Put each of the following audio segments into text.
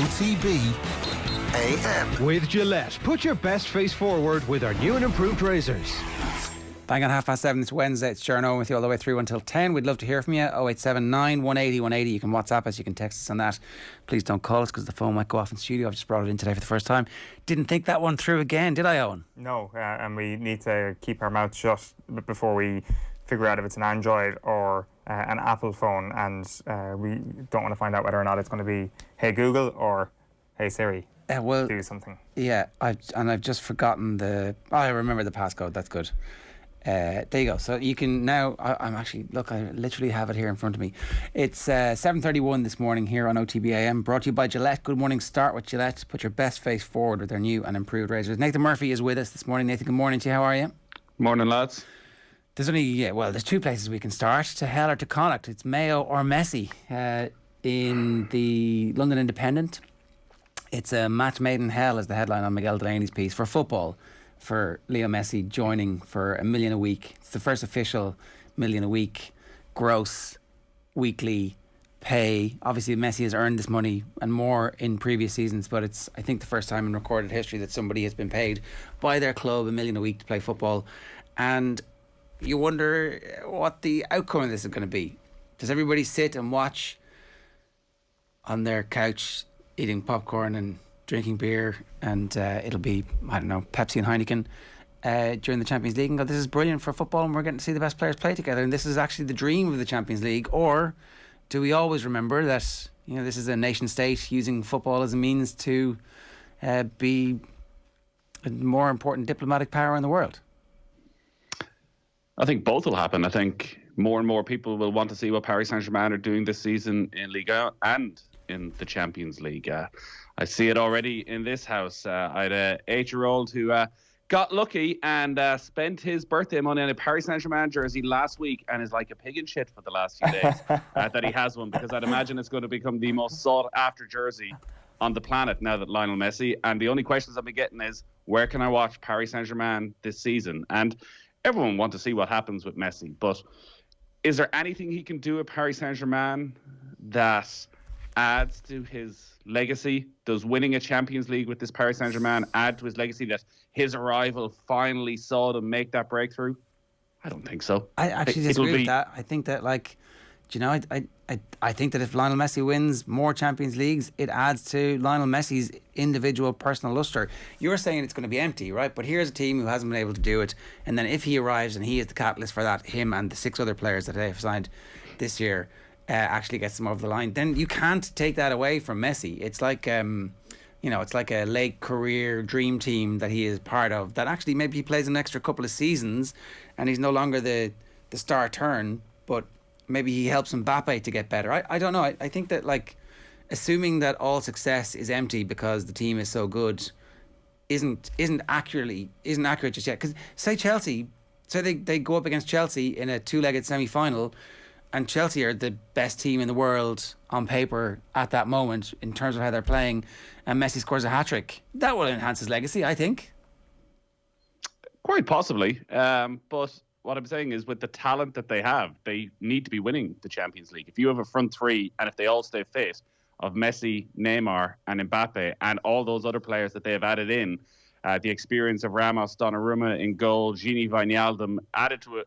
OTB AM. With Gillette, put your best face forward with our new and improved razors. Bang on 7:30, it's Wednesday. It's Sheahan with you all the way through until 10. We'd love to hear from you. 0879 180 180. You can WhatsApp us, you can text us on that. Please don't call us because the phone might go off in studio. I've just brought it in today for the first time. Didn't think that one through again, did I, Eoin? No, and we need to keep our mouths shut before we figure out if it's an Android or an Apple phone, and we don't want to find out whether or not it's going to be Hey Google or Hey Siri. Do something. Yeah, I've just forgotten I remember the passcode. That's good. There you go. So you can now. I'm actually I literally have it here in front of me. It's 7:31 this morning here on OTB AM, brought to you by Gillette. Good morning. Start with Gillette. Put your best face forward with their new and improved razors. Nathan Murphy is with us this morning. Nathan, good morning to you. How are you? Morning, lads. There's there's two places we can start: to hell or to Connacht. It's Mayo or Messi in the London Independent. It's a match made in hell, is the headline on Miguel Delaney's piece for football. For Leo Messi joining for $1 million a week. It's the first official $1 million a week gross weekly pay. Obviously Messi has earned this money and more in previous seasons, but it's, I think, the first time in recorded history that somebody has been paid by their club $1 million a week to play football. And you wonder what the outcome of this is going to be. Does everybody sit and watch on their couch eating popcorn and drinking beer, and it'll be, I don't know, Pepsi and Heineken during the Champions League, and go, this is brilliant for football and we're getting to see the best players play together and this is actually the dream of the Champions League? Or do we always remember that, this is a nation state using football as a means to be a more important diplomatic power in the world? I think both will happen. I think more and more people will want to see what Paris Saint-Germain are doing this season in Liga and in the Champions League. I see it already in this house. I had an 8-year-old who got lucky and spent his birthday money on a Paris Saint-Germain jersey last week and is like a pig in shit for the last few days that he has one, because I'd imagine it's going to become the most sought-after jersey on the planet now that Lionel Messi. And the only questions I've been getting is, where can I watch Paris Saint-Germain this season? And everyone wants to see what happens with Messi, but is there anything he can do at Paris Saint-Germain that adds to his legacy? Does winning a Champions League with this Paris Saint-Germain add to his legacy, that his arrival finally saw them make that breakthrough? I don't think so. I actually disagree with that. I think that, I think that if Lionel Messi wins more Champions Leagues, it adds to Lionel Messi's individual personal lustre. You're saying it's going to be empty, right? But here's a team who hasn't been able to do it, and then if he arrives and he is the catalyst for that, him and the 6 other players that they've signed this year, actually gets them over the line, then you can't take that away from Messi. It's like it's like a late career dream team that he is part of, that actually maybe he plays an extra couple of seasons and he's no longer the star turn, but maybe he helps Mbappe to get better. I don't know. I think that, assuming that all success is empty because the team is so good isn't accurate just yet. Because say they go up against Chelsea in a 2-legged semi-final, and Chelsea are the best team in the world on paper at that moment in terms of how they're playing, and Messi scores a hat-trick. That will enhance his legacy, I think. Quite possibly. But what I'm saying is, with the talent that they have, they need to be winning the Champions League. If you have a front three, and if they all stay fit, of Messi, Neymar and Mbappe, and all those other players that they have added in, the experience of Ramos, Donnarumma in goal, Gini Wijnaldum, added to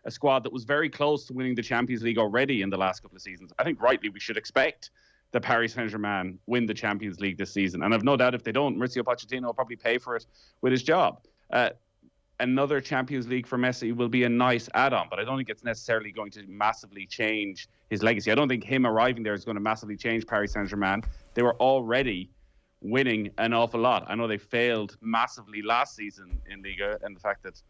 a squad that was very close to winning the Champions League already in the last couple of seasons. I think rightly we should expect that Paris Saint-Germain win the Champions League this season. And I've no doubt if they don't, Mauricio Pochettino will probably pay for it with his job. Another Champions League for Messi will be a nice add-on, but I don't think it's necessarily going to massively change his legacy. I don't think him arriving there is going to massively change Paris Saint-Germain. They were already winning an awful lot. I know they failed massively last season in Liga, and the fact that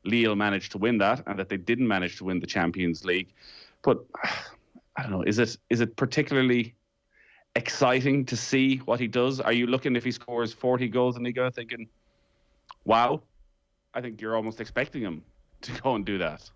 Lille managed to win that and that they didn't manage to win the Champions League. But I don't know, is it particularly exciting to see what he does? Are you looking, if he scores 40 goals in Liga, thinking, wow? I think you're almost expecting him to go and do that.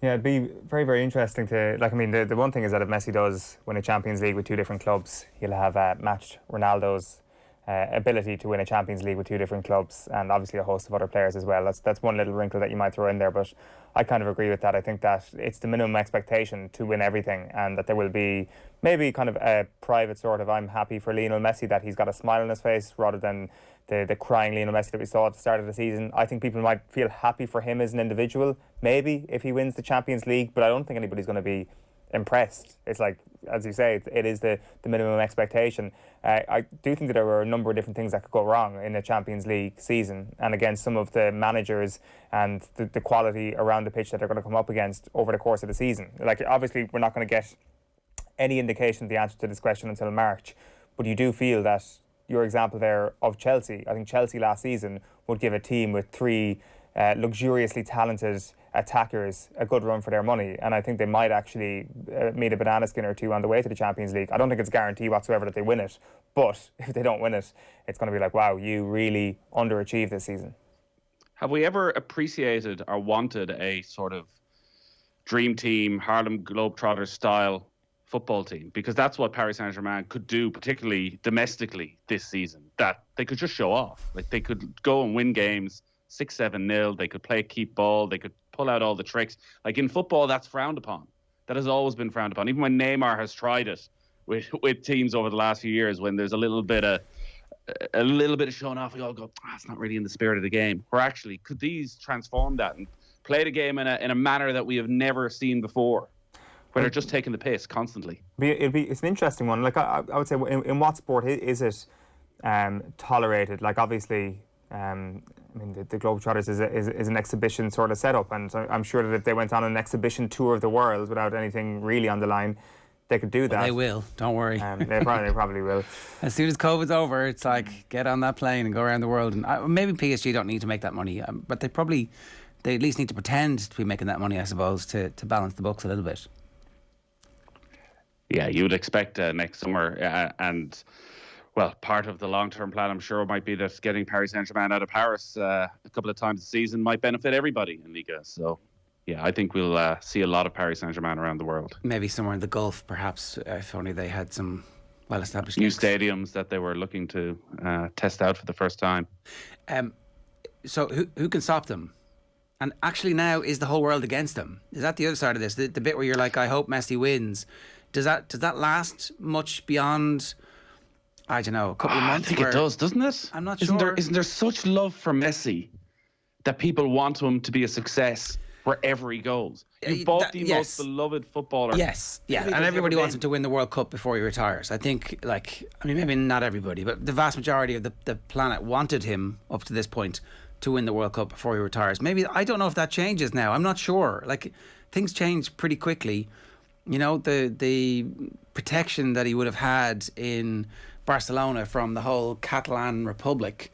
Yeah, it'd be very, very interesting to, the one thing is that if Messi does win a Champions League with 2 different clubs, he'll have matched Ronaldo's ability to win a Champions League with 2 different clubs, and obviously a host of other players as well. That's one little wrinkle that you might throw in there, but I kind of agree with that. I think that it's the minimum expectation to win everything, and that there will be maybe kind of a private sort of I'm happy for Lionel Messi that he's got a smile on his face rather than the crying Lionel Messi that we saw at the start of the season. I think people might feel happy for him as an individual, maybe, if he wins the Champions League, but I don't think anybody's going to be impressed. It's like, as you say, it is the minimum expectation. I do think that there were a number of different things that could go wrong in a Champions League season, and again, some of the managers and the quality around the pitch that they're going to come up against over the course of the season. Like, obviously we're not going to get any indication of the answer to this question until March, but you do feel that your example there of Chelsea, I think Chelsea last season would give a team with 3 luxuriously talented attackers a good run for their money, and I think they might actually meet a banana skin or 2 on the way to the Champions League. I don't think it's a guarantee whatsoever that they win it, but if they don't win it, it's going to be like, wow, you really underachieved this season. Have we ever appreciated or wanted a sort of dream team, Harlem Globetrotters style football team? Because that's what Paris Saint-Germain could do, particularly domestically this season, that they could just show off. Like, they could go and win games 6-7-0, they could play keep ball, they could pull out all the tricks. Like, in football, that's frowned upon. That has always been frowned upon. Even when Neymar has tried it with teams over the last few years, when there's a little bit of showing off, we all go, it's not really in the spirit of the game. Or actually, could these transform that and play the game in a manner that we have never seen before, where they're just taking the piss constantly? It's an interesting one. Like, I would say, in what sport is it tolerated? Like, obviously, I mean, the Globetrotters is an exhibition sort of setup, and I'm sure that if they went on an exhibition tour of the world without anything really on the line, they could do that. Well, they will, don't worry. They probably will. As soon as COVID's over, it's like, get on that plane and go around the world. And maybe PSG don't need to make that money, but they at least need to pretend to be making that money, I suppose, to balance the books a little bit. Yeah, you would expect next summer, and well, part of the long-term plan, I'm sure, might be that getting Paris Saint-Germain out of Paris a couple of times a season might benefit everybody in Liga. So, yeah, I think we'll see a lot of Paris Saint-Germain around the world. Maybe somewhere in the Gulf, perhaps, if only they had some well-established new links. stadiums that they were looking to test out for the first time. So who can stop them? And actually now, is the whole world against them? Is that the other side of this? The bit where you're like, I hope Messi wins. Does that last much beyond, I don't know, a couple of months? I think it does, doesn't it? I'm not sure. Isn't there such love for Messi that people want him to be a success wherever he goes? You bought the most beloved footballer. Yes, yeah, and everybody wants him to win the World Cup before he retires. I think, maybe not everybody, but the vast majority of the planet wanted him up to this point to win the World Cup before he retires. Maybe, I don't know if that changes now. I'm not sure. Like, things change pretty quickly. You know, the protection that he would have had in Barcelona from the whole Catalan Republic,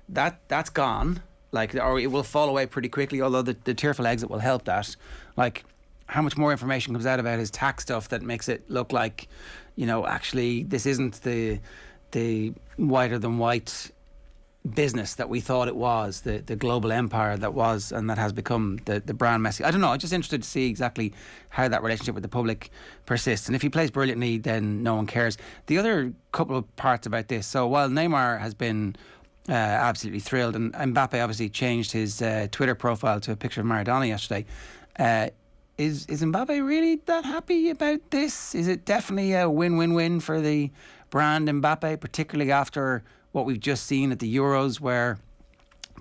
that's gone. Like, or it will fall away pretty quickly, although the tearful exit will help that. Like, how much more information comes out about his tax stuff that makes it look like, you know, actually this isn't the whiter than white business that we thought it was, the global empire that was and that has become the brand Messi. I don't know, I'm just interested to see exactly how that relationship with the public persists, and if he plays brilliantly then no one cares. The other couple of parts about this, so while Neymar has been absolutely thrilled, and Mbappe obviously changed his Twitter profile to a picture of Maradona yesterday, is Mbappe really that happy about this? Is it definitely a win-win-win for the brand Mbappe, particularly after what we've just seen at the Euros, where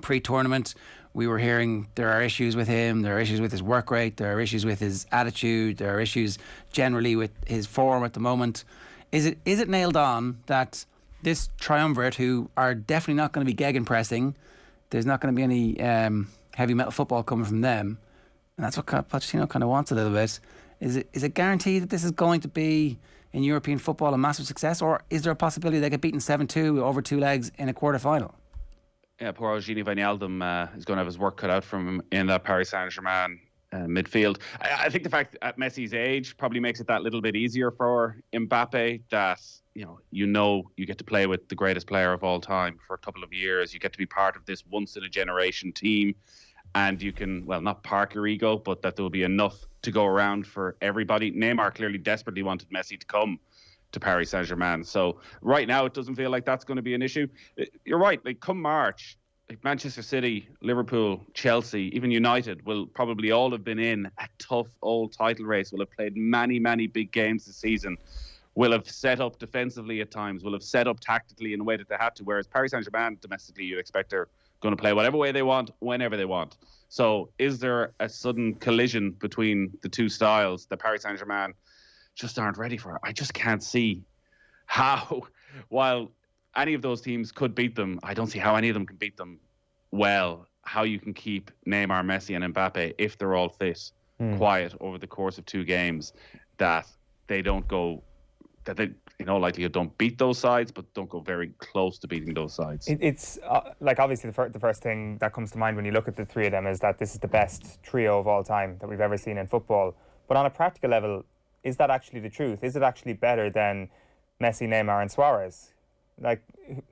pre-tournament we were hearing there are issues with him, there are issues with his work rate, there are issues with his attitude, there are issues generally with his form at the moment. Is it nailed on that this triumvirate, who are definitely not going to be gegenpressing, there's not going to be any heavy metal football coming from them, and that's what Pochettino kind of wants a little bit, is it guaranteed that this is going to be in European football a massive success, or is there a possibility they get beaten 7-2 over 2 legs in a quarter-final? Yeah, poor Gini Wijnaldum is going to have his work cut out from him in that Paris Saint-Germain midfield. I think the fact at Messi's age probably makes it that little bit easier for Mbappe, that you get to play with the greatest player of all time for a couple of years. You get to be part of this once-in-a-generation team, and you can, well, not park your ego, but that there will be enough to go around for everybody. Neymar clearly desperately wanted Messi to come to Paris Saint-Germain. So right now, it doesn't feel like that's going to be an issue. You're right. Like come March, like Manchester City, Liverpool, Chelsea, even United will probably all have been in a tough old title race, will have played many, many big games this season, will have set up defensively at times, will have set up tactically in a way that they had to, whereas Paris Saint-Germain domestically, you expect they're going to play whatever way they want, whenever they want. So is there a sudden collision between the two styles that Paris Saint-Germain just aren't ready for? I just can't see how, while any of those teams could beat them, I don't see how any of them can beat them well. How you can keep Neymar, Messi and Mbappe, if they're all fit, quiet over the course of 2 games, that they don't go, that they in all likelihood don't beat those sides, but don't go very close to beating those sides. It's like obviously the first thing that comes to mind when you look at the 3 of them is that this is the best trio of all time that we've ever seen in football. But on a practical level, is that actually the truth? Is it actually better than Messi, Neymar and Suarez? Like,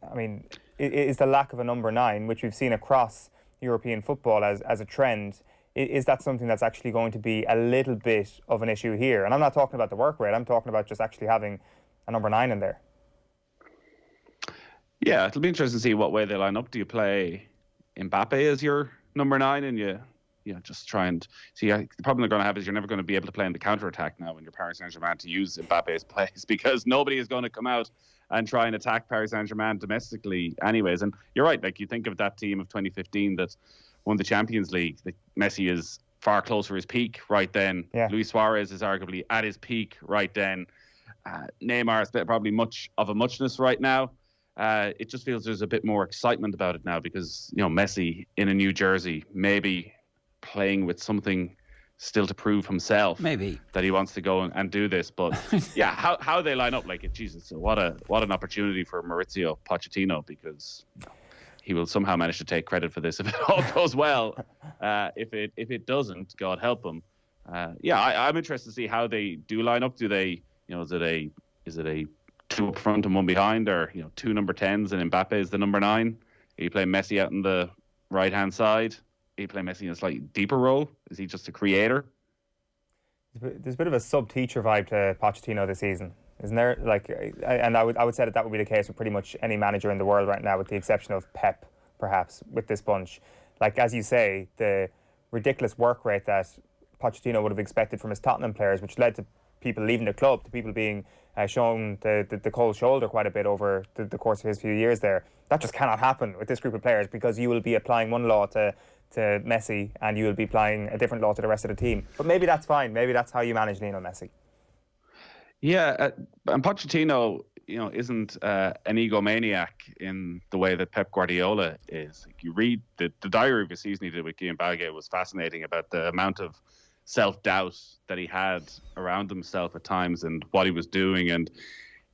I mean, is the lack of a number 9, which we've seen across European football as a trend, is that something that's actually going to be a little bit of an issue here? And I'm not talking about the work rate, I'm talking about just actually having a number 9 in there. Yeah, it'll be interesting to see what way they line up. Do you play Mbappe as your number 9 and you just try and see? The problem they're going to have is you're never going to be able to play in the counter-attack now when you're Paris Saint-Germain to use Mbappe's plays, because nobody is going to come out and try and attack Paris Saint-Germain domestically anyways. And you're right, like you think of that team of 2015 that won the Champions League. Messi is far closer his peak right then. Yeah. Luis Suarez is arguably at his peak right then. Neymar is probably much of a muchness right now. It just feels there's a bit more excitement about it now because, Messi in a new jersey, maybe playing with something still to prove himself. Maybe. That he wants to go and do this. But yeah, how they line up, like, Jesus, what an opportunity for Maurizio Pochettino, because he will somehow manage to take credit for this if it all goes well. If it doesn't, God help him. I'm interested to see how they do line up. Do they, is it a 2 up front and 1 behind, or 2 number 10s and Mbappe is the number 9? Are you playing Messi out on the right hand side? Are you playing Messi in a slightly deeper role? Is he just a creator? There's a bit of a sub-teacher vibe to Pochettino this season, isn't there? Like, and I would say that would be the case with pretty much any manager in the world right now, with the exception of Pep, perhaps, with this bunch. Like, as you say, the ridiculous work rate that Pochettino would have expected from his Tottenham players, which led to people leaving the club, to people being shown the cold shoulder quite a bit over the course of his few years there. That just cannot happen with this group of players, because you will be applying one law to Messi and you will be applying a different law to the rest of the team. But maybe that's fine. Maybe that's how you manage Lionel Messi. Yeah, and Pochettino, isn't an egomaniac in the way that Pep Guardiola is. Like, you read the diary of his season he did with Guillaume Baguette was fascinating about the amount of self-doubt that he had around himself at times and what he was doing, and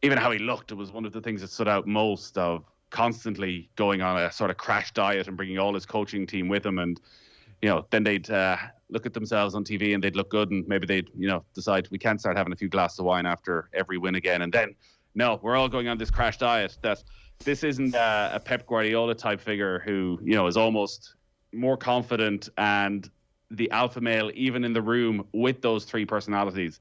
even how he looked. It was one of the things that stood out most, of constantly going on a sort of crash diet and bringing all his coaching team with him. And, then they'd look at themselves on TV and they'd look good, and maybe they'd, decide we can't start having a few glasses of wine after every win again. And then, no, we're all going on this crash diet. That this isn't a Pep Guardiola type figure who, is almost more confident and the alpha male even in the room with those 3 personalities.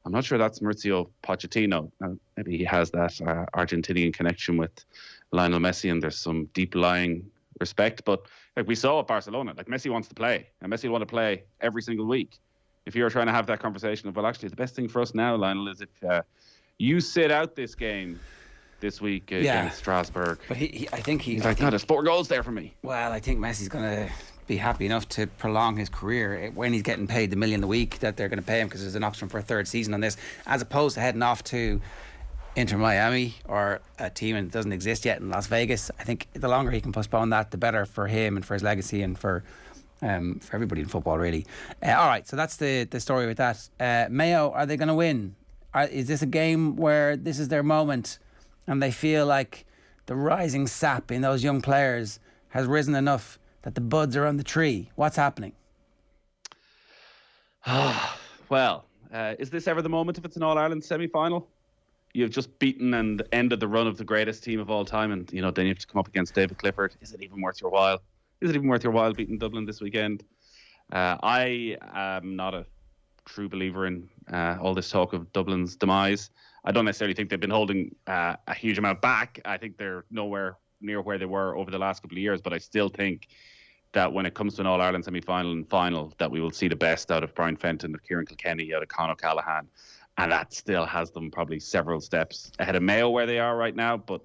I'm not sure that's Maurizio Pochettino. Maybe he has that Argentinian connection with Lionel Messi, and there's some deep lying respect. But like we saw at Barcelona, like Messi wants to play, and Messi will want to play every single week. If you're trying to have that conversation of, well, actually the best thing for us now, Lionel, is if you sit out this game this week against Strasbourg. But I think he's like, no, there's 4 goals there for me. Well, I think Messi's going to be happy enough to prolong his career when he's getting paid the $1 million a week that they're going to pay him, because there's an option for a 3rd season on this, as opposed to heading off to Inter Miami or a team that doesn't exist yet in Las Vegas. I think the longer he can postpone that, the better for him and for his legacy and for everybody in football, really. All right, so that's the story with that. Mayo, are they going to win? Is this a game where this is their moment and they feel like the rising sap in those young players has risen enough that the buds are on the tree? What's happening? Well, is this ever the moment if it's an All-Ireland semi-final? You've just beaten and ended the run of the greatest team of all time, and then you have to come up against David Clifford. Is it even worth your while? Is it even worth your while beating Dublin this weekend? I am not a true believer in all this talk of Dublin's demise. I don't necessarily think they've been holding a huge amount back. I think they're nowhere near where they were over the last couple of years, but I still think that when it comes to an All-Ireland semi-final and final, that we will see the best out of Brian Fenton, of Kieran Kilkenny, out of Conor O'Callaghan, and that still has them probably several steps ahead of Mayo where they are right now. But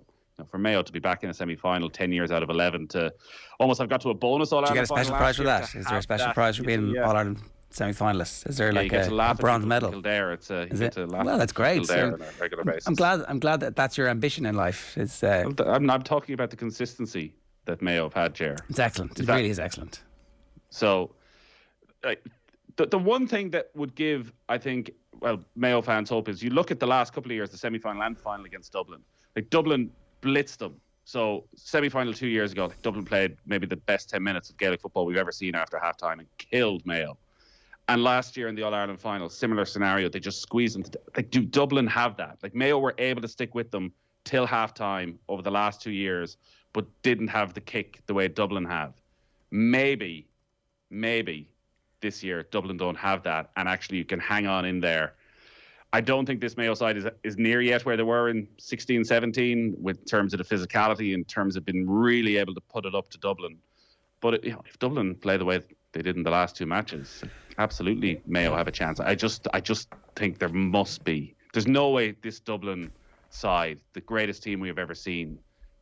for Mayo to be back in a semi-final 10 years out of 11 to almost have got to a bonus All-Ireland. Do you get a special prize for that? Is there a special prize for being All-Ireland semi-finalists? Is there like a bronze medal? There, well, that's great. So on a regular basis. I'm glad that that's your ambition in life. I'm talking about the consistency that Mayo have had, Ger. It's excellent. It really is excellent. So, the one thing that would give, I think, Mayo fans hope is you look at the last couple of years, the semi-final and final against Dublin. Like, Dublin blitzed them. So, semi-final 2 years ago, Dublin played maybe the best 10 minutes of Gaelic football we've ever seen after half-time and killed Mayo. And last year in the All-Ireland final, similar scenario, they just squeezed them. Do Dublin have that? Like, Mayo were able to stick with them till half-time over the last 2 years, but didn't have the kick the way Dublin have. Maybe this year Dublin don't have that, and actually you can hang on in there. I don't think this Mayo side is near yet where they were in 16-17 with terms of the physicality, in terms of being really able to put it up to Dublin. But if Dublin play the way they did in the last two matches, absolutely Mayo have a chance. I just think there must be. There's no way this Dublin side, the greatest team we have ever seen,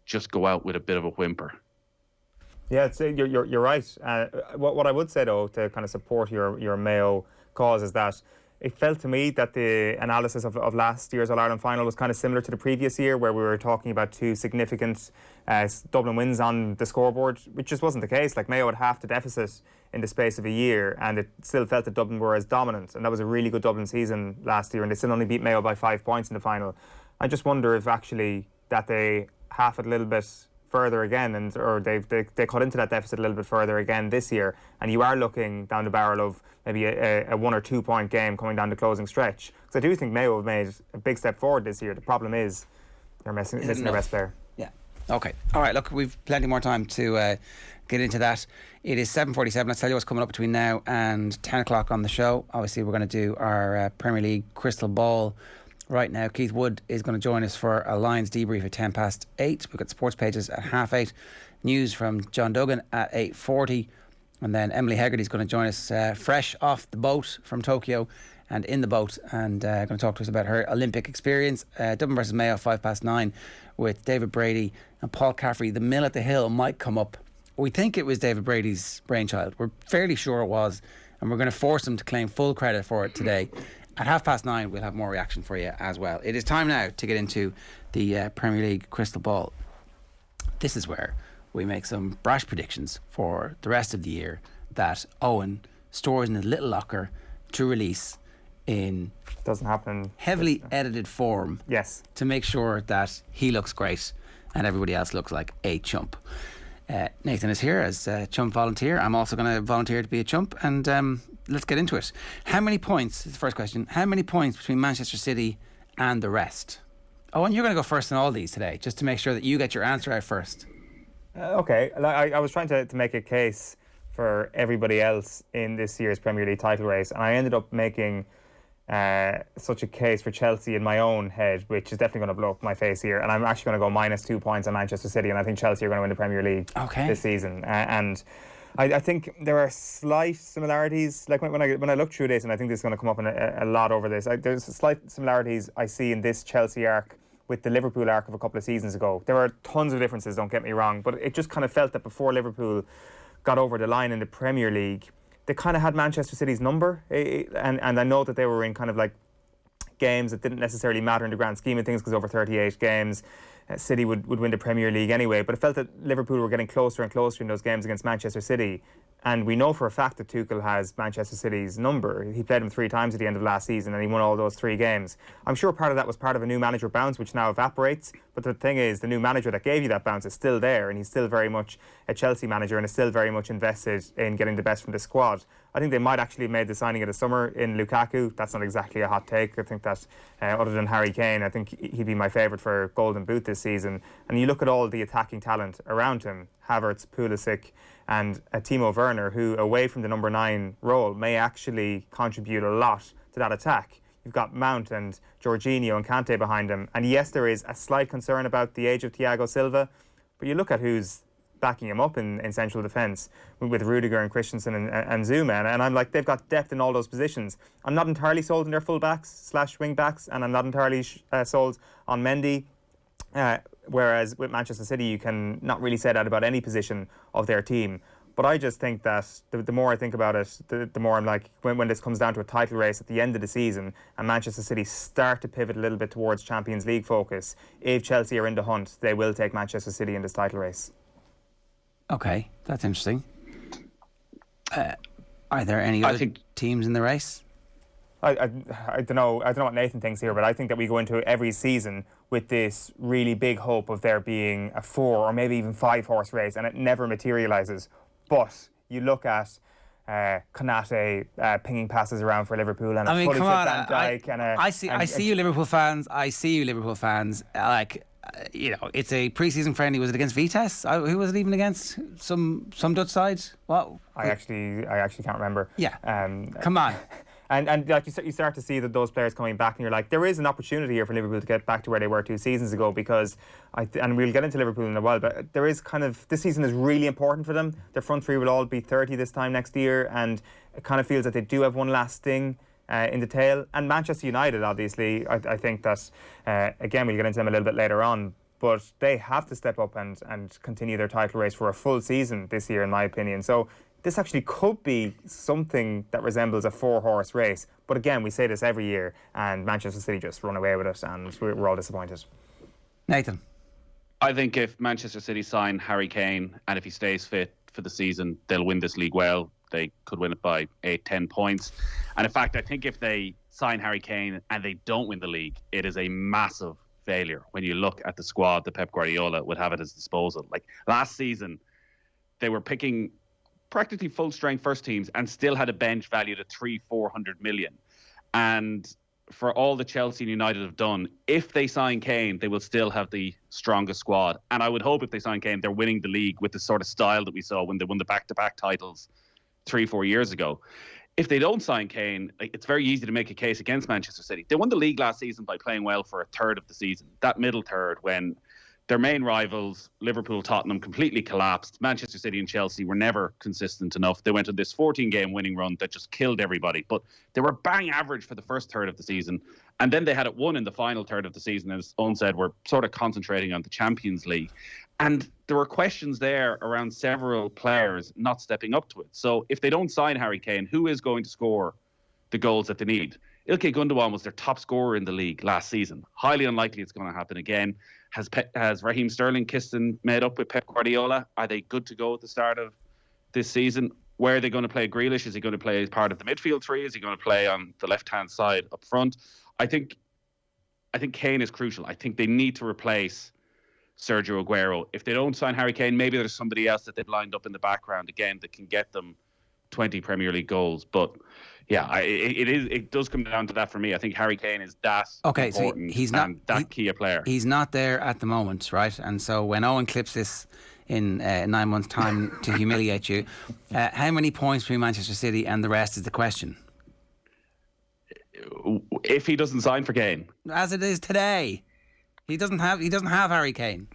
just go out with a bit of a whimper. Yeah, you're right. What I would say, though, to kind of support your Mayo cause is that it felt to me that the analysis of last year's All-Ireland final was kind of similar to the previous year, where we were talking about two significant Dublin wins on the scoreboard, which just wasn't the case. Like, Mayo had half the deficit in the space of a year, and it still felt that Dublin were as dominant, and that was a really good Dublin season last year, and they still only beat Mayo by 5 points in the final. I just wonder if actually that they half it a little bit further again, or they cut into that deficit a little bit further again this year, and you are looking down the barrel of maybe a 1 or 2 point game coming down the closing stretch. Because I do think Mayo have made a big step forward this year. The problem is they're missing their best player. Yeah. Okay. All right. Look, we've plenty more time to get into that. It is 7:47. Let's tell you what's coming up between now and 10 o'clock on the show. Obviously, we're going to do our Premier League crystal ball. Right now, Keith Wood is going to join us for a Lions debrief at 8:10. We've got sports pages at 8:30. News from John Duggan at 8:40. And then Emily Hegarty is going to join us fresh off the boat from Tokyo and in the boat, and going to talk to us about her Olympic experience. Dublin versus Mayo, 9:05 with David Brady and Paul Caffrey. The Mill at the Hill might come up. We think it was David Brady's brainchild. We're fairly sure it was, and we're going to force him to claim full credit for it today. At 9:30, we'll have more reaction for you as well. It is time now to get into the Premier League crystal ball. This is where we make some brash predictions for the rest of the year that Eoin stores in his little locker to release in doesn't happen heavily edited form. Yes, to make sure that he looks great and everybody else looks like a chump. Nathan is here as a chump volunteer. I'm also going to volunteer to be a chump, and let's get into it. How many points, is the first question, how many points between Manchester City and the rest? Oh, and you're going to go first in all these today, just to make sure that you get your answer out first. Okay, I was trying to make a case for everybody else in this year's Premier League title race, and I ended up making such a case for Chelsea in my own head, which is definitely going to blow up my face here. And I'm actually going to go -2 points on Manchester City, and I think Chelsea are going to win the Premier League this season. And I think there are slight similarities. Like when I look through this, and I think this is going to come up in a lot over this, there's slight similarities I see in this Chelsea arc with the Liverpool arc of a couple of seasons ago. There are tons of differences, don't get me wrong, but it just kind of felt that before Liverpool got over the line in the Premier League, they kind of had Manchester City's number, and I know that they were in kind of like games that didn't necessarily matter in the grand scheme of things, because over 38 games City would win the Premier League anyway, but it felt that Liverpool were getting closer and closer in those games against Manchester City. And we know for a fact that Tuchel has Manchester City's number. He played them 3 times at the end of last season, and he won all those 3 games. I'm sure part of that was part of a new manager bounce, which now evaporates. But the thing is, the new manager that gave you that bounce is still there, and he's still very much a Chelsea manager and is still very much invested in getting the best from the squad. I think they might actually have made the signing of the summer in Lukaku. That's not exactly a hot take. I think that other than Harry Kane, I think he'd be my favourite for Golden Boot this season. And you look at all the attacking talent around him, Havertz, Pulisic and Timo Werner, who away from the number 9 role may actually contribute a lot to that attack. you've got Mount and Jorginho and Kante behind him. And yes, there is a slight concern about the age of Thiago Silva, but you look at who's backing him up in central defence with Rudiger and Christensen and Zuma, and I'm like, they've got depth in all those positions. I'm not entirely sold on their full-backs / wing-backs, and I'm not entirely sold on Mendy. Whereas with Manchester City, you can not really say that about any position of their team. But I just think that the more I think about it, the more I'm like, when this comes down to a title race at the end of the season and Manchester City start to pivot a little bit towards Champions League focus, if Chelsea are in the hunt, they will take Manchester City in this title race. Okay, that's interesting. Are there any other teams in the race? I don't know what Nathan thinks here, but I think that we go into every season with this really big hope of there being a 4 or maybe even 5 horse race, and it never materialises. But you look at Konate pinging passes around for Liverpool, and fully fit Van Dijk. I see you Liverpool fans. Like, it's a pre-season friendly. Was it against Vitesse? Who was it even against? Some Dutch side? What? I actually can't remember. Yeah. Come on. And like you start to see that those players coming back, and you're like, there is an opportunity here for Liverpool to get back to where they were 2 seasons ago, because and we'll get into Liverpool in a while, but there is this season is really important for them. Their front three will all be 30 this time next year, and it kind of feels that they do have one last thing in the tail. And Manchester United, obviously, I think that again we'll get into them a little bit later on, but they have to step up and continue their title race for a full season this year, in my opinion. So this actually could be something that resembles a 4-horse race. But again, we say this every year, and Manchester City just run away with it, and we're all disappointed. Nathan? I think if Manchester City sign Harry Kane, and if he stays fit for the season, they'll win this league well. They could win it by 8-10 points. And in fact, I think if they sign Harry Kane and they don't win the league, it is a massive failure when you look at the squad that Pep Guardiola would have at his disposal. Like last season, they were picking practically full strength first teams and still had a bench valued at 300-400 million. And for all that Chelsea and United have done, if they sign Kane, they will still have the strongest squad. And I would hope if they sign Kane, they're winning the league with the sort of style that we saw when they won the back-to-back titles 3-4 years ago. If they don't sign Kane, it's very easy to make a case against Manchester City. They won the league last season by playing well for a third of the season. That middle third, when their main rivals, Liverpool, Tottenham, completely collapsed. Manchester City and Chelsea were never consistent enough. They went on this 14-game winning run that just killed everybody. But they were bang average for the first third of the season. And then they had it won in the final third of the season. As Eoin said, we're sort of concentrating on the Champions League. And there were questions there around several players not stepping up to it. So if they don't sign Harry Kane, who is going to score the goals that they need? Ilkay Gundogan was their top scorer in the league last season. Highly unlikely it's going to happen again. Has Raheem Sterling kissed and made up with Pep Guardiola? Are they good to go at the start of this season? Where are they going to play Grealish? Is he going to play as part of the midfield three? Is he going to play on the left-hand side up front? I think Kane is crucial. I think they need to replace Sergio Aguero. If they don't sign Harry Kane, maybe there's somebody else that they've lined up in the background again that can get them 20 Premier League goals. But yeah, it does come down to that for me. I think Harry Kane is that important, so he's not that key a player. He's not there at the moment, right? And so when Eoin clips this in 9 months' time to humiliate you, how many points between Manchester City and the rest is the question? If he doesn't sign for Kane, as it is today, he doesn't have Harry Kane.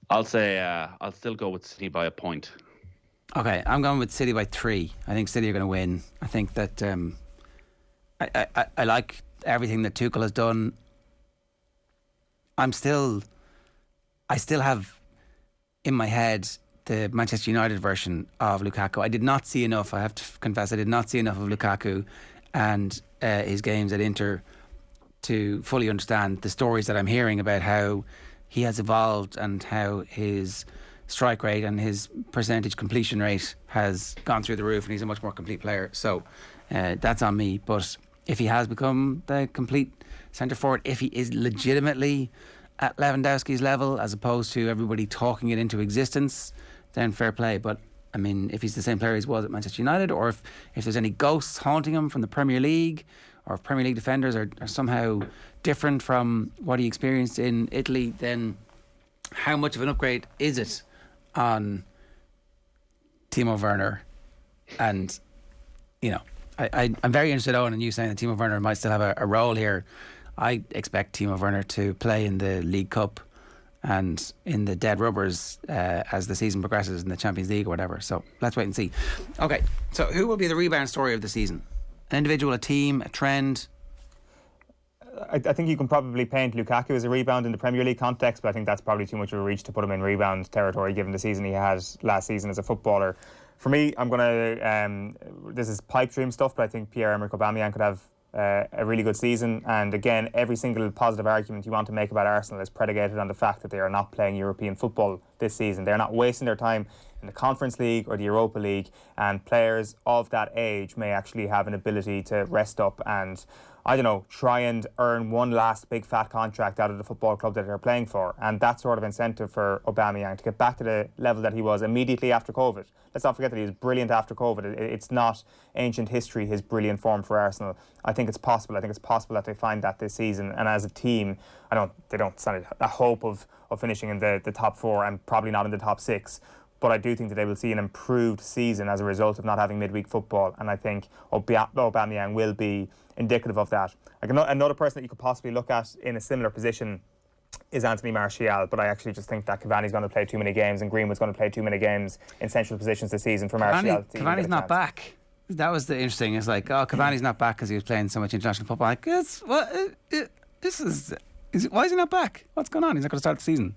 I'll say I'll still go with City by a point. Okay, I'm going with City by 3. I think City are going to win. I think that I like everything that Tuchel has done. I still have in my head the Manchester United version of Lukaku. I did not see enough. I have to confess, I did not see enough of Lukaku and his games at Inter to fully understand the stories that I'm hearing about how he has evolved and how his strike rate and his percentage completion rate has gone through the roof, and he's a much more complete player. So that's on me. But if he has become the complete centre forward, if he is legitimately at Lewandowski's level as opposed to everybody talking it into existence, then fair play. But I mean, if he's the same player he was at Manchester United, or if there's any ghosts haunting him from the Premier League, or if Premier League defenders are somehow different from what he experienced in Italy, then how much of an upgrade is it on Timo Werner? And, I'm very interested, Owen, in you saying that Timo Werner might still have a role here. I expect Timo Werner to play in the League Cup and in the dead rubbers as the season progresses in the Champions League or whatever. So let's wait and see. Okay, so who will be the rebound story of the season? An individual, a team, a trend? I think you can probably paint Lukaku as a rebound in the Premier League context, but I think that's probably too much of a reach to put him in rebound territory given the season he had last season as a footballer. For me, I'm going to... this is pipe dream stuff, but I think Pierre-Emerick Aubameyang could have a really good season. And again, every single positive argument you want to make about Arsenal is predicated on the fact that they are not playing European football this season. They're not wasting their time in the Conference League or the Europa League, and players of that age may actually have an ability to rest up and, I don't know, try and earn one last big fat contract out of the football club that they're playing for. And that sort of incentive for Aubameyang to get back to the level that he was immediately after COVID. Let's not forget that he was brilliant after COVID. It's not ancient history, his brilliant form for Arsenal. I think it's possible. I think it's possible that they find that this season. And as a team, they don't stand a hope of finishing in the top four and probably not in the top six. But I do think that they will see an improved season as a result of not having midweek football. And I think Aubameyang will be indicative of that. Like another person that you could possibly look at in a similar position is Anthony Martial, but I actually just think that Cavani's going to play too many games and Greenwood's going to play too many games in central positions this season for Martial. Cavani's not back. That was the interesting. It's like, Cavani's not back because he was playing so much international football. Like, why is he not back? What's going on? He's not going to start the season.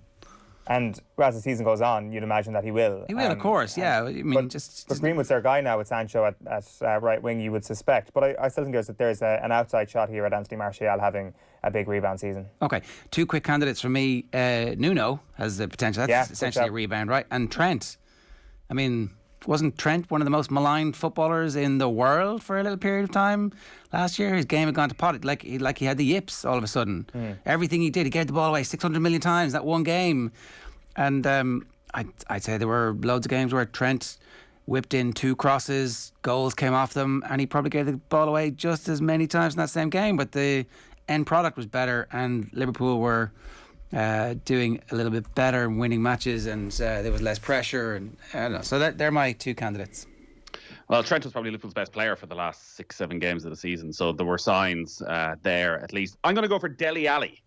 And as the season goes on, you'd imagine that he will. He will, of course, yeah. I mean, but Greenwood's their guy now with Sancho at right wing, you would suspect. But I still think there's an outside shot here at Anthony Martial having a big rebound season. Okay, two quick candidates for me. Nuno has the potential. That's essentially a rebound, right? And Trent. I mean, wasn't Trent one of the most maligned footballers in the world for a little period of time last year? His game had gone to pot. Like he had the yips all of a sudden. Everything he did, he gave the ball away 600 million times that one game. And I'd say there were loads of games where Trent whipped in two crosses, goals came off them, and he probably gave the ball away just as many times in that same game. But the end product was better, and Liverpool were doing a little bit better and winning matches, and there was less pressure. And I don't know. So they're my two candidates. Well, Trent was probably Liverpool's best player for the last 6-7 games of the season, so there were signs there at least. I'm going to go for Dele Alli.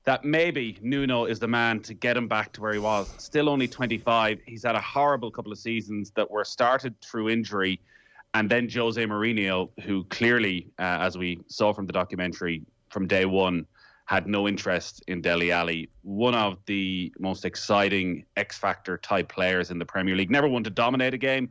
That maybe Nuno is the man to get him back to where he was. Still only 25. He's had a horrible couple of seasons that were started through injury. And then Jose Mourinho, who clearly, as we saw from the documentary from day one, had no interest in Dele Alli. One of the most exciting X-Factor type players in the Premier League. Never one to dominate a game,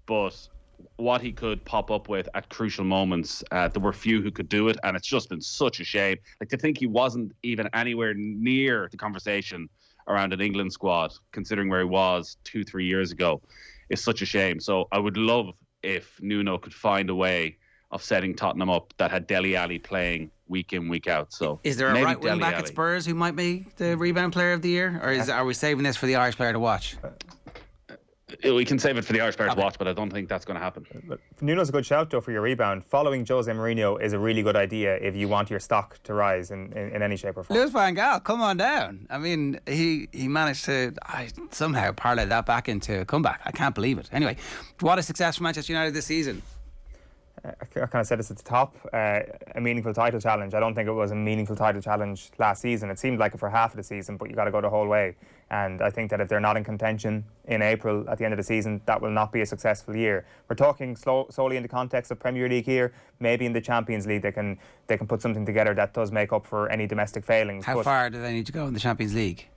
but what he could pop up with at crucial moments, there were few who could do it, and it's just been such a shame. Like, to think he wasn't even anywhere near the conversation around an England squad, considering where he was 2-3 years ago, is such a shame. So I would love if Nuno could find a way of setting Tottenham up that had Dele Alli playing week in, week out. So is there a right wing back at Spurs who might be the rebound player of the year, or are we saving this for the Irish player to watch? We can save it for the Irish players to watch, but I don't think that's going to happen. Nuno's a good shout, though, for your rebound. Following Jose Mourinho is a really good idea if you want your stock to rise in any shape or form. Louis van Gaal, come on down. I mean, he managed to somehow parlay that back into a comeback. I can't believe it. Anyway, what a success for Manchester United this season. I kind of said this at the top, a meaningful title challenge. I don't think it was a meaningful title challenge last season. It seemed like it for half of the season, but you got to go the whole way. And I think that if they're not in contention in April at the end of the season, that will not be a successful year. We're talking solely in the context of Premier League here. Maybe in the Champions League they can put something together that does make up for any domestic failings. How far do they need to go in the Champions League?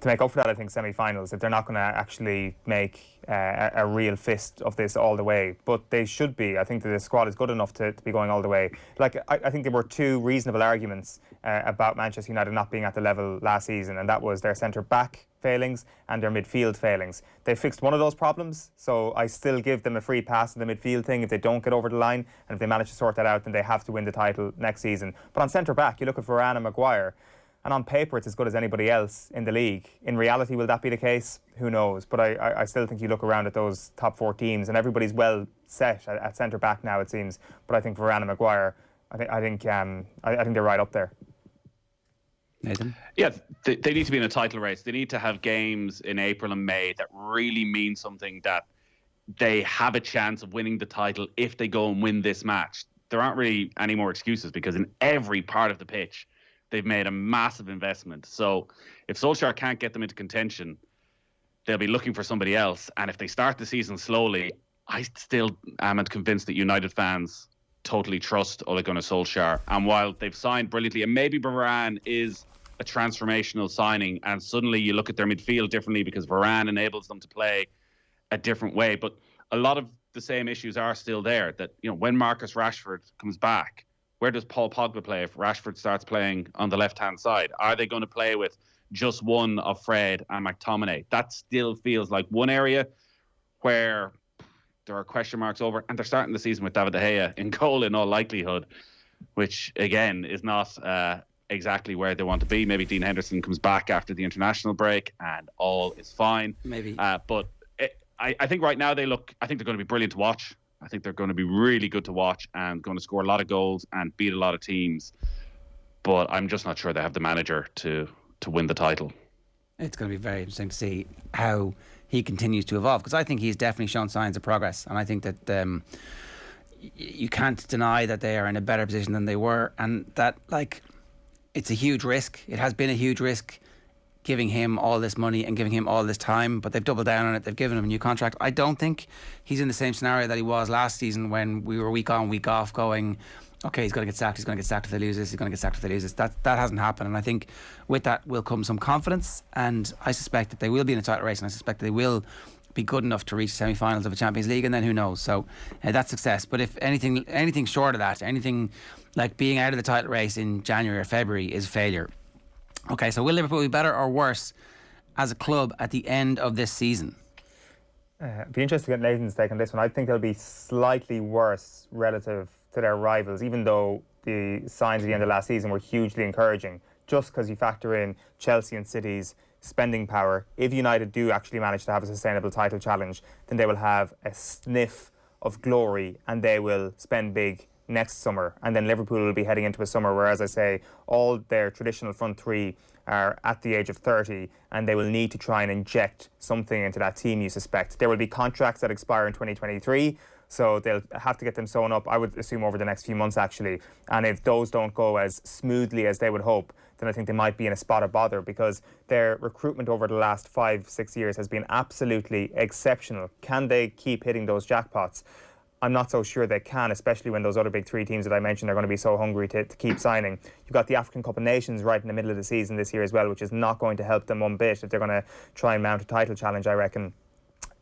To make up for that, I think semi-finals, if they're not going to actually make a real fist of this all the way. But they should be. I think that the squad is good enough to be going all the way. Like, I think there were two reasonable arguments about Manchester United not being at the level last season, and that was their centre-back failings and their midfield failings. They fixed one of those problems, so I still give them a free pass in the midfield thing if they don't get over the line, and if they manage to sort that out, then they have to win the title next season. But on centre-back, you look at Varane and Maguire, and on paper, it's as good as anybody else in the league. In reality, will that be the case? Who knows? But I still think you look around at those top four teams, and everybody's well set at centre back now, it seems. But I think Varane and Maguire, I think they're right up there. Nathan? Yeah, they need to be in a title race. They need to have games in April and May that really mean something, that they have a chance of winning the title if they go and win this match. There aren't really any more excuses because in every part of the pitch, they've made a massive investment. So if Solskjaer can't get them into contention, they'll be looking for somebody else. And if they start the season slowly, I still am convinced that United fans totally trust Ole Gunnar Solskjaer. And while they've signed brilliantly, and maybe Varane is a transformational signing, and suddenly you look at their midfield differently because Varane enables them to play a different way. But a lot of the same issues are still there. That, you know, when Marcus Rashford comes back, where does Paul Pogba play if Rashford starts playing on the left-hand side? Are they going to play with just one of Fred and McTominay? That still feels like one area where there are question marks over, and they're starting the season with David De Gea in goal in all likelihood, which again is not exactly where they want to be. Maybe Dean Henderson comes back after the international break and all is fine. Maybe. But I think right now I think they're going to be brilliant to watch. I think they're going to be really good to watch and going to score a lot of goals and beat a lot of teams. But I'm just not sure they have the manager to win the title. It's going to be very interesting to see how he continues to evolve, because I think he's definitely shown signs of progress, and I think that you can't deny that they are in a better position than they were, and that, like, it's a huge risk. It has been a huge risk giving him all this money and giving him all this time, but they've doubled down on it. They've given him a new contract. I don't think he's in the same scenario that he was last season when we were week on, week off going, okay, he's going to get sacked, if they lose this, he's going to get sacked if they lose this. That hasn't happened, and I think with that will come some confidence, and I suspect that they will be in a title race, and I suspect that they will be good enough to reach semi-finals of a Champions League, and then who knows. So that's success. But if anything short of that, anything like being out of the title race in January or February is failure. Okay, so will Liverpool be better or worse as a club at the end of this season? It'd be interesting to get Nathan's take on this one. I think they'll be slightly worse relative to their rivals, even though the signs at the end of last season were hugely encouraging, just because you factor in Chelsea and City's spending power. If United do actually manage to have a sustainable title challenge, then they will have a sniff of glory and they will spend big next summer, and then Liverpool will be heading into a summer where, as I say, all their traditional front three are at the age of 30, and they will need to try and inject something into that team, you suspect. There will be contracts that expire in 2023, so they'll have to get them sewn up, I would assume, over the next few months, actually. And if those don't go as smoothly as they would hope, then I think they might be in a spot of bother, because their recruitment over the last 5-6 years has been absolutely exceptional. Can they keep hitting those jackpots? I'm not so sure they can, especially when those other big three teams that I mentioned are going to be so hungry to keep signing. You've got the African Cup of Nations right in the middle of the season this year as well, which is not going to help them one bit if they're going to try and mount a title challenge, I reckon.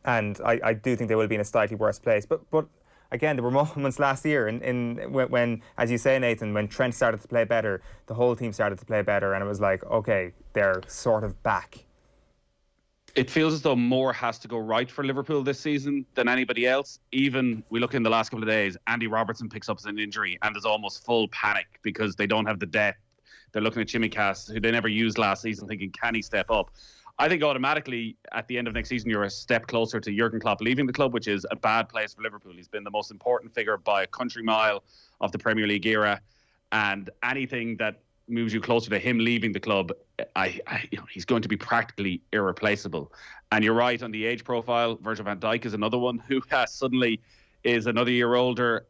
And I do think they will be in a slightly worse place. But again, there were moments last year when, as you say, Nathan, when Trent started to play better, the whole team started to play better, and it was like, okay, they're sort of back. It feels as though more has to go right for Liverpool this season than anybody else. Even, we look in the last couple of days, Andy Robertson picks up an injury and there's almost full panic because they don't have the depth. They're looking at Chimikas, who they never used last season, thinking, can he step up? I think automatically at the end of next season, you're a step closer to Jurgen Klopp leaving the club, which is a bad place for Liverpool. He's been the most important figure by a country mile of the Premier League era, and anything that moves you closer to him leaving the club, he's going to be practically irreplaceable. And you're right on the age profile. Virgil van Dijk is another one who suddenly is another year older.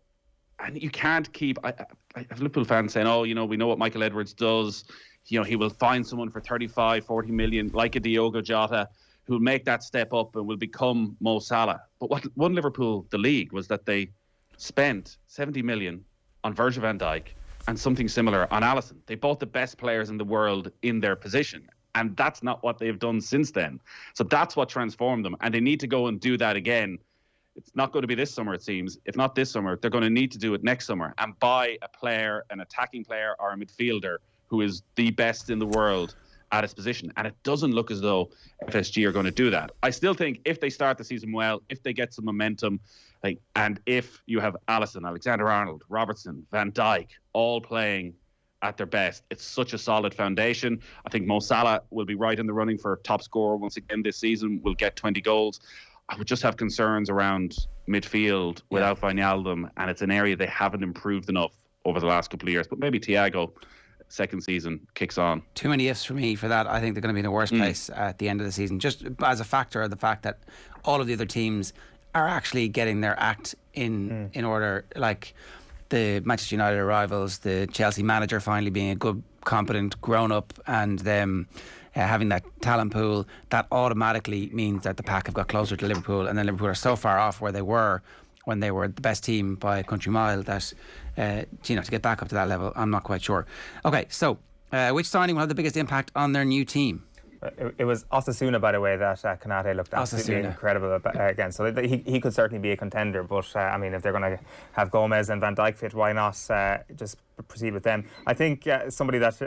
And you can't keep... I have Liverpool fans saying, we know what Michael Edwards does. He will find someone for 35, 40 million, like a Diogo Jota, who'll make that step up and will become Mo Salah. But what won Liverpool the league was that they spent 70 million on Virgil van Dijk and something similar on Alisson. They bought the best players in the world in their position. And that's not what they've done since then. So that's what transformed them. And they need to go and do that again. It's not going to be this summer, it seems. If not this summer, they're going to need to do it next summer and buy a player, an attacking player or a midfielder who is the best in the world at his position. And it doesn't look as though FSG are going to do that. I still think if they start the season well, if they get some momentum, and if you have Alisson, Alexander-Arnold, Robertson, Van Dijk, all playing at their best, it's such a solid foundation. I think Mo Salah will be right in the running for top scorer once again this season, will get 20 goals. I would just have concerns around midfield without Wijnaldum, and it's an area they haven't improved enough over the last couple of years. But maybe Thiago, second season, kicks on. Too many ifs for me for that. I think they're going to be in a worse place at the end of the season, just as a factor of the fact that all of the other teams are actually getting their act in order. Like the Manchester United arrivals, the Chelsea manager finally being a good, competent, grown-up, and them having that talent pool, that automatically means that the pack have got closer to Liverpool, and then Liverpool are so far off where they were when they were the best team by a country mile that to get back up to that level, I'm not quite sure. Okay, so which signing will have the biggest impact on their new team? It was Osasuna, by the way, that Konate looked absolutely incredible again. So he could certainly be a contender. But, I mean, if they're going to have Gomez and Van Dijk fit, why not just proceed with them? I think somebody that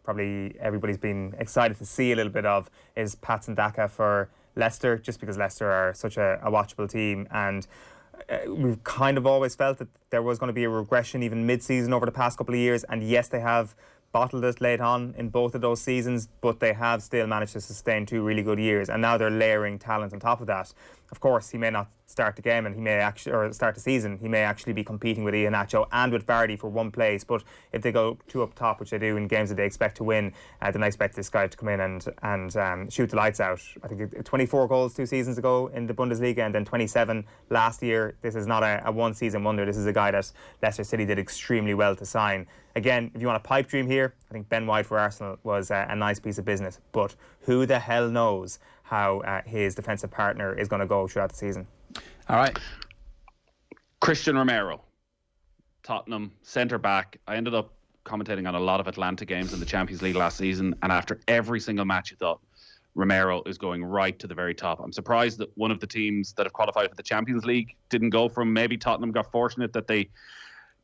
probably everybody's been excited to see a little bit of is Patson Daka for Leicester, just because Leicester are such a watchable team. And we've kind of always felt that there was going to be a regression even mid-season over the past couple of years. And yes, they have bottled it late on in both of those seasons, but they have still managed to sustain 2 really good years, and now they're layering talent on top of that. Of course, he may not start the game, and he may actually, or start the season, he may actually be competing with Iheanacho and with Vardy for one place. But if they go 2 up top, which they do in games that they expect to win, then I expect this guy to come in and shoot the lights out. I think 24 goals 2 seasons ago in the Bundesliga, and then 27 last year. This is not a one-season wonder. This is a guy that Leicester City did extremely well to sign. Again, if you want a pipe dream here, I think Ben White for Arsenal was a nice piece of business. But who the hell knows how his defensive partner is going to go throughout the season. All right. Christian Romero, Tottenham, centre-back. I ended up commentating on a lot of Atlanta games in the Champions League last season, and after every single match you thought, Romero is going right to the very top. I'm surprised that one of the teams that have qualified for the Champions League didn't go from. Maybe Tottenham got fortunate that they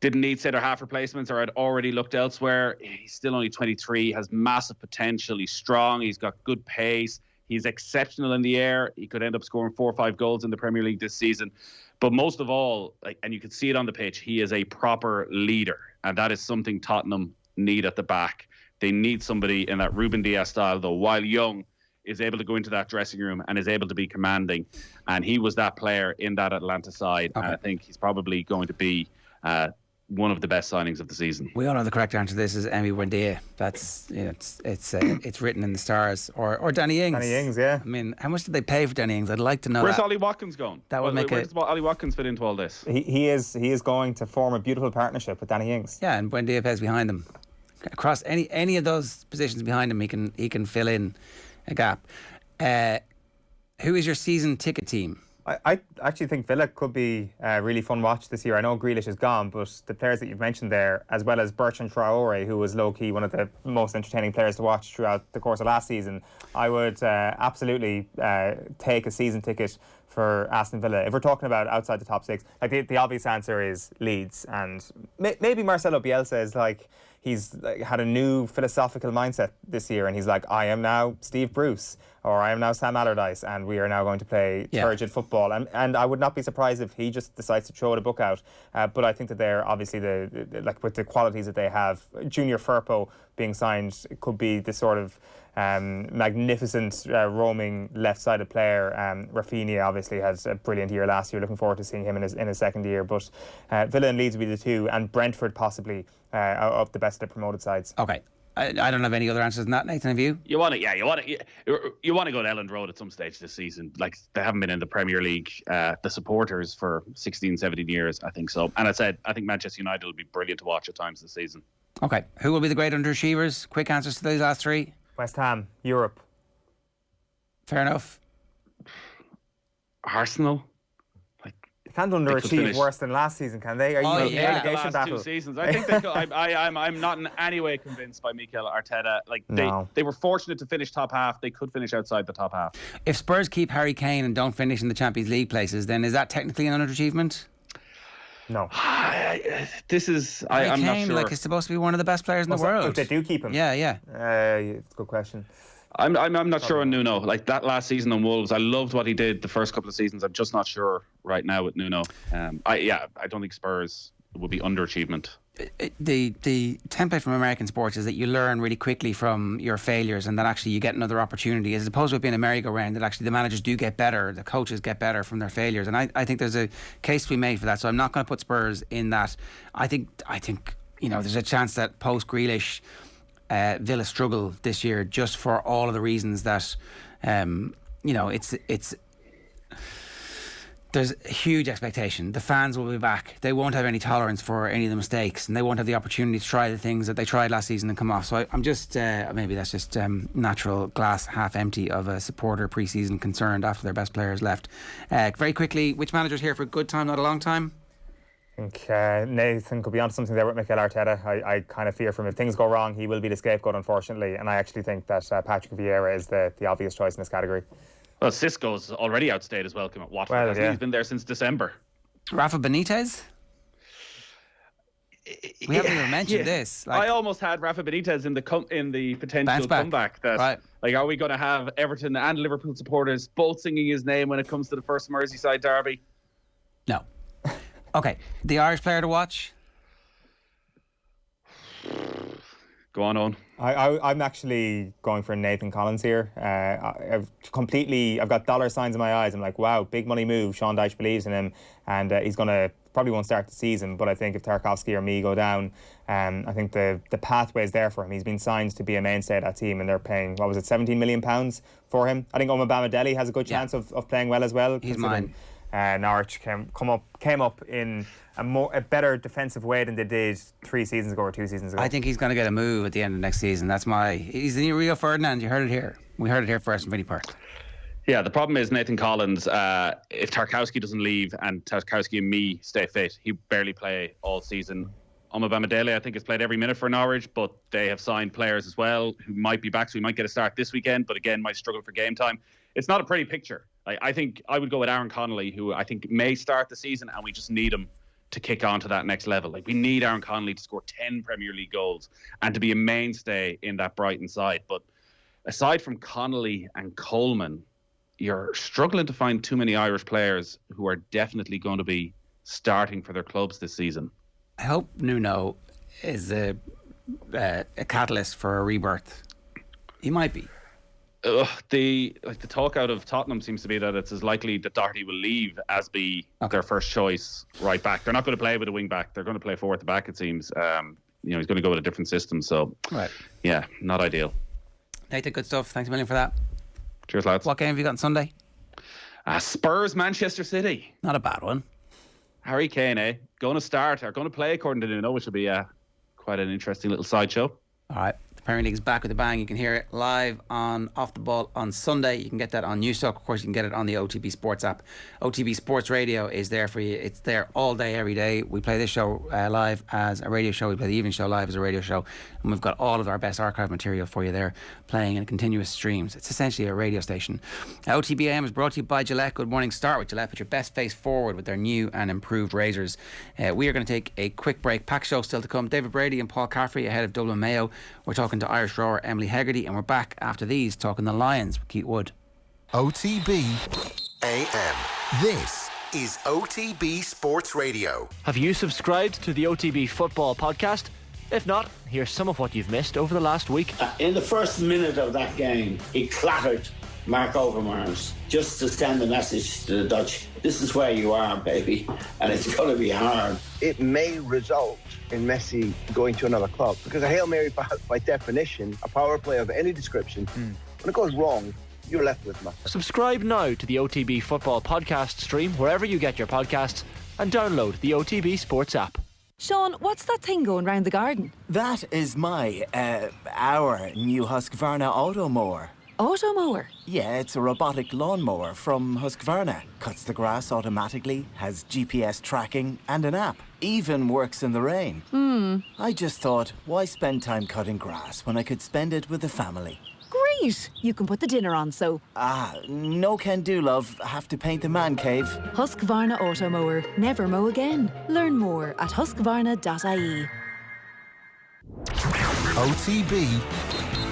didn't need centre-half replacements or had already looked elsewhere. He's still only 23, has massive potential. He's strong, he's got good pace. He's exceptional in the air. He could end up scoring 4 or 5 goals in the Premier League this season. But most of all, and you can see it on the pitch, he is a proper leader. And that is something Tottenham need at the back. They need somebody in that Ruben Dias style, though, while young, is able to go into that dressing room and is able to be commanding. And he was that player in that Atlanta side. Okay. And I think he's probably going to be one of the best signings of the season. We all know the correct answer to this is Emi Buendia. That's it's written in the stars. Or Danny Ings. Danny Ings, yeah. I mean, how much did they pay for Danny Ings? I'd like to know. Where's that. Ollie Watkins going? That would make Where does Ollie Watkins fit into all this? He is going to form a beautiful partnership with Danny Ings. Yeah, and Buendia plays behind them. Across any of those positions behind him, he can fill in a gap. Who is your season ticket team? I actually think Villa could be a really fun watch this year. I know Grealish is gone, but the players that you've mentioned there, as well as Bertrand Traore, who was low-key one of the most entertaining players to watch throughout the course of last season, I would absolutely take a season ticket for Aston Villa. If we're talking about outside the top 6, like the obvious answer is Leeds, and maybe Marcelo Bielsa is like, he's had a new philosophical mindset this year, and he's like, I am now Steve Bruce, or I am now Sam Allardyce, and we are now going to play turgid football. And I would not be surprised if he just decides to throw the book out. But I think that they're obviously, with the qualities that they have, Junior Firpo being signed could be the sort of magnificent roaming left-sided player. Rafinha obviously has a brilliant year last year. Looking forward to seeing him in his second year. But Villa and Leeds would be the two, and Brentford possibly of the best of the promoted sides. Okay. I don't have any other answers than that. Nathan, have you? You want to go to Elland Road at some stage this season. Like, they haven't been in the Premier League, the supporters, for 16, 17 years, I think so. And I think Manchester United will be brilliant to watch at times this season. Okay. Who will be the great underachievers? Quick answers to these last 3. West Ham, Europe. Fair enough. Arsenal. Can't underachieve worse than last season, can they? Are you in relegation last battle? 2 seasons. I think they could. I'm not in any way convinced by Mikel Arteta. They were fortunate to finish top half. They could finish outside the top half. If Spurs keep Harry Kane and don't finish in the Champions League places, then is that technically an underachievement? No. This is. I'm not sure. Like, he's supposed to be one of the best players in the world. If they do keep him. Yeah. It's a good question. I'm not sure on Nuno. Like that last season on Wolves, I loved what he did the first couple of seasons. I'm just not sure right now with Nuno. I don't think Spurs would be underachievement. The template from American sports is that you learn really quickly from your failures, and that actually you get another opportunity, as opposed to it being a merry-go-round, that actually the managers do get better, the coaches get better from their failures. And I think there's a case to be made for that. So I'm not going to put Spurs in that. I think there's a chance that post Grealish, Villa struggle this year, just for all of the reasons that it's There's a huge expectation. The fans will be back. They won't have any tolerance for any of the mistakes, and they won't have the opportunity to try the things that they tried last season and come off. So I'm just, maybe that's just natural glass half empty of a supporter pre-season concerned after their best players left. Very quickly, which manager's here for a good time, not a long time? I think Nathan could be onto something there with Mikel Arteta. I kind of fear for him. If things go wrong, he will be the scapegoat, unfortunately. And I actually think that Patrick Vieira is the obvious choice in this category. Well, Cisco's already outstayed his welcome at Watford. Well, yeah. He's been there since December. Rafa Benitez? We haven't even mentioned this. I almost had Rafa Benitez in the potential comeback. That, like, are we going to have Everton and Liverpool supporters both singing his name when it comes to the first Merseyside derby? No. Okay, the Irish player to watch? Go on. I'm actually going for Nathan Collins here. I've got dollar signs in my eyes. I'm like, wow, big money move. Sean Dyche believes in him, and he's probably won't start the season. But I think if Tarkowski or me go down, I think the pathway is there for him. He's been signed to be a mainstay of that team, and they're paying, what was it, £17 million for him. I think Omabamidele has a good chance of playing well as well. He's mine. Norwich came up in a better defensive way than they did 3 seasons ago or 2 seasons ago. I think he's going to get a move at the end of next season. He's the new Rio Ferdinand. You heard it here. We heard it here first in Vinnie Park. Yeah, the problem is Nathan Collins, if Tarkowski doesn't leave and Tarkowski and me stay fit, he barely play all season. Omabamidele, I think, has played every minute for Norwich, but they have signed players as well who might be back, so he might get a start this weekend, but again, might struggle for game time. It's not a pretty picture. I think I would go with Aaron Connolly, who I think may start the season, and we just need him to kick on to that next level. Like, we need Aaron Connolly to score 10 Premier League goals and to be a mainstay in that Brighton side. But aside from Connolly and Coleman, you're struggling to find too many Irish players who are definitely going to be starting for their clubs this season. I hope Nuno is a catalyst for a rebirth. He might be. The talk out of Tottenham seems to be that it's as likely that Doherty will leave as be their first choice right back. They're not going to play with a wing back. They're going to play 4 at the back, it seems. He's going to go with a different system. So, yeah, not ideal. Nathan, good stuff. Thanks a million for that. Cheers, lads. What game have you got on Sunday? Spurs, Manchester City. Not a bad one. Harry Kane, going to start, or going to play according to Nuno, which will be quite an interesting little sideshow. All right. The Premier League is back with a bang. You can hear it live on Off the Ball on Sunday. You can get that on Newstalk. Of course, you can get it on the OTB Sports app. OTB Sports Radio is there for you. It's there all day, every day. We play this show live as a radio show. We play the evening show live as a radio show. And we've got all of our best archive material for you there, playing in continuous streams. It's essentially a radio station. OTB AM is brought to you by Gillette. Good morning. Start with Gillette. Put your best face forward with their new and improved razors. We are going to take a quick break. Pack show still to come. David Brady and Paul Caffrey ahead of Dublin-Mayo. We're talking to Irish rower Emily Hegarty, and we're back after these talking the Lions with Keith Wood. OTB AM. This is OTB Sports Radio. Have you subscribed to the OTB Football Podcast? If not, here's some of what you've missed over the last week. In the first minute of that game, he clattered Mark Overmars just to send a message to the Dutch. This is where you are, baby, and it's going to be hard. It may result in Messi going to another club, because a Hail Mary pass, by definition, a power play of any description, when it goes wrong, you're left with nothing. Subscribe now to the OTB Football Podcast stream wherever you get your podcasts, and download the OTB Sports app. Sean, what's that thing going round the garden? That is our new Husqvarna Automower. Automower? Yeah, it's a robotic lawnmower from Husqvarna. Cuts the grass automatically, has GPS tracking and an app. Even works in the rain. I just thought, why spend time cutting grass when I could spend it with the family? Great! You can put the dinner on, so... No can do, love. Have to paint the man cave. Husqvarna Automower. Never mow again. Learn more at husqvarna.ie. OTB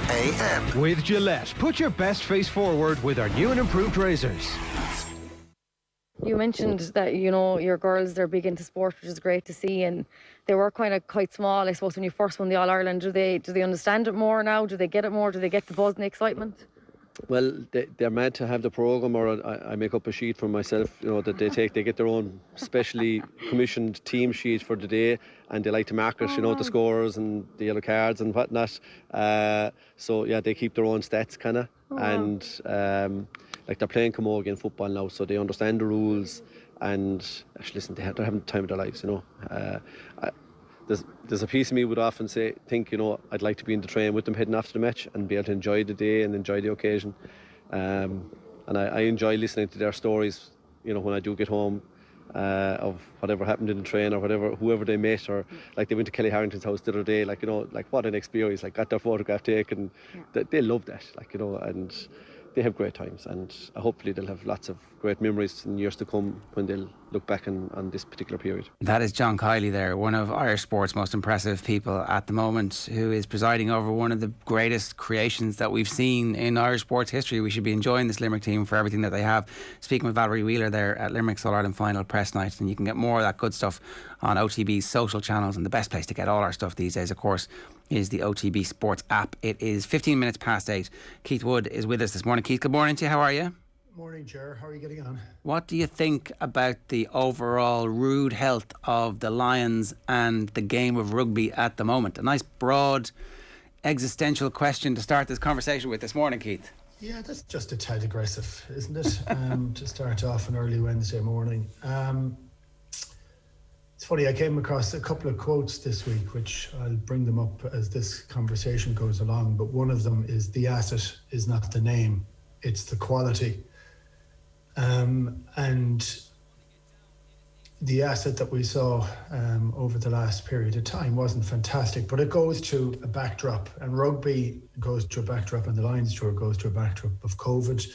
AM. With Gillette, put your best face forward with our new and improved razors. You mentioned that, your girls, they're big into sport, which is great to see, and they were quite small, I suppose, when you first won the All-Ireland. Do they understand it more now? Do they get it more? Do they get the buzz and the excitement? Well, they're mad to have the programme, or I make up a sheet for myself, that they get their own specially commissioned team sheet for the day, and they like to mark it, the scores and the yellow cards and whatnot. So, yeah, they keep their own stats, kind of. And, they're playing camogie football now, so they understand the rules, and actually, listen, they're having the time of their lives, you know. There's a piece of me would often think, you know, I'd like to be in the train with them heading after the match and be able to enjoy the day and enjoy the occasion. And I enjoy listening to their stories, you know, when I do get home, of whatever happened in the train or whatever, whoever they met, or like they went to Kelly Harrington's house the other day, like, you know, like what an experience, like got their photograph taken. They love that, like, you know, and they have great times, and hopefully they'll have lots of great memories in years to come when they'll look back on this particular period. That is John Kiley there, one of Irish sport's most impressive people at the moment, who is presiding over one of the greatest creations that we've seen in Irish sports history. We should be enjoying this Limerick team for everything that they have. Speaking with Valerie Wheeler there at Limerick's All-Ireland Final Press Night, and you can get more of that good stuff on OTB's social channels, and the best place to get all our stuff these days, of course, is the OTB Sports app. It is 15 minutes past 8. Keith Wood is with us this morning. Keith, good morning to you. How are you? Morning, Ger. How are you getting on? What do you think about the overall rude health of the Lions and the game of rugby at the moment? A nice broad existential question to start this conversation with this morning, Keith. Yeah, that's just a tad aggressive, isn't it? To start off an early Wednesday morning. It's funny, I came across a couple of quotes this week, which I'll bring them up as this conversation goes along, but one of them is, the asset is not the name, it's the quality. And the asset that we saw over the last period of time wasn't fantastic, but it goes to a backdrop, and rugby goes to a backdrop, and the Lions tour goes to a backdrop of COVID,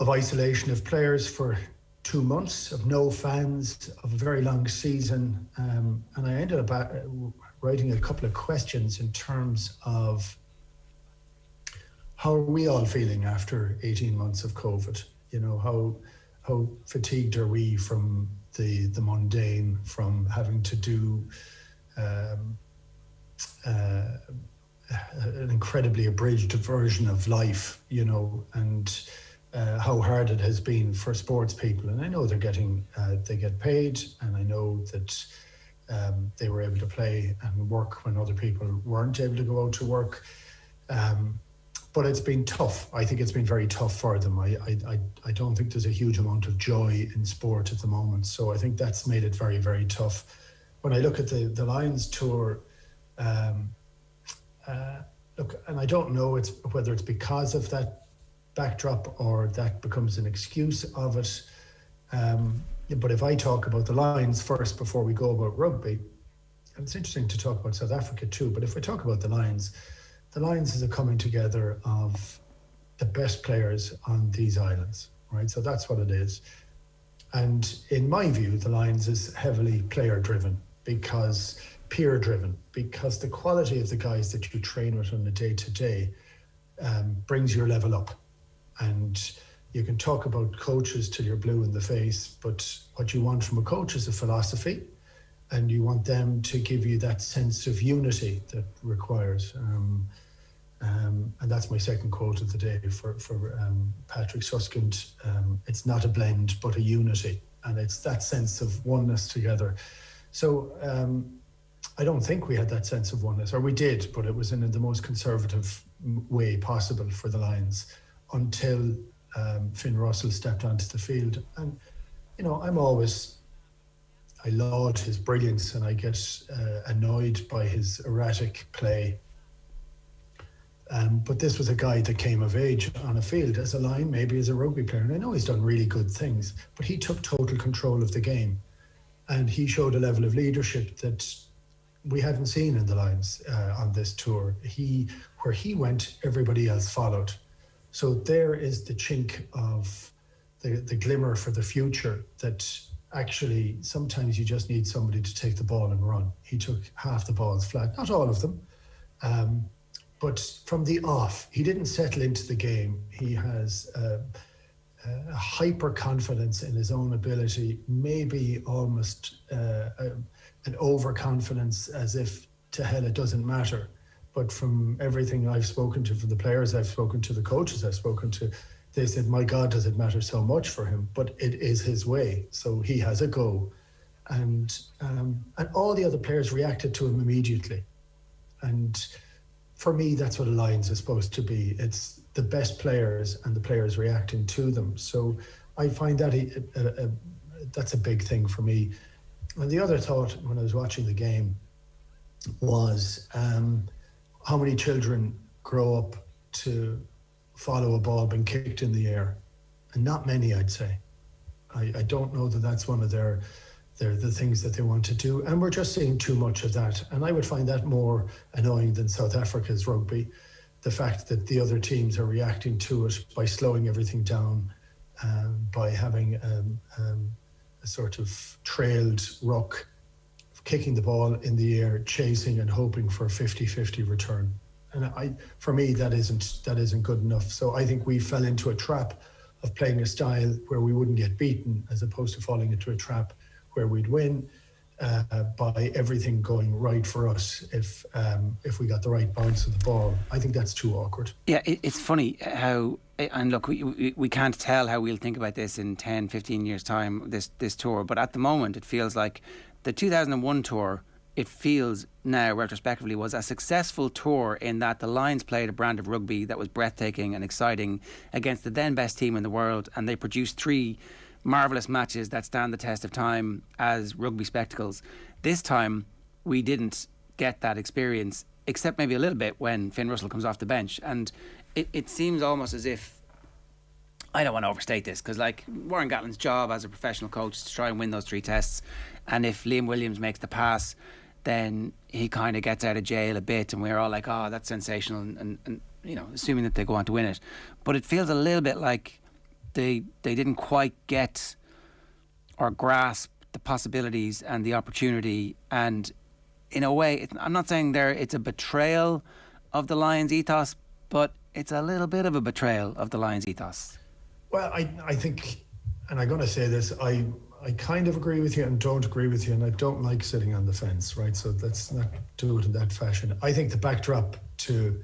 of isolation of players for 2 months, of no fans, of a very long season, and I ended up writing a couple of questions in terms of how are we all feeling after 18 months of COVID? You know, how fatigued are we from the mundane, from having to do an incredibly abridged version of life, you know, and how hard it has been for sports people. And I know they get paid, and I know that they were able to play and work when other people weren't able to go out to work. But it's been tough. I think it's been very tough for them. I don't think there's a huge amount of joy in sport at the moment. So I think that's made it very, very tough. When I look at the Lions tour, look, and I don't know whether it's because of that backdrop or that becomes an excuse of it. But if I talk about the Lions first before we go about rugby, and it's interesting to talk about South Africa too, but if we talk about the Lions is a coming together of the best players on these islands, right? So that's what it is. And in my view, the Lions is heavily player-driven, because peer-driven, because the quality of the guys that you train with on a day-to-day brings your level up. And you can talk about coaches till you're blue in the face, but what you want from a coach is a philosophy, and you want them to give you that sense of unity that requires. And that's my second quote of the day for Patrick Suskind. It's not a blend, but a unity. And it's that sense of oneness together. So I don't think we had that sense of oneness, or we did, but it was in the most conservative way possible for the Lions until Finn Russell stepped onto the field. And, you know, I laud his brilliance, and I get annoyed by his erratic play. But this was a guy that came of age on a field as a Lion, maybe as a rugby player. And I know he's done really good things, but he took total control of the game. And he showed a level of leadership that we hadn't seen in the Lions on this tour. Where he went, everybody else followed. So there is the chink of the glimmer for the future, that actually sometimes you just need somebody to take the ball and run. He took half the balls flat, not all of them. But from the off, he didn't settle into the game. He has a hyper confidence in his own ability, maybe almost an overconfidence, as if to hell it doesn't matter. But from everything I've spoken to, from the players I've spoken to, the coaches I've spoken to, they said, my God, does it matter so much for him? But it is his way, so he has a go. And all the other players reacted to him immediately. And for me, that's what a Lions is supposed to be. It's the best players and the players reacting to them. So I find that that's a big thing for me. And the other thought when I was watching the game was how many children grow up to follow a ball being kicked in the air, and not many, I'd say. I don't know that that's one of the things that they want to do, and we're just seeing too much of that. And I would find that more annoying than South Africa's rugby, the fact that the other teams are reacting to it by slowing everything down, by having a sort of trailed ruck, kicking the ball in the air, chasing and hoping for a 50-50 return. And for me, that isn't good enough. So I think we fell into a trap of playing a style where we wouldn't get beaten, as opposed to falling into a trap where we'd win by everything going right for us if we got the right bounce of the ball. I think that's too awkward. Yeah, it's funny how, and look, we can't tell how we'll think about this in 10, 15 years' time, this tour, but at the moment it feels like the 2001 tour, it feels now retrospectively, was a successful tour in that the Lions played a brand of rugby that was breathtaking and exciting against the then best team in the world, and they produced 3 marvellous matches that stand the test of time as rugby spectacles. This time we didn't get that experience, except maybe a little bit when Finn Russell comes off the bench, and it seems almost as if, I don't want to overstate this, because like Warren Gatlin's job as a professional coach is to try and win those 3 tests, and if Liam Williams makes the pass, then he kind of gets out of jail a bit, and we're all like, oh, that's sensational, and you know, assuming that they go on to win it. But it feels a little bit like they didn't quite get or grasp the possibilities and the opportunity, and in a way, I'm not saying it's a betrayal of the Lions ethos, but it's a little bit of a betrayal of the Lions ethos. Well, I think, and I'm going to say this, I kind of agree with you and don't agree with you, and I don't like sitting on the fence, right? So let's not do it in that fashion. I think the backdrop to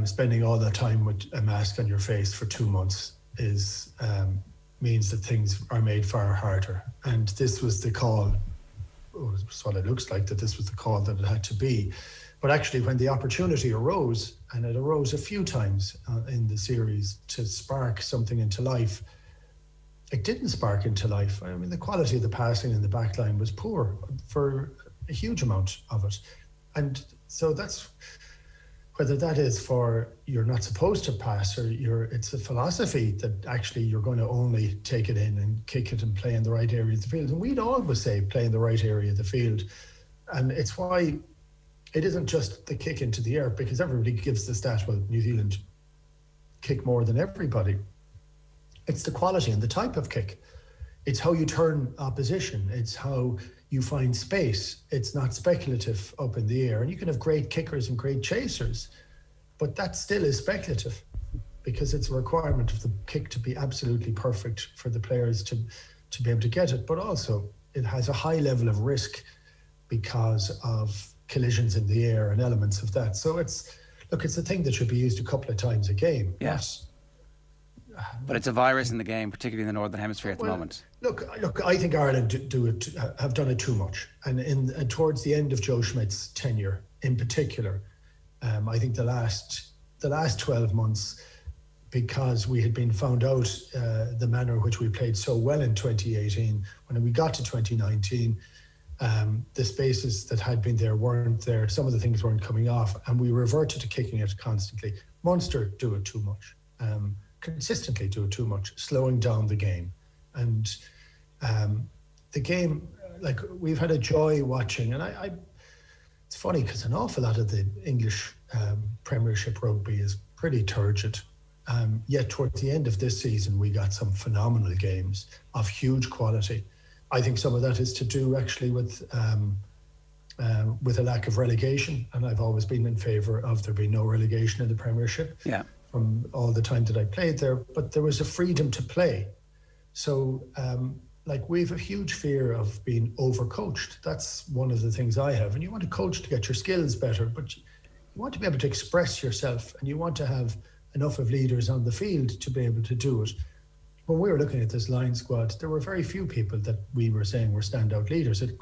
spending all that time with a mask on your face for 2 months means that things are made far harder. And this was the call, that's what it looks like, that this was the call that it had to be. But actually, when the opportunity arose, and it arose a few times in the series to spark something into life, it didn't spark into life. I mean, the quality of the passing in the back line was poor for a huge amount of it. And so that's, whether that is for you're not supposed to pass, or it's a philosophy that actually you're going to only take it in and kick it and play in the right area of the field. And we'd always say play in the right area of the field. And it's why it isn't just the kick into the air, because everybody gives the stat, well, New Zealand kick more than everybody. It's the quality and the type of kick. It's how you turn opposition. It's how you find space. It's not speculative up in the air. And you can have great kickers and great chasers, but that still is speculative, because it's a requirement of the kick to be absolutely perfect for the players to be able to get it. But also it has a high level of risk because of collisions in the air and elements of that. So it's a thing that should be used a couple of times a game. Yes. But it's a virus in the game, particularly in the Northern Hemisphere at the moment. Look, I think Ireland have done it too much. And towards the end of Joe Schmidt's tenure in particular, I think the last 12 months, because we had been found out the manner in which we played so well in 2018, when we got to 2019, the spaces that had been there weren't there. Some of the things weren't coming off, and we reverted to kicking it constantly. Munster do it too much. Consistently do it too much, slowing down the game. And the game, like, we've had a joy watching, and it's funny because an awful lot of the English Premiership rugby is pretty turgid. Yet towards the end of this season, we got some phenomenal games of huge quality. I think some of that is to do actually with a lack of relegation, and I've always been in favour of there being no relegation in the Premiership. Yeah. From all the time that I played there, but there was a freedom to play. So we have a huge fear of being overcoached. That's one of the things I have. And you want to coach to get your skills better, but you want to be able to express yourself, and you want to have enough of leaders on the field to be able to do it. When we were looking at this line squad, there were very few people that we were saying were standout leaders. It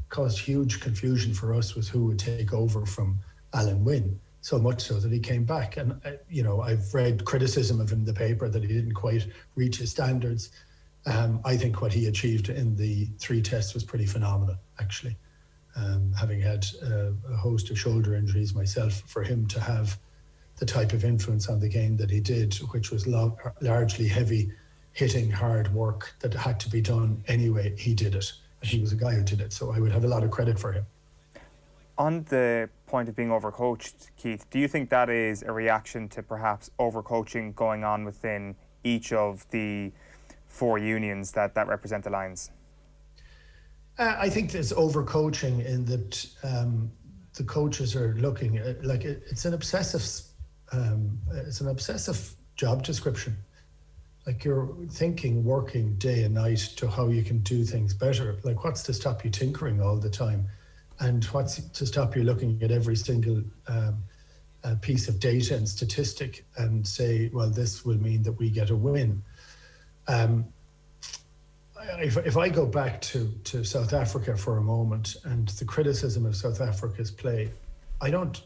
caused huge confusion for us with who would take over from Alan Wynne. So much so that he came back. And, I've read criticism of him in the paper that he didn't quite reach his standards. I think what he achieved in the 3 tests was pretty phenomenal, actually. Having had a host of shoulder injuries myself, for him to have the type of influence on the game that he did, which was largely heavy hitting, hard work that had to be done anyway, he did it. And he was a guy who did it, so I would have a lot of credit for him. On the point of being overcoached, Keith, do you think that is a reaction to perhaps overcoaching going on within each of the 4 unions that represent the Lions? I think there's overcoaching in that the coaches are looking at, like, it's an obsessive job description. Like, you're thinking, working day and night to how you can do things better. Like, what's to stop you tinkering all the time? And what's to stop you looking at every single piece of data and statistic and say, well, this will mean that we get a win. If I go back to South Africa for a moment and the criticism of South Africa's play, I don't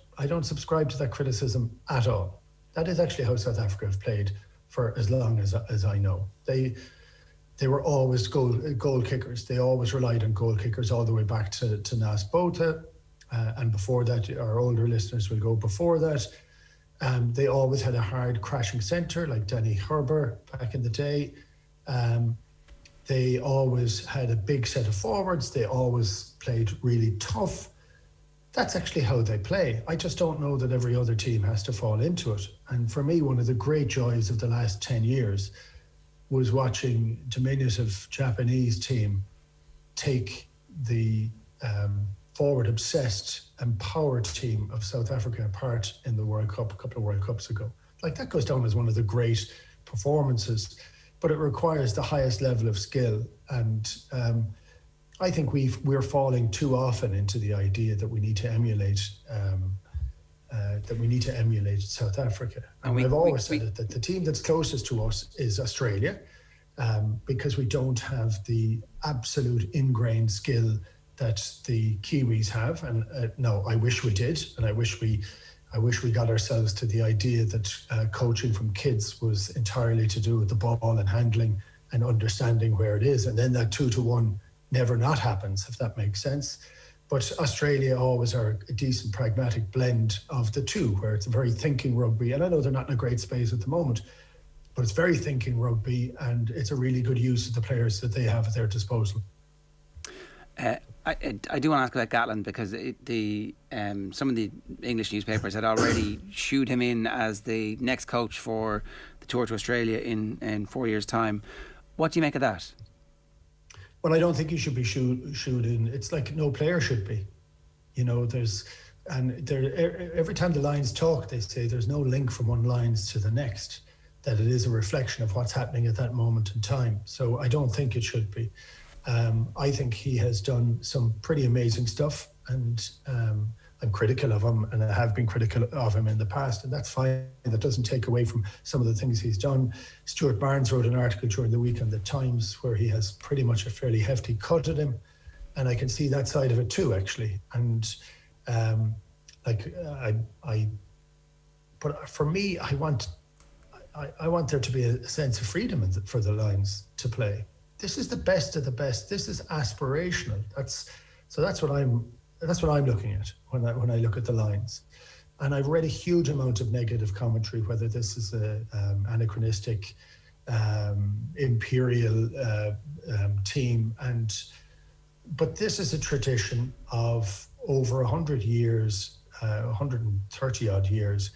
subscribe to that criticism at all. That is actually how South Africa have played for as long as I know. They were always goal kickers. They always relied on goal kickers all the way back to Nas Botha. And before that, our older listeners will go before that. They always had a hard crashing centre like Danny Herber back in the day. They always had a big set of forwards. They always played really tough. That's actually how they play. I just don't know that every other team has to fall into it. And for me, one of the great joys of the last 10 years was watching diminutive Japanese team take the forward-obsessed, empowered team of South Africa apart in the World Cup a couple of World Cups ago. Like, that goes down as one of the great performances, but it requires the highest level of skill. And I think we're falling too often into the idea that we need to emulate South Africa. And I've always said that the team that's closest to us is Australia, because we don't have the absolute ingrained skill that the Kiwis have. And no, I wish we did, and I wish we got ourselves to the idea that coaching from kids was entirely to do with the ball and handling and understanding where it is, and then that 2-to-1 never not happens, if that makes sense. But Australia always are a decent pragmatic blend of the two, where it's a very thinking rugby, and I know they're not in a great space at the moment, but it's very thinking rugby, and it's a really good use of the players that they have at their disposal. I do want to ask about Gatland, because some of the English newspapers had already shooed him in as the next coach for the tour to Australia in 4 years' time. What do you make of that? Well, I don't think he should be shooed in. It's like no player should be. You know, every time the Lions talk, they say there's no link from one Lions to the next, that it is a reflection of what's happening at that moment in time. So I don't think it should be. I think he has done some pretty amazing stuff, and I'm critical of him, and I have been critical of him in the past, and that's fine. That doesn't take away from some of the things he's done. Stuart Barnes wrote an article during the week on the Times where he has pretty much a fairly hefty cut at him, and I can see that side of it too, actually. And but for me, I want there to be a sense of freedom for the Lions to play. This is the best of the best. This is aspirational. That's what I'm looking at when I look at the Lions. And I've read a huge amount of negative commentary, whether this is a anachronistic, imperial team, but this is a tradition of over 100 years, 130 odd years,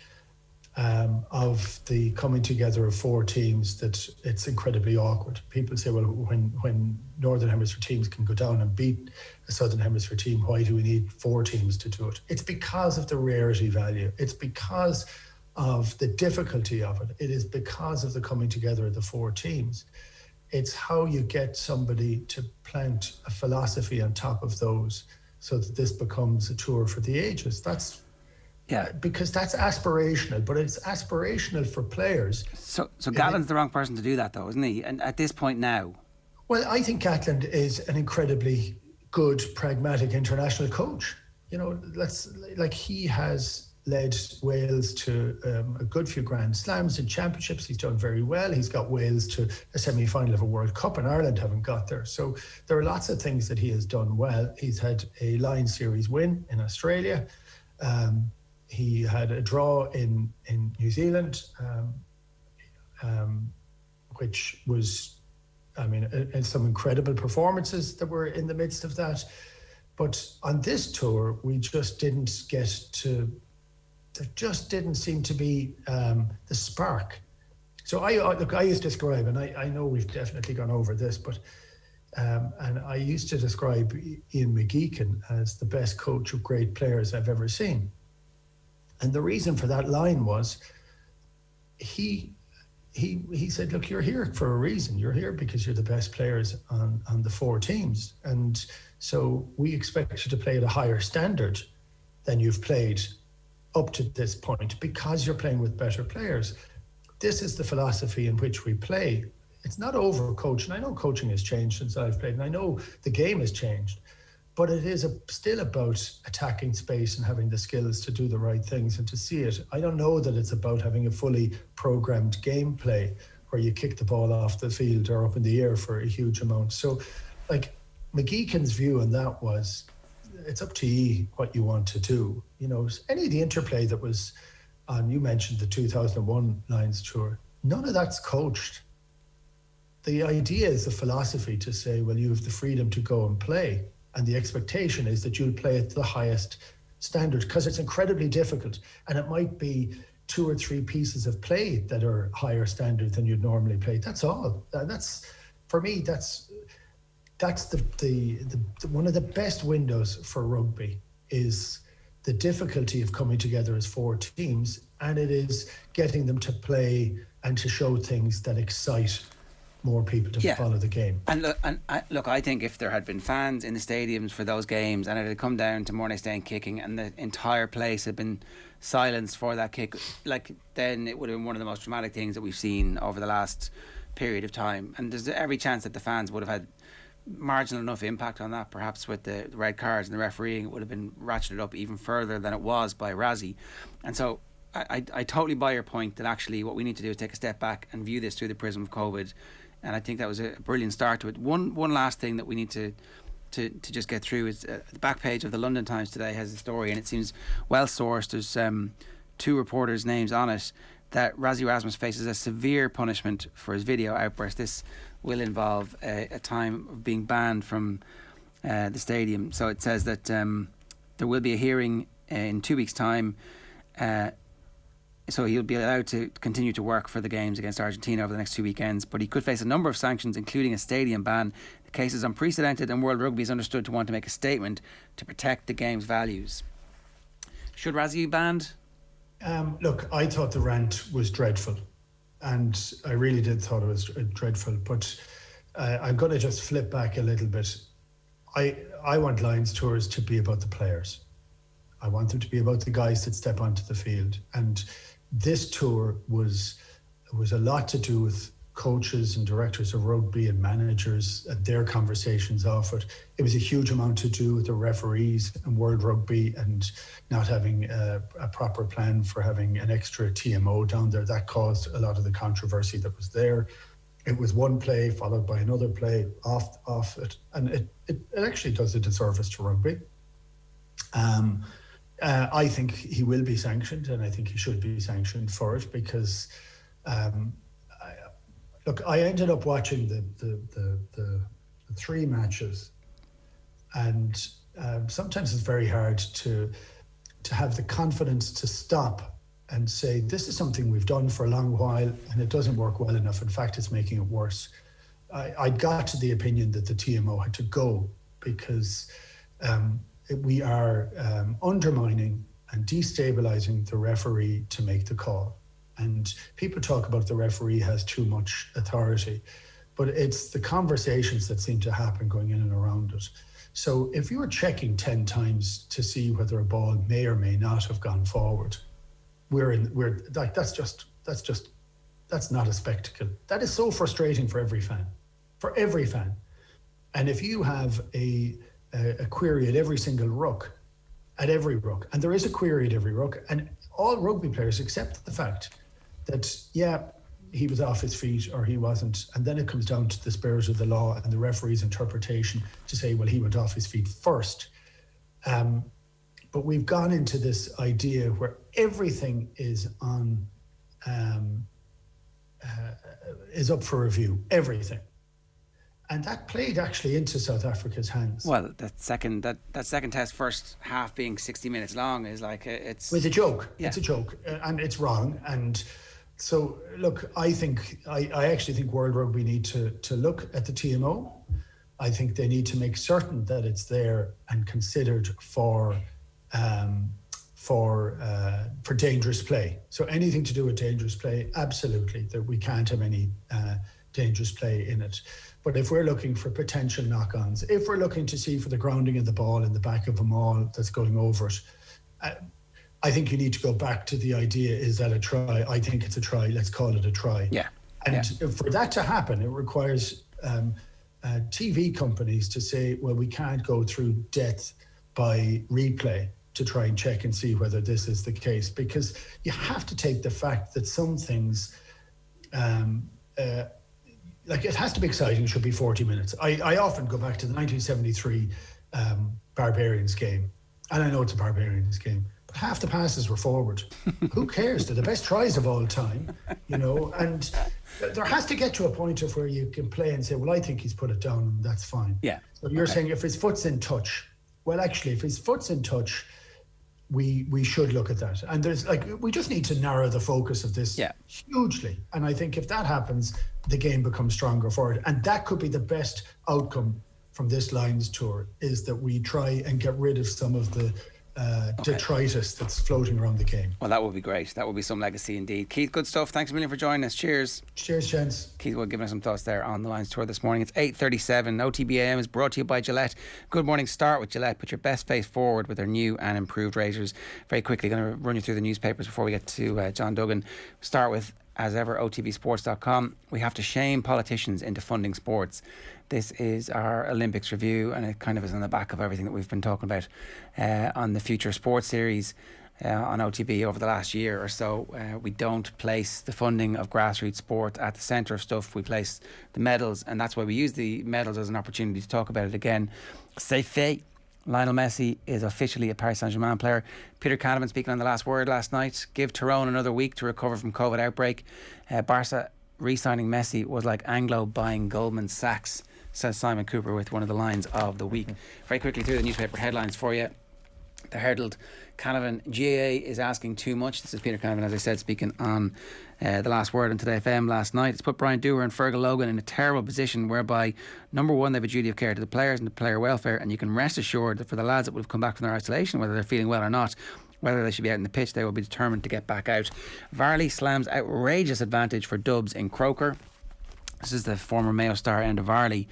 of the coming together of 4 teams, that it's incredibly awkward. People say, well, when Northern Hemisphere teams can go down and beat a Southern Hemisphere team, why do we need 4 teams to do it? It's because of the rarity value. It's because of the difficulty of it. It is because of the coming together of the 4 teams. It's how you get somebody to plant a philosophy on top of those so that this becomes a tour for the ages. Because that's aspirational, but it's aspirational for players. So Gatland's the wrong person to do that, though, isn't he? And at this point now. Well, I think Gatland is an incredibly good, pragmatic international coach. You know, he has led Wales to a good few Grand Slams and championships. He's done very well. He's got Wales to a semi-final of a World Cup, and Ireland haven't got there. So there are lots of things that he has done well. He's had a Lions series win in Australia. He had a draw in New Zealand, which was, and some incredible performances that were in the midst of that. But on this tour, we just didn't get to. There just didn't seem to be the spark. So I used to describe, and I know we've definitely gone over this, but and I used to describe Ian McGeechan as the best coach of great players I've ever seen. And the reason for that line was he said, look, you're here for a reason. You're here because you're the best players on the four teams. And so we expect you to play at a higher standard than you've played up to this point because you're playing with better players. This is the philosophy in which we play. It's not over coaching. I know coaching has changed since I've played, and I know the game has changed, but it is still about attacking space and having the skills to do the right things and to see it. I don't know that it's about having a fully programmed gameplay where you kick the ball off the field or up in the air for a huge amount. So, like, McGeechan's view on that was, it's up to you what you want to do. Any of the interplay that was on, you mentioned the 2001 Lions tour, none of that's coached. The idea is the philosophy to say, well, you have the freedom to go and play. And the expectation is that you'll play at the highest standard because it's incredibly difficult. And it might be 2 or 3 pieces of play that are higher standard than you'd normally play. That's all. That's, for me, that's the one of the best windows for rugby is the difficulty of coming together as 4 teams, and it is getting them to play and to show things that excite more people to follow the game. And look, I think if there had been fans in the stadiums for those games and it had come down to Mornay Stane kicking and the entire place had been silenced for that kick, then it would have been one of the most dramatic things that we've seen over the last period of time. And there's every chance that the fans would have had marginal enough impact on that, perhaps with the red cards and the refereeing. It would have been ratcheted up even further than it was by Razzie. And so I totally buy your point that actually what we need to do is take a step back and view this through the prism of COVID. And I think that was a brilliant start to it. One last thing that we need to just get through is the back page of the London Times today has a story, and it seems well sourced. There's 2 reporters' names on it, that Rassie Erasmus faces a severe punishment for his video outburst. This will involve a time of being banned from the stadium. So it says that there will be a hearing in 2 weeks' time. So he'll be allowed to continue to work for the games against Argentina over the next 2 weekends, but he could face a number of sanctions, including a stadium ban. The case is unprecedented, and World Rugby is understood to want to make a statement to protect the game's values. Should Razzie be banned? Look, I thought the rant was dreadful, and I really did thought it was dreadful, but I'm going to just flip back a little bit. I want Lions tours to be about the players. I want them to be about the guys that step onto the field, and this tour was a lot to do with coaches and directors of rugby and managers and their conversations off it. It was a huge amount to do with the referees and World Rugby and not having a proper plan for having an extra TMO down there. That caused a lot of the controversy that was there. It was one play followed by another play off it, and it actually does a disservice to rugby. I think he will be sanctioned, and I think he should be sanctioned for it because, look, I ended up watching the 3 matches, and sometimes it's very hard to have the confidence to stop and say, this is something we've done for a long while and it doesn't work well enough. In fact, it's making it worse. I got to the opinion that the TMO had to go because we are undermining and destabilizing the referee to make the call. And people talk about the referee has too much authority, but it's the conversations that seem to happen going in and around it. So if you were checking 10 times to see whether a ball may or may not have gone forward, that's not a spectacle. That is so frustrating for every fan. And if you have a query at every single ruck, at every ruck, and there is a query at every ruck, and all rugby players accept the fact that, yeah, he was off his feet or he wasn't, and then it comes down to the spirit of the law and the referee's interpretation to say, well, he went off his feet first. But we've gone into this idea where everything is on is up for review, everything. And that played actually into South Africa's hands. Well, that second test, first half being 60 minutes long, is like it's a joke. Yeah. It's a joke, and it's wrong. And so, look, I actually think World Rugby need to look at the TMO. I think they need to make certain that it's there and considered for dangerous play. So anything to do with dangerous play, absolutely, that we can't have any dangerous play in it. But if we're looking for potential knock-ons, if we're looking to see for the grounding of the ball in the back of a maul that's going over it, I think you need to go back to the idea, is that a try? I think it's a try. Let's call it a try. Yeah. And for that to happen, it requires TV companies to say, well, we can't go through death by replay to try and check and see whether this is the case, because you have to take the fact that some things, like it has to be exciting, it should be 40 minutes. I often go back to the 1973 Barbarians game, and I know it's a Barbarians game, but half the passes were forward. Who cares? They're the best tries of all time, and there has to get to a point of where you can play and say, well, I think he's put it down, and that's fine. Yeah. So you're saying if his foot's in touch, well, actually, if his foot's in touch, we should look at that. And we just need to narrow the focus of this hugely. And I think if that happens, the game becomes stronger for it. And that could be the best outcome from this Lions tour, is that we try and get rid of some of the detritus that's floating around the game. Well, that would be great. That would be some legacy indeed. Keith, good stuff. Thanks a million for joining us. Cheers. Cheers, gents. Keith will give us some thoughts there on the Lions tour this morning. It's 8:37. OTB AM is brought to you by Gillette. Good morning. Start with Gillette. Put your best face forward with their new and improved razors. Very quickly, going to run you through the newspapers before we get to John Duggan. Start with, as ever, OTBSports.com. We have to shame politicians into funding sports. This is our Olympics review, and it kind of is on the back of everything that we've been talking about on the Future Sports series on OTB over the last year or so. We don't place the funding of grassroots sport at the centre of stuff. We place the medals, and that's why we use the medals as an opportunity to talk about it again. C'est fait. Lionel Messi is officially a Paris Saint-Germain player. Peter Canavan speaking on The Last Word last night. Give Tyrone another week to recover from COVID outbreak. Barca re-signing Messi was like Anglo buying Goldman Sachs, says Simon Cooper with one of the lines of the week. Very quickly through the newspaper headlines for you. The Herald, Canavan, GAA is asking too much. This is Peter Canavan, as I said, speaking on The Last Word on Today FM last night. It's put Brian Dooher and Fergal Logan in a terrible position whereby, number one, they have a duty of care to the players and the player welfare, and you can rest assured that for the lads that would have come back from their isolation, whether they're feeling well or not, whether they should be out in the pitch, they will be determined to get back out. Varley slams outrageous advantage for Dubs in Croker. This is the former Mayo star Enda Varley,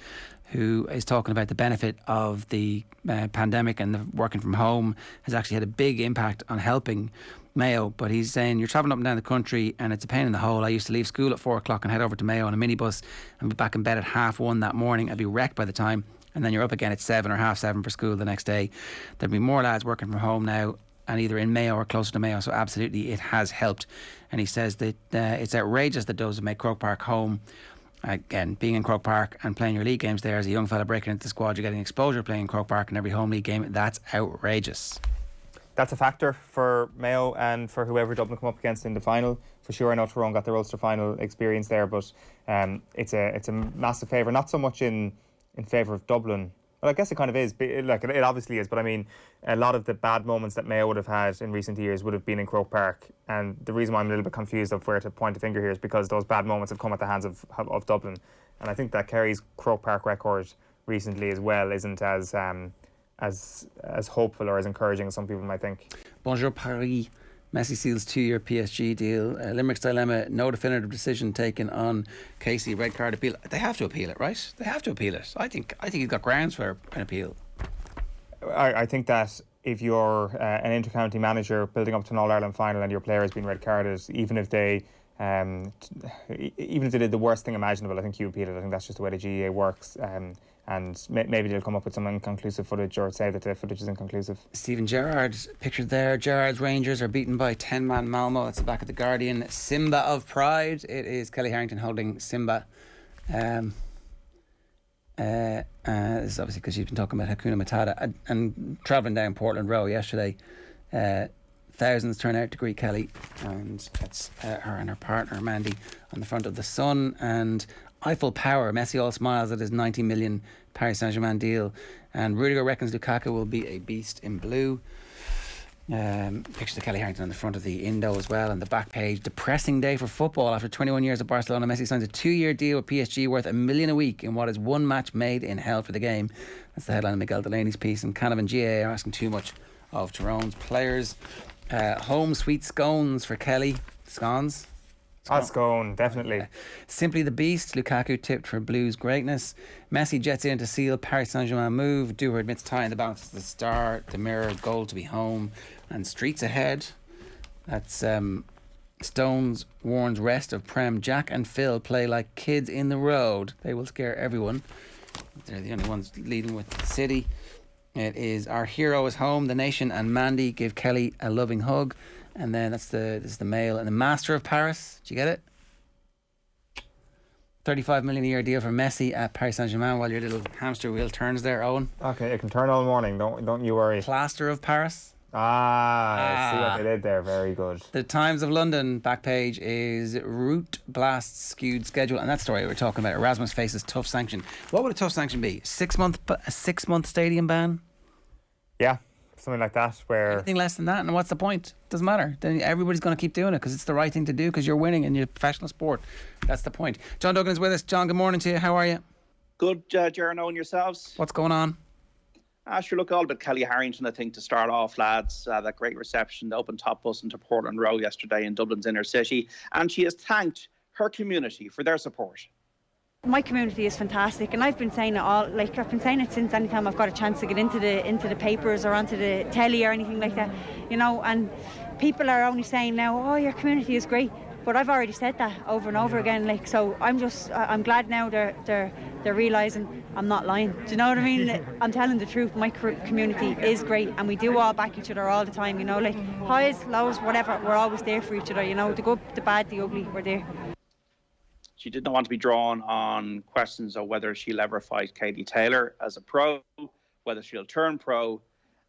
who is talking about the benefit of the pandemic, and the working from home has actually had a big impact on helping Mayo. But he's saying, you're travelling up and down the country and it's a pain in the hole. I used to leave school at 4 o'clock and head over to Mayo on a minibus and be back in bed at 1:30 that morning. I'd be wrecked by the time, and then you're up again at 7 or 7:30 for school the next day. There'll be more lads working from home now, and either in Mayo or closer to Mayo, so absolutely it has helped. And he says that it's outrageous that those who make Croke Park home. Again, being in Croke Park and playing your league games there as a young fella breaking into the squad, you're getting exposure playing in Croke Park in every home league game. That's outrageous. That's a factor for Mayo and for whoever Dublin come up against in the final. For sure, I know Tyrone got their Ulster final experience there, but it's a massive favour. Not so much in favour of Dublin. Well, I guess it kind of is. Like it obviously is, but I mean, a lot of the bad moments that Mayo would have had in recent years would have been in Croke Park. And the reason why I'm a little bit confused of where to point a finger here is because those bad moments have come at the hands of Dublin. And I think that Kerry's Croke Park record recently as well isn't as hopeful or as encouraging as some people might think. Bonjour Paris. Messi seals 2-year PSG deal. Limerick's dilemma, no definitive decision taken on Casey. Red card appeal. They have to appeal it, right? They have to appeal it. I think he's got grounds for an appeal. I think that if you're an inter-county manager building up to an All-Ireland final and your player has been red carded, even if they did the worst thing imaginable, I think you appeal it. I think that's just the way the GAA works. And and maybe they'll come up with some inconclusive footage or say that the footage is inconclusive. Stephen Gerrard pictured there. Gerrard's Rangers are beaten by 10-man Malmo. That's the back of the Guardian. Simba of Pride. It is Kelly Harrington holding Simba. This is obviously because she's been talking about Hakuna Matata and travelling down Portland Row yesterday. Thousands turn out to greet Kelly, and that's her and her partner Mandy on the front of the Sun. And Eiffel Power, Messi all smiles at his 90 million Paris Saint-Germain deal, and Rudiger reckons Lukaku will be a beast in blue. Pictures of Kelly Harrington on the front of the Indo as well, and the back page. Depressing day for football. After 21 years at Barcelona, Messi signs a 2-year deal with PSG worth $1 million a week in what is one match made in hell for the game. That's the headline of Miguel Delaney's piece. And Canavan GA are asking too much of Tyrone's players. Home sweet scones for Kelly. Scones? Scone, definitely. Simply the beast. Lukaku tipped for Blues greatness. Messi jets in to seal Paris Saint-Germain move. Dewar admits tying the balance at the start. The Mirror, goal to be home. And streets ahead. That's Stones warns rest of Prem. Jack and Phil play like kids in the road. They will scare everyone. They're the only ones leading with the City. It is Our Hero is Home. The Nation and Mandy give Kelly a loving hug. And then this is the Mail. And the Master of Paris. Did you get it? 35 million a year deal for Messi at Paris Saint-Germain while your little hamster wheel turns there, Eoin. Okay, it can turn all morning. Don't you worry. Plaster of Paris. I see what they did there. Very good. The Times of London back page is Root Blast's skewed schedule, and that story we're talking about. Erasmus faces tough sanction. What would a tough sanction be? A 6-month stadium ban? Yeah, something like that. Where anything less than that, and what's the point? Doesn't matter. Then everybody's going to keep doing it because it's the right thing to do because you're winning in your professional sport. That's the point. John Duggan is with us. John, good morning to you. How are you? Good, Gerno, and yourselves. What's going on? Sure, look, all about Kelly Harrington, I think, to start off, lads. That great reception, the open top bus into Portland Row yesterday in Dublin's inner city. And she has thanked her community for their support. My community is fantastic, and I've been saying it all. Like, I've been saying it since any time I've got a chance to get into the papers or onto the telly or anything like that, you know. And people are only saying now, "Oh, your community is great," but I've already said that over and over again. Like, so I'm glad now they're realising I'm not lying. Do you know what I mean? I'm telling the truth. My community is great, and we do all back each other all the time. You know, like highs, lows, whatever. We're always there for each other. You know, the good, the bad, the ugly. We're there. She did not want to be drawn on questions of whether she'll ever fight Katie Taylor as a pro, whether she'll turn pro,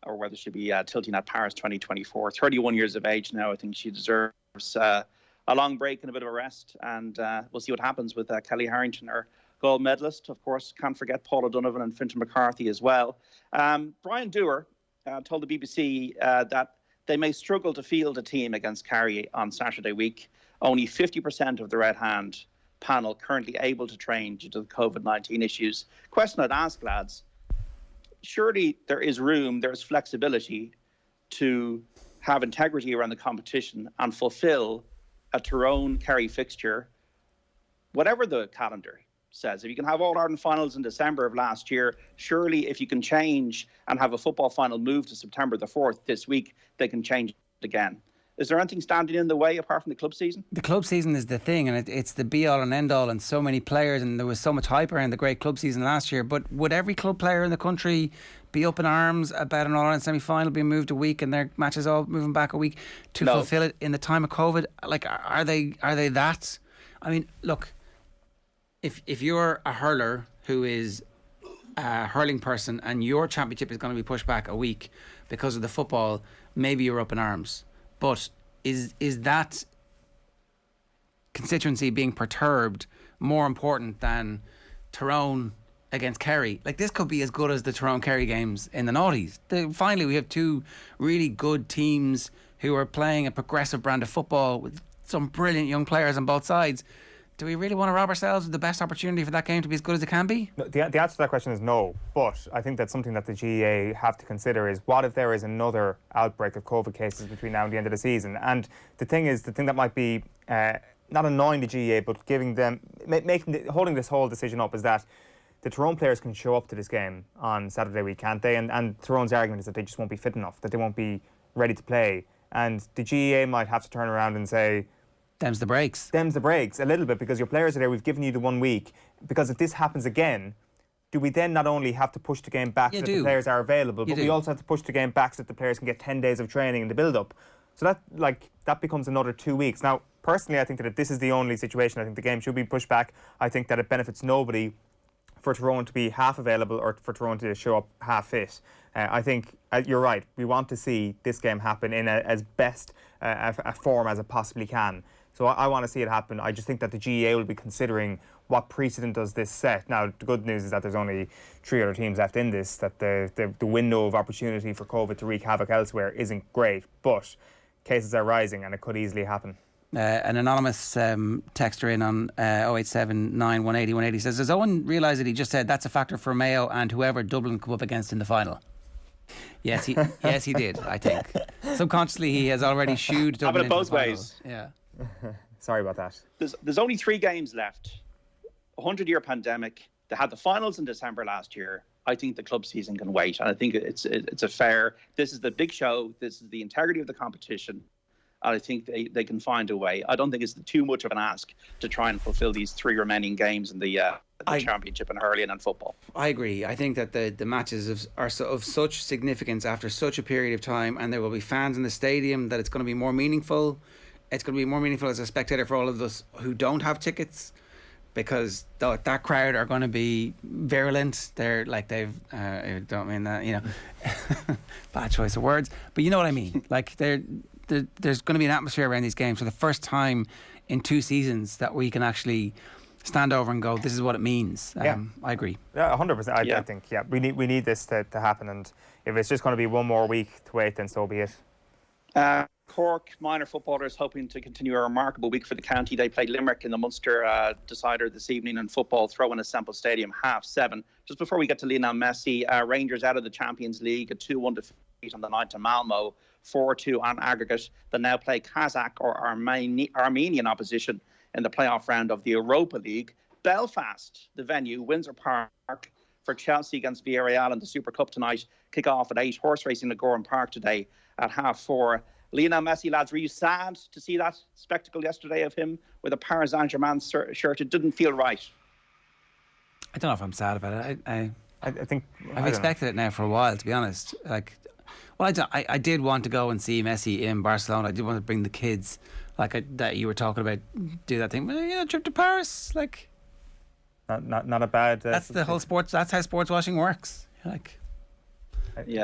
or whether she'll be tilting at Paris 2024. 31 years of age now. I think she deserves a long break and a bit of a rest. And we'll see what happens with Kelly Harrington, her gold medalist. Of course, can't forget Paula Donovan and Fintan McCarthy as well. Brian Dewar told the BBC that they may struggle to field a team against Kerry on Saturday week. Only 50% of the Red Hand panel currently able to train due to the COVID-19 issues. Question I'd ask, lads, surely there is room, there's flexibility to have integrity around the competition and fulfill a Tyrone-Kerry fixture, whatever the calendar says. If you can have All-Ireland finals in December of last year, surely if you can change and have a football final move to September the 4th this week, they can change it again. Is there anything standing in the way apart from the club season? The club season is the thing, and it's the be-all and end-all, and so many players, and there was so much hype around the great club season last year. But would every club player in the country be up in arms about an All-Ireland semi-final being moved a week and their matches all moving back a week to fulfil it in the time of COVID? Like, are they that? I mean, look, if you're a hurler who is a hurling person and your championship is going to be pushed back a week because of the football, maybe you're up in arms. But is that constituency being perturbed more important than Tyrone against Kerry? Like, this could be as good as the Tyrone-Kerry games in the noughties. Finally, we have two really good teams who are playing a progressive brand of football with some brilliant young players on both sides. Do we really want to rob ourselves of the best opportunity for that game to be as good as it can be? No, the answer to that question is no, but I think that's something that the GAA have to consider is what if there is another outbreak of COVID cases between now and the end of the season? And the thing that might be not annoying the GAA, but giving them, holding this whole decision up is that the Tyrone players can show up to this game on Saturday week, can't they? And Tyrone's argument is that they just won't be fit enough, that they won't be ready to play. And the GAA might have to turn around and say, Them's the breaks. Them's the breaks, a little bit, because your players are there, we've given you the 1 week. Because if this happens again, do we then not only have to push the game back so that the players are available, but we also have to push the game back so that the players can get 10 days of training in the build-up? So that becomes another 2 weeks. Now, personally, I think that if this is the only situation, I think the game should be pushed back. I think that it benefits nobody for Tyrone to be half available or for Tyrone to show up half fit. I think you're right. We want to see this game happen in as best a form as it possibly can. So I want to see it happen. I just think that the GAA will be considering what precedent does this set. Now, the good news is that there's only 3 other teams left in this, that the window of opportunity for COVID to wreak havoc elsewhere isn't great, but cases are rising and it could easily happen. An anonymous texter in on 087 9180 180 says, does Eoin realise that he just said that's a factor for Mayo and whoever Dublin come up against in the final? Yes, he did, I think. Subconsciously, he has already shooed Dublin into both the final. ways. Yeah. Sorry about that. There's only 3 games left. 100-year pandemic. They had the finals in December last year. I think the club season can wait. And I think it's a fair... This is the big show. This is the integrity of the competition. And I think they can find a way. I don't think it's too much of an ask to try and fulfil these 3 remaining games in the championship in hurling and football. I agree. I think that the matches are of such significance after such a period of time, and there will be fans in the stadium, that it's going to be more meaningful. It's going to be more meaningful as a spectator for all of us who don't have tickets, because that crowd are going to be virulent. They're like, I don't mean that, bad choice of words, but you know what I mean. Like there's going to be an atmosphere around these games for the first time in 2 seasons that we can actually stand over and go, this is what it means. I agree. Yeah, 100%. I think we need this to happen, and if it's just going to be 1 more week to wait, then so be it. Cork minor footballers hoping to continue a remarkable week for the county. They played Limerick in the Munster decider this evening in football, Throw-in at Semple Stadium, 7:30. Just before we get to Lionel Messi, Rangers out of the Champions League, a 2-1 defeat on the night to Malmo, 4-2 on aggregate. They now play Kazakh or Armenian opposition in the playoff round of the Europa League. Belfast, the venue, Windsor Park, for Chelsea against Villarreal in the Super Cup tonight. Kick off at 8. Horse racing at Gorham Park today at 4:30. Lionel Messi, lads, were you sad to see that spectacle yesterday of him with a Paris Saint-Germain shirt? It didn't feel right. I don't know if I'm sad about it. I think I've expected it now for a while, to be honest. I did want to go and see Messi in Barcelona. I did want to bring the kids, that you were talking about, do that thing. But, trip to Paris, not a bad. That's the whole sports. That's how sports washing works.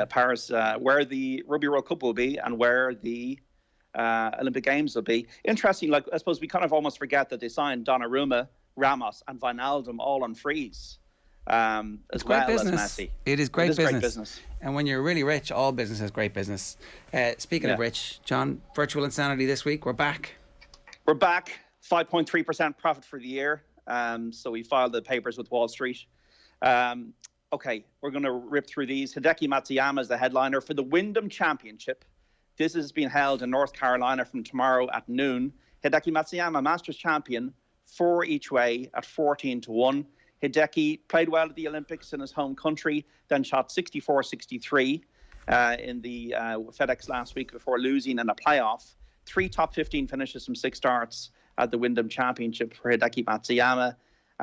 Paris, where the Rugby World Cup will be and where the Olympic Games will be. Interesting, I suppose we kind of almost forget that they signed Donnarumma, Ramos and Wijnaldum all on frees. As well as Messi. It is great business. And when you're really rich, all business is great business. Speaking of rich, John, virtual insanity this week. We're back. 5.3% profit for the year. So we filed the papers with Wall Street. Okay, we're going to rip through these. Hideki Matsuyama is the headliner for the Wyndham Championship. This is being held in North Carolina from tomorrow at noon. Hideki Matsuyama, Masters champion, 4 each way at 14-1. Hideki played well at the Olympics in his home country, then shot 64-63 in the FedEx last week before losing in a playoff. 3 top 15 finishes from 6 starts at the Wyndham Championship for Hideki Matsuyama.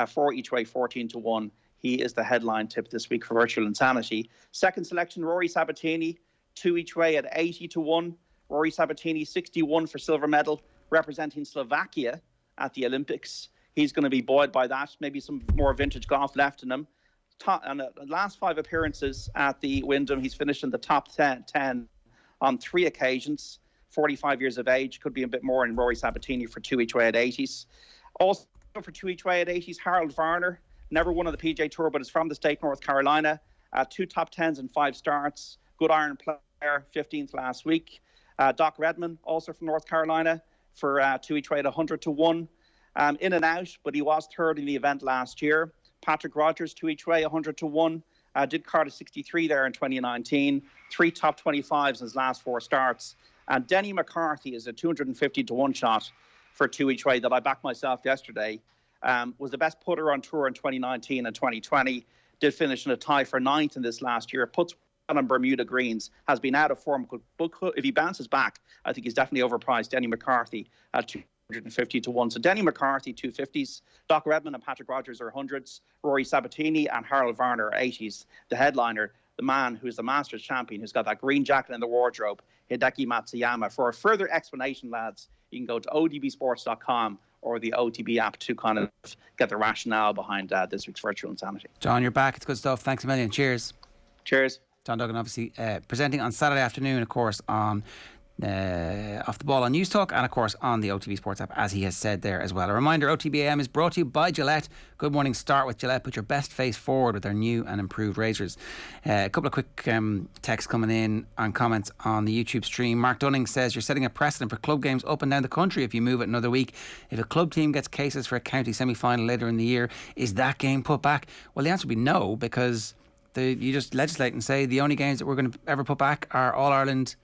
4 each way, 14-1. He is the headline tip this week for Virtual Insanity. Second selection, Rory Sabatini, 2 each way at 80-1. Rory Sabatini, 61 for silver medal, representing Slovakia at the Olympics. He's going to be buoyed by that. Maybe some more vintage golf left in him. And the last 5 appearances at the Wyndham, he's finished in the top 10 on 3 occasions. 45 years of age, could be a bit more in Rory Sabatini for 2 each way at 80s. Also for 2 each way at 80s, Harold Varner. Never won on the PJ Tour, but is from the state North Carolina. 2 top 10s and 5 starts. Good iron player, 15th last week. Doc Redman, also from North Carolina, for 2 each way at 100-1. In and out, but he was 3rd in the event last year. Patrick Rogers, 2 each way, 100-1. Did card a 63 there in 2019. 3 top 25s in his last 4 starts. And Denny McCarthy is a 250-1 shot for 2 each way that I backed myself yesterday. Was the best putter on tour in 2019 and 2020. Did finish in a tie for 9th in this last year. Puts on Bermuda greens. Has been out of form. But if he bounces back, I think he's definitely overpriced. Denny McCarthy at 150 to 1. So Denny McCarthy, 250s. Doc Redman and Patrick Rogers are 100s. Rory Sabatini and Harold Varner are 80s. The headliner, the man who's the Masters champion, who's got that green jacket in the wardrobe, Hideki Matsuyama. For a further explanation, lads, you can go to otbsports.com or the OTB app to kind of get the rationale behind this week's Virtual Insanity. John, you're back. It's good stuff. Thanks a million. Cheers. Cheers. John Duggan, obviously presenting on Saturday afternoon, of course, on Off the Ball on News Talk, and of course on the OTB Sports app, as he has said there as well. A reminder, OTB AM is brought to you by Gillette. Good morning. Start with Gillette. Put your best face forward with their new and improved razors. A couple of quick texts coming in and comments on the YouTube stream. Mark Dunning says, you're setting a precedent for club games up and down the country if you move it another week. If a club team gets cases for a county semi-final later in the year, is that game put back? Well, the answer would be no, because you just legislate and say the only games that we're going to ever put back are All-Ireland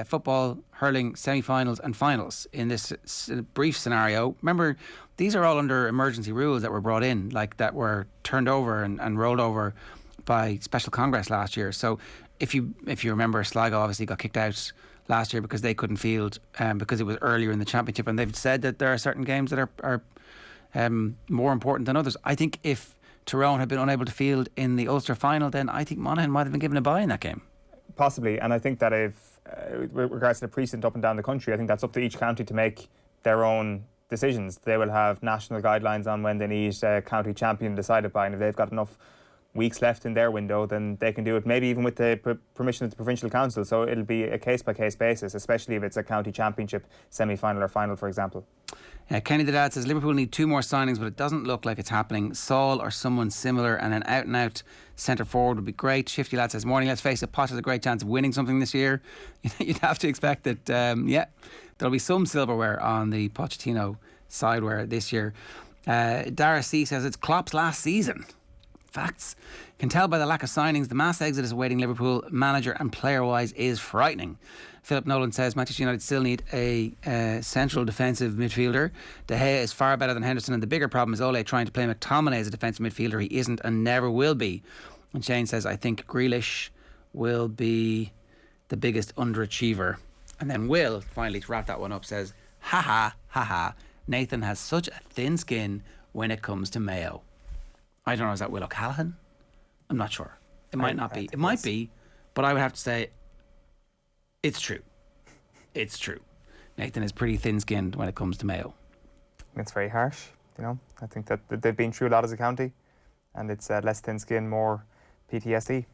football, hurling, semi-finals and finals in this brief scenario. Remember, these are all under emergency rules that were brought in, like that were turned over and rolled over by Special Congress last year. So if you remember, Sligo obviously got kicked out last year because they couldn't field because it was earlier in the championship, and they've said that there are certain games that are more important than others. I think if Tyrone had been unable to field in the Ulster final, then I think Monaghan might have been given a bye in that game. Possibly, and I think that if, with regards to the precedent up and down the country, I think that's up to each county to make their own decisions. They will have national guidelines on when they need a county champion decided by, and if they've got enough weeks left in their window, then they can do it, maybe even with the permission of the Provincial Council. So it'll be a case-by-case basis, especially if it's a county championship semi-final or final, for example. Kenny the Dad says Liverpool need 2 more signings, but it doesn't look like it's happening. Saul or someone similar and an out-and-out centre forward would be great. Shifty Lad says, morning, let's face it, Potter has a great chance of winning something this year. You'd have to expect that, there'll be some silverware on the Pochettino sideware this year. Dara C says it's Klopp's last season. Facts. Can tell by the lack of signings, the mass exodus awaiting Liverpool, manager and player-wise, is frightening. Philip Nolan says Manchester United still need a central defensive midfielder. De Gea is far better than Henderson, and the bigger problem is Ole trying to play McTominay as a defensive midfielder. He isn't and never will be. And Shane says, I think Grealish will be the biggest underachiever. And then Will, finally to wrap that one up, says, ha ha, Nathan has such a thin skin when it comes to Mayo. I don't know, is that Will O'Callaghan? I'm not sure. It might not be. It might be, but I would have to say it's true. It's true. Nathan is pretty thin-skinned when it comes to Mayo. It's very harsh, you know. I think that they've been through a lot as a county, and it's less thin-skinned, more PTSD.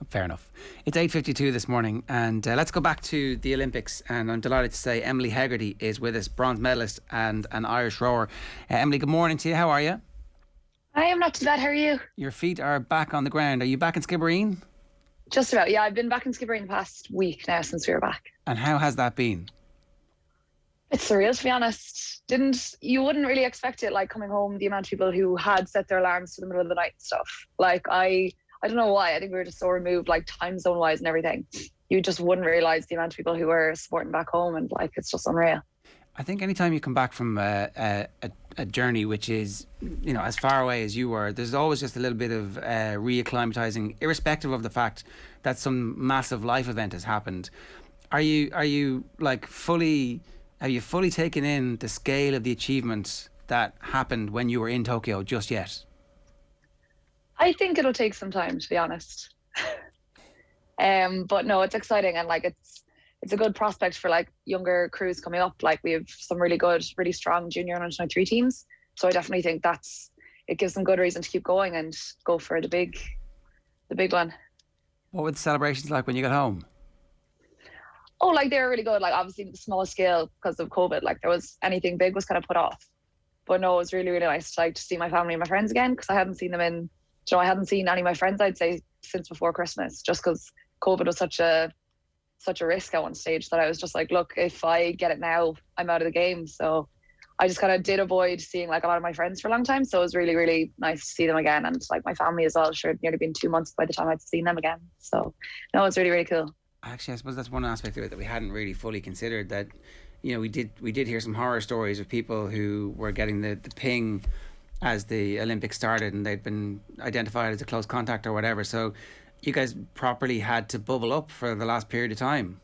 Fair enough. It's 8:52 this morning, and let's go back to the Olympics. And I'm delighted to say Emily Hegarty is with us, bronze medalist and an Irish rower. Emily, good morning to you. How are you? I am not too bad. How are you? Your feet are back on the ground. Are you back in Skibbereen? Just about, yeah. I've been back in Skibbereen the past week now since we were back. And how has that been? It's surreal, to be honest. You wouldn't really expect it, like coming home, the amount of people who had set their alarms to the middle of the night and stuff. Like, I don't know why. I think we were just so removed, like time zone wise and everything. You just wouldn't realise the amount of people who were supporting back home, and like, it's just unreal. I think anytime you come back from a journey which is, you know, as far away as you were, there's always just a little bit of reacclimatizing, irrespective of the fact that some massive life event has happened. Are you like have you fully taken in the scale of the achievement that happened when you were in Tokyo just yet? I think it'll take some time, to be honest. But no, it's exciting, and like it's a good prospect for like younger crews coming up. Like, we have some really good, really strong junior and under-23 teams. So I definitely think it gives them good reason to keep going and go for the big one. What were the celebrations like when you got home? Oh, like they were really good. Like, obviously the small scale because of COVID, like anything big was kind of put off. But no, it was really, really nice to see my family and my friends again, because I hadn't seen them I hadn't seen any of my friends, I'd say, since before Christmas, just because COVID was such a risk at one stage that I was just like, look, if I get it now, I'm out of the game. So I just kind of did avoid seeing like a lot of my friends for a long time. So it was really, really nice to see them again. And like my family as well. Sure, it'd nearly been 2 months by the time I'd seen them again. So no, it's really, really cool. Actually, I suppose that's one aspect of it that we hadn't really fully considered, that, you know, we did hear some horror stories of people who were getting the ping as the Olympics started and they'd been identified as a close contact or whatever. So you guys properly had to bubble up for the last period of time.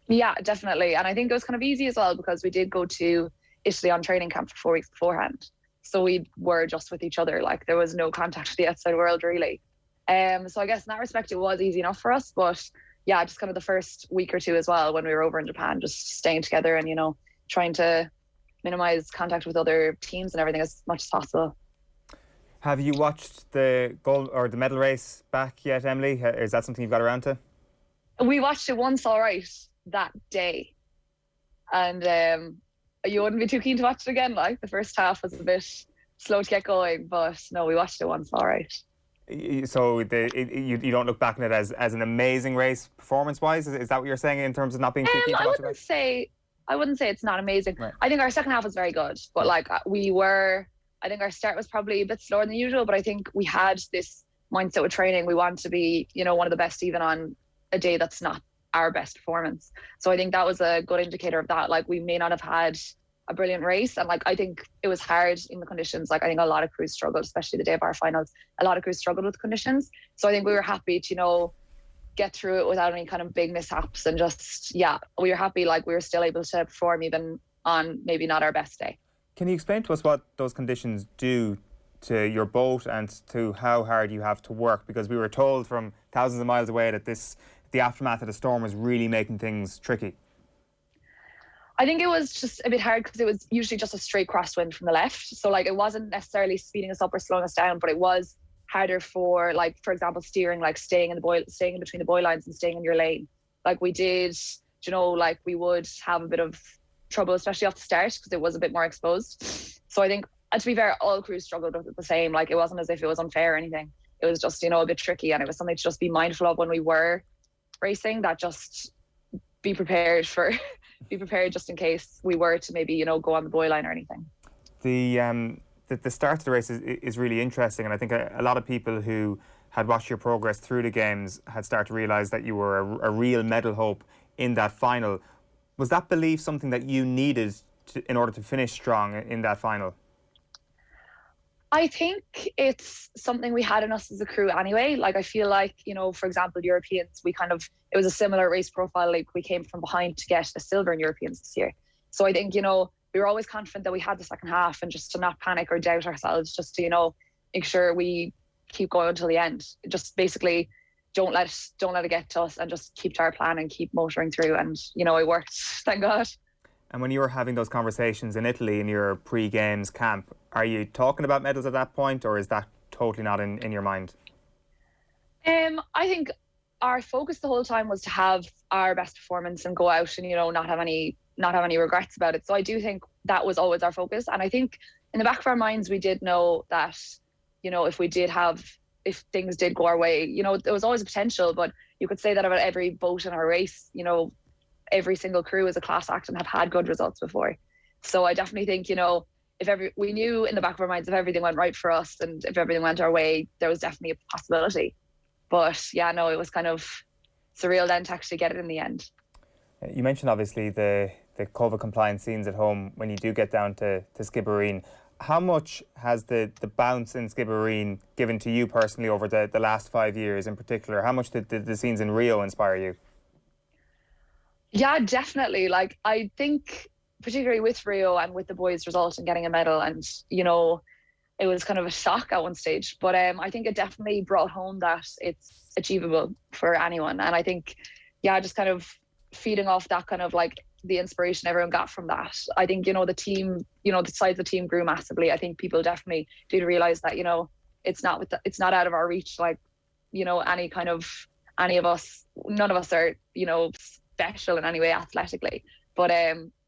Yeah, definitely. And I think it was kind of easy as well, because we did go to Italy on training camp for 4 weeks beforehand. So we were just with each other. Like there was no contact with the outside world really. So I guess in that respect it was easy enough for us. But yeah, just kind of the first week or two as well when we were over in Japan, just staying together and, you know, trying to minimize contact with other teams and everything as much as possible. Have you watched the gold or the medal race back yet, Emily? Is that something you've got around to? We watched it once, all right, that day. And you wouldn't be too keen to watch it again. Like the first half was a bit slow to get going, but no, we watched it once, all right. So you don't look back on it as an amazing race performance-wise? Is that what you're saying in terms of not being too keen to watch it? I wouldn't say it's not amazing. Right. I think our second half was very good, but like I think our start was probably a bit slower than usual, but I think we had this mindset with training. We want to be, you know, one of the best even on a day that's not our best performance. So I think that was a good indicator of that. Like we may not have had a brilliant race, and like I think it was hard in the conditions. Like I think a lot of crews struggled, especially the day of our finals. A lot of crews struggled with conditions. So I think we were happy to, you know, get through it without any kind of big mishaps, and just we were happy. Like we were still able to perform even on maybe not our best day. Can you explain to us what those conditions do to your boat and to how hard you have to work? Because we were told from thousands of miles away that the aftermath of the storm was really making things tricky. I think it was just a bit hard because it was usually just a straight crosswind from the left. So like it wasn't necessarily speeding us up or slowing us down, but it was harder for, like, for example, steering, like staying in between the buoy lines and staying in your lane. Like we did, you know, like we would have a bit of trouble, especially off the start, because it was a bit more exposed. So I think, and to be fair, all crews struggled with it the same. Like it wasn't as if it was unfair or anything. It was just, you know, a bit tricky, and it was something to just be mindful of when we were racing, that just be prepared just in case we were to maybe, you know, go on the buoy line or anything. The start of the race is really interesting, and I think a lot of people who had watched your progress through the games had started to realise that you were a real medal hope in that final. Was that belief something that you needed in order to finish strong in that final? I think it's something we had in us as a crew anyway. Like I feel like, you know, for example, Europeans, it was a similar race profile. Like we came from behind to get a silver in Europeans this year. So I think, you know, we were always confident that we had the second half, and just to not panic or doubt ourselves, just to, you know, make sure we keep going until the end. Just basically don't let it get to us, and just keep to our plan and keep motoring through. And, you know, it worked, thank God. And when you were having those conversations in Italy in your pre-games camp, are you talking about medals at that point, or is that totally not in your mind? I think our focus the whole time was to have our best performance and go out and, you know, not have any regrets about it. So I do think that was always our focus. And I think in the back of our minds, we did know that, you know, if things did go our way, you know, there was always a potential. But you could say that about every boat in our race. You know, every single crew is a class act and have had good results before. So I definitely think, you know, we knew in the back of our minds, if everything went right for us and if everything went our way, there was definitely a possibility. But yeah, no, it was kind of surreal then to actually get it in the end. You mentioned obviously the COVID compliant scenes at home when you do get down to Skibbereen. How much has the bounce in Skibbereen given to you personally over the last 5 years in particular? How much did the scenes in Rio inspire you? Yeah, definitely. Like I think particularly with Rio and with the boys' result and getting a medal, and, you know, it was kind of a shock at one stage, but I think it definitely brought home that it's achievable for anyone. And I think, yeah, just kind of feeding off that kind of like the inspiration everyone got from that. I think, you know, the team, you know, the size of the team grew massively. I think people definitely did realize that, you know, it's not out of our reach. Like, you know, any of us, none of us are, you know, special in any way athletically, but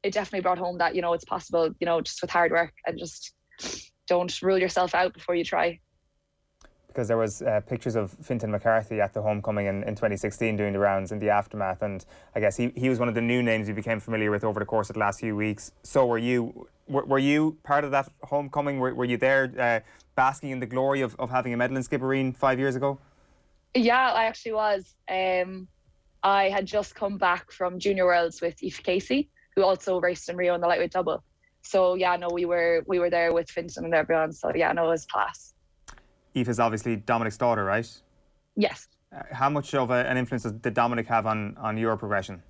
it definitely brought home that, you know, it's possible, you know, just with hard work, and just don't rule yourself out before you try. Because there was pictures of Fintan McCarthy at the homecoming in 2016 doing the rounds in the aftermath, and I guess he was one of the new names you became familiar with over the course of the last few weeks. So were you part of that homecoming? Were you there basking in the glory of having a medal in Skibbereen 5 years ago? Yeah, I actually was. I had just come back from Junior Worlds with Aoife Casey, who also raced in Rio in the lightweight double. So yeah, no, we were there with Fintan and everyone. So yeah, no, it was class. Aoife is obviously Dominic's daughter, right? Yes. How much of an influence did Dominic have on your progression?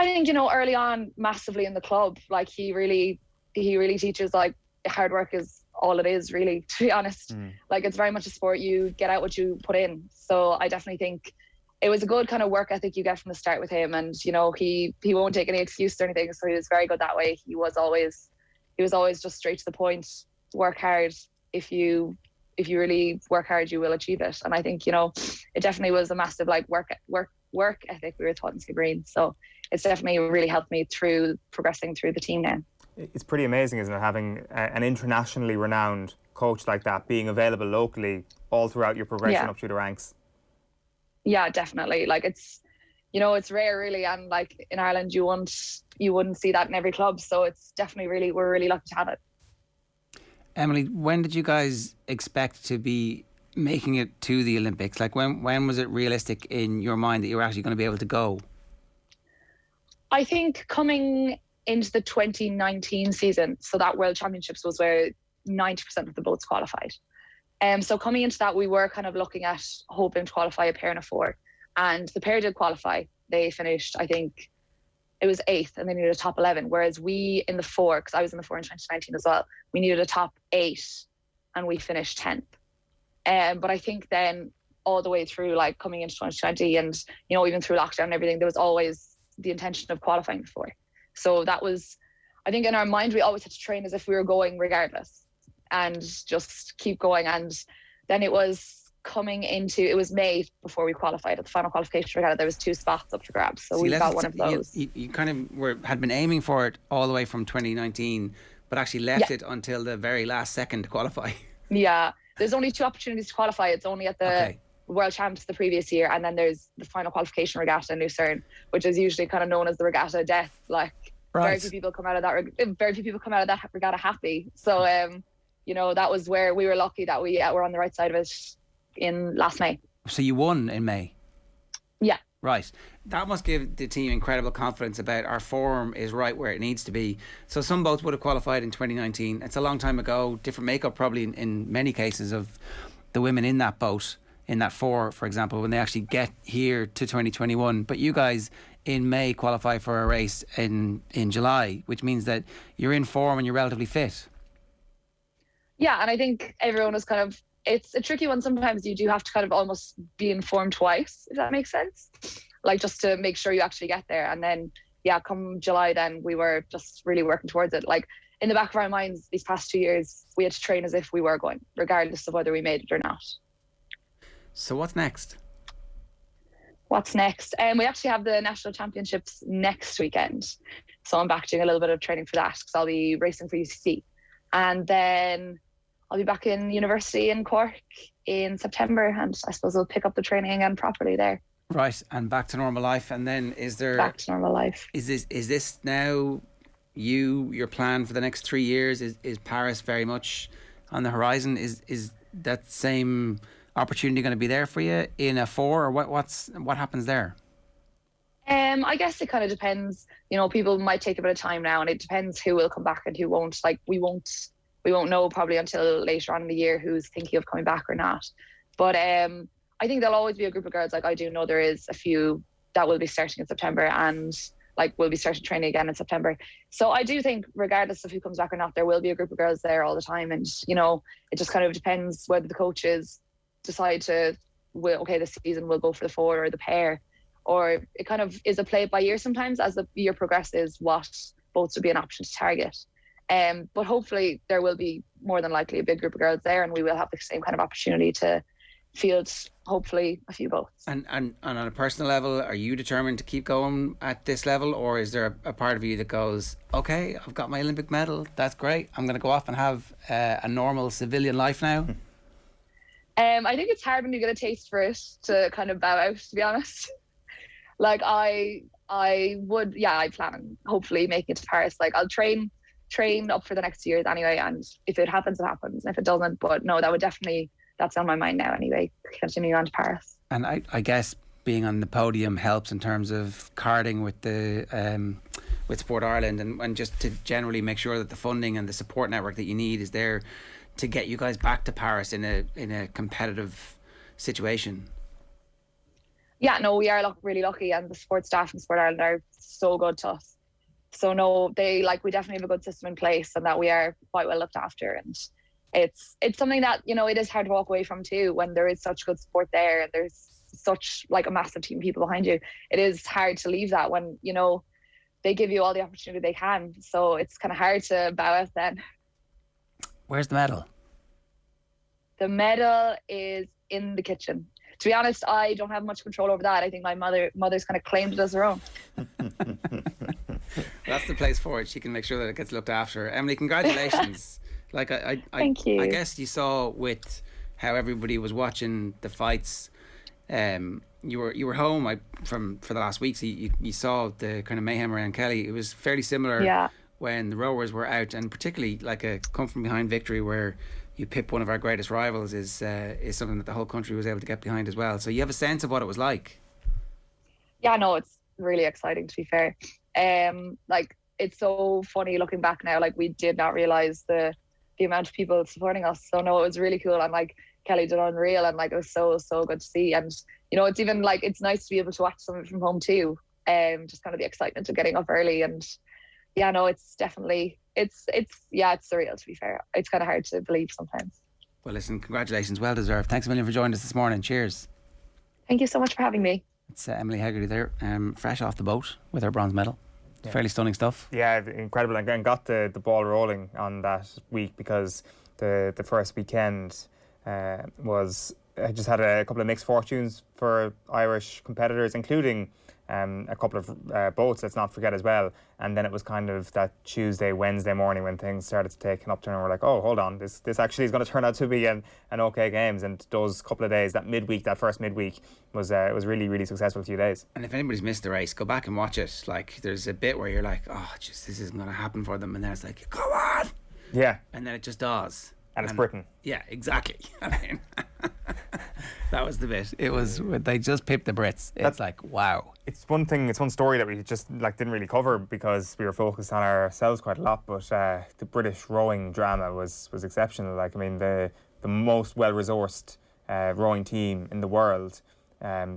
I think, you know, early on, massively in the club, like he really teaches like hard work is all it is, really, to be honest. Like it's very much a sport. You get out what you put in. So I definitely think it was a good kind of work ethic you get from the start with him. And, you know, he won't take any excuse or anything. So he was very good that way. He was always just straight to the point, work hard. If you really work hard, you will achieve it. And I think, you know, it definitely was a massive like work ethic we were taught in Skibbereen. So it's definitely really helped me through progressing through the team now. It's pretty amazing, isn't it, having an internationally renowned coach like that being available locally all throughout your progression up through the ranks. Yeah, definitely. Like it's, you know, it's rare really, and like in Ireland you wouldn't see that in every club. So it's definitely we're really lucky to have it. Emily, when did you guys expect to be making it to the Olympics? Like when was it realistic in your mind that you were actually going to be able to go? I think coming into the 2019 season, so that World Championships was where 90% of the boats qualified. So coming into that, we were kind of looking at hoping to qualify a pair and a four. And the pair did qualify. They finished, I think, it was 8th and they needed a top 11. Whereas we in the 4, because I was in the 4 in 2019 as well, we needed a top 8 and we finished 10th. But I think then all the way through, like coming into 2020 and, you know, even through lockdown and everything, there was always the intention of qualifying the 4. So that was, I think in our mind, we always had to train as if we were going regardless and just keep going. And then it was it was May before we qualified at the final qualification regatta. There was 2 spots up for grabs. So we got one of those. You kind of had been aiming for it all the way from 2019, but actually left it until the very last second to qualify. Yeah. There's only 2 opportunities to qualify. It's only at the World Champs the previous year, and then there's the final qualification regatta in Lucerne, which is usually kind of known as the regatta of death. Like very few people come out of that regatta happy. So you know, that was where we were lucky that we were on the right side of it in last May. So you won in May? Yeah. Right. That must give the team incredible confidence about our form is right where it needs to be. So some boats would have qualified in 2019. It's a long time ago. Different makeup probably in many cases of the women in that boat, in that 4, for example, when they actually get here to 2021. But you guys in May qualify for a race in July, which means that you're in form and you're relatively fit. Yeah, and I think everyone is kind of, it's a tricky one. Sometimes you do have to kind of almost be informed twice, if that makes sense. Like just to make sure you actually get there. And then, yeah, come July, then we were just really working towards it. Like in the back of our minds, these past 2 years, we had to train as if we were going, regardless of whether we made it or not. So what's next? What's next? We actually have the National Championships next weekend. So I'm back doing a little bit of training for that because I'll be racing for UCC. And then I'll be back in university in Cork in September, and I suppose I'll pick up the training again properly there. Right, and back to normal life. And then is there... Back to normal life. Is this now your plan for the next 3 years? Is Paris very much on the horizon? Is that same opportunity going to be there for you in a 4, or what happens there? I guess it kind of depends. You know, people might take a bit of time now, and it depends who will come back and who won't. Like we won't know probably until later on in the year who's thinking of coming back or not. But I think there'll always be a group of girls. Like I do know there is a few that will be starting in September, and like will be starting training again in September. So I do think regardless of who comes back or not, there will be a group of girls there all the time. And you know, it just kind of depends whether the coaches decide to, this season we'll go for the 4 or the pair, or it kind of is a play by ear sometimes as the year progresses what boats would be an option to target. But hopefully there will be more than likely a big group of girls there, and we will have the same kind of opportunity to field hopefully a few boats. And on a personal level, are you determined to keep going at this level, or is there a part of you that goes, okay, I've got my Olympic medal, that's great, I'm going to go off and have a normal civilian life now? I think it's hard when you get a taste for it to kind of bow out, to be honest. Like I plan on hopefully making it to Paris. Like I'll train up for the next years anyway, and if it happens, it happens. And if it doesn't, but no, that's on my mind now anyway, continue on to Paris. And I guess being on the podium helps in terms of carding with the with Sport Ireland, and just to generally make sure that the funding and the support network that you need is there to get you guys back to Paris in a competitive situation. Yeah, no, we are really lucky, and the support staff in Sport Ireland are so good to us. So no, we definitely have a good system in place, and that we are quite well looked after. And it's something that, you know, it is hard to walk away from too, when there is such good support there and there's such like a massive team of people behind you. It is hard to leave that when, you know, they give you all the opportunity they can. So it's kind of hard to bow out then. Where's the medal? The medal is in the kitchen. To be honest, I don't have much control over that. I think my mother's kind of claimed it as her own. That's the place for it. She can make sure that it gets looked after. Emily, congratulations. Thank you. I guess you saw with how everybody was watching the fights. You were home for the last week, so you saw the kind of mayhem around Kelly. It was fairly similar when the rowers were out, and particularly like a come from behind victory where you pip one of our greatest rivals is something that the whole country was able to get behind as well. So you have a sense of what it was like. Yeah, no, it's really exciting, to be fair. It's so funny looking back now. Like, we did not realise the amount of people supporting us. So no, it was really cool, and like Kelly did unreal, and like it was so good to see. And you know, it's even like it's nice to be able to watch something from home too. Just kind of the excitement of getting up early, and yeah, no, it's definitely it's surreal, to be fair. It's kind of hard to believe sometimes. Well, listen, congratulations, well deserved. Thanks a million for joining us this morning. Cheers. Thank you so much for having me. It's Emily Hegarty there, fresh off the boat with her bronze medal. Yeah. Fairly stunning stuff. Yeah, incredible. And got the ball rolling on that week, because the first weekend was just had a couple of mixed fortunes for Irish competitors, including a couple of boats, let's not forget, as well. And then it was kind of that Tuesday, Wednesday morning when things started to take an upturn, and we're like, oh, hold on, this actually is going to turn out to be an okay games. And those couple of days, that first midweek was really, really successful few days. And if anybody's missed the race, go back and watch it. Like, there's a bit where you're like, oh, just this isn't going to happen for them, and then it's like, come on. Yeah. And then it just does. And it's Britain. Yeah, exactly. I mean, that was the bit. It was, they just pipped the Brits. It's like, wow. It's one story that we just didn't really cover because we were focused on ourselves quite a lot, but the British rowing drama was exceptional. Like, I mean, the most well-resourced rowing team in the world,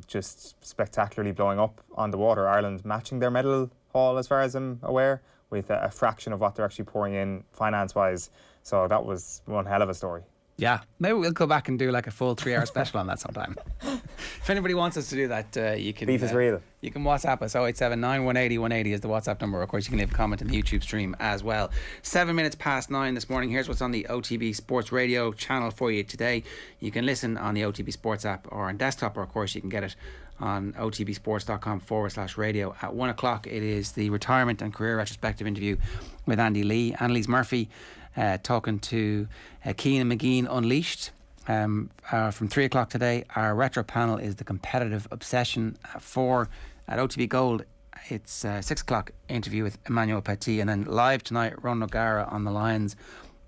just spectacularly blowing up on the water. Ireland matching their medal haul, as far as I'm aware, with a fraction of what they're actually pouring in finance-wise. So that was one hell of a story. Yeah, maybe we'll go back and do like a full 3-hour special on that sometime. If anybody wants us to do that, you can. Beef is real. You can WhatsApp us. 0879 180 180 is the WhatsApp number. Of course, you can leave a comment in the YouTube stream as well. 7 minutes past 9 this morning. Here's what's on the OTB Sports Radio channel for you today. You can listen on the OTB Sports app or on desktop, or of course you can get it on otbsports.com/radio. At 1 o'clock, it is the retirement and career retrospective interview with Andy Lee. Annalise Murphy talking to Keane and McGean Unleashed. From 3 o'clock today, our retro panel is the competitive obsession. At 4 at OTB Gold, it's 6 o'clock interview with Emmanuel Petit, and then live tonight, Ron O'Gara on the Lions.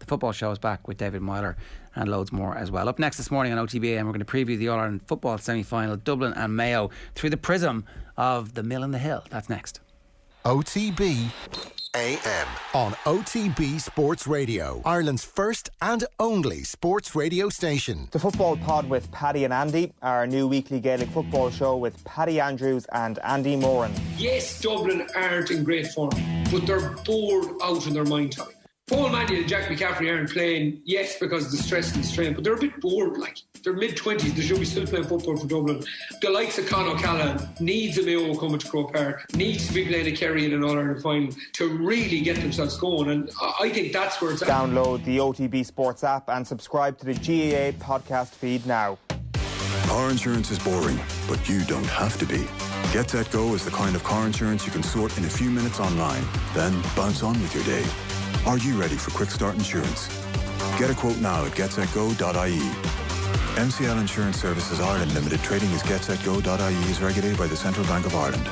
The football show is back with David Myler and loads more as well. Up next this morning on OTB AM, we're going to preview the All-Ireland football semi-final, Dublin and Mayo, through the prism of the Mill in the Hill. That's next. OTB AM on OTB Sports Radio, Ireland's first and only sports radio station. The Football Pod with Paddy and Andy, our new weekly Gaelic football show with Paddy Andrews and Andy Moran. Yes, Dublin aren't in great form, but they're bored out of their mind time. Paul Mannion and Jack McCaffrey aren't playing, yes, because of the stress and strain, but they're a bit bored. Like, they're mid-20s, they should be still playing football for Dublin. The likes of Conor O'Callaghan needs a Mayo coming to Croke Park, needs to be playing a Kerry in an All-Ireland final to really get themselves going, and I think that's where it's at. Download the OTB Sports app and subscribe to the GAA podcast feed now. Car insurance is boring, but you don't have to be. Get Set Go is the kind of car insurance you can sort in a few minutes online, then bounce on with your day. Are you ready for Quick Start Insurance? Get a quote now at getsetgo.ie. MCL Insurance Services Ireland Limited, trading as getsetgo.ie, is regulated by the Central Bank of Ireland.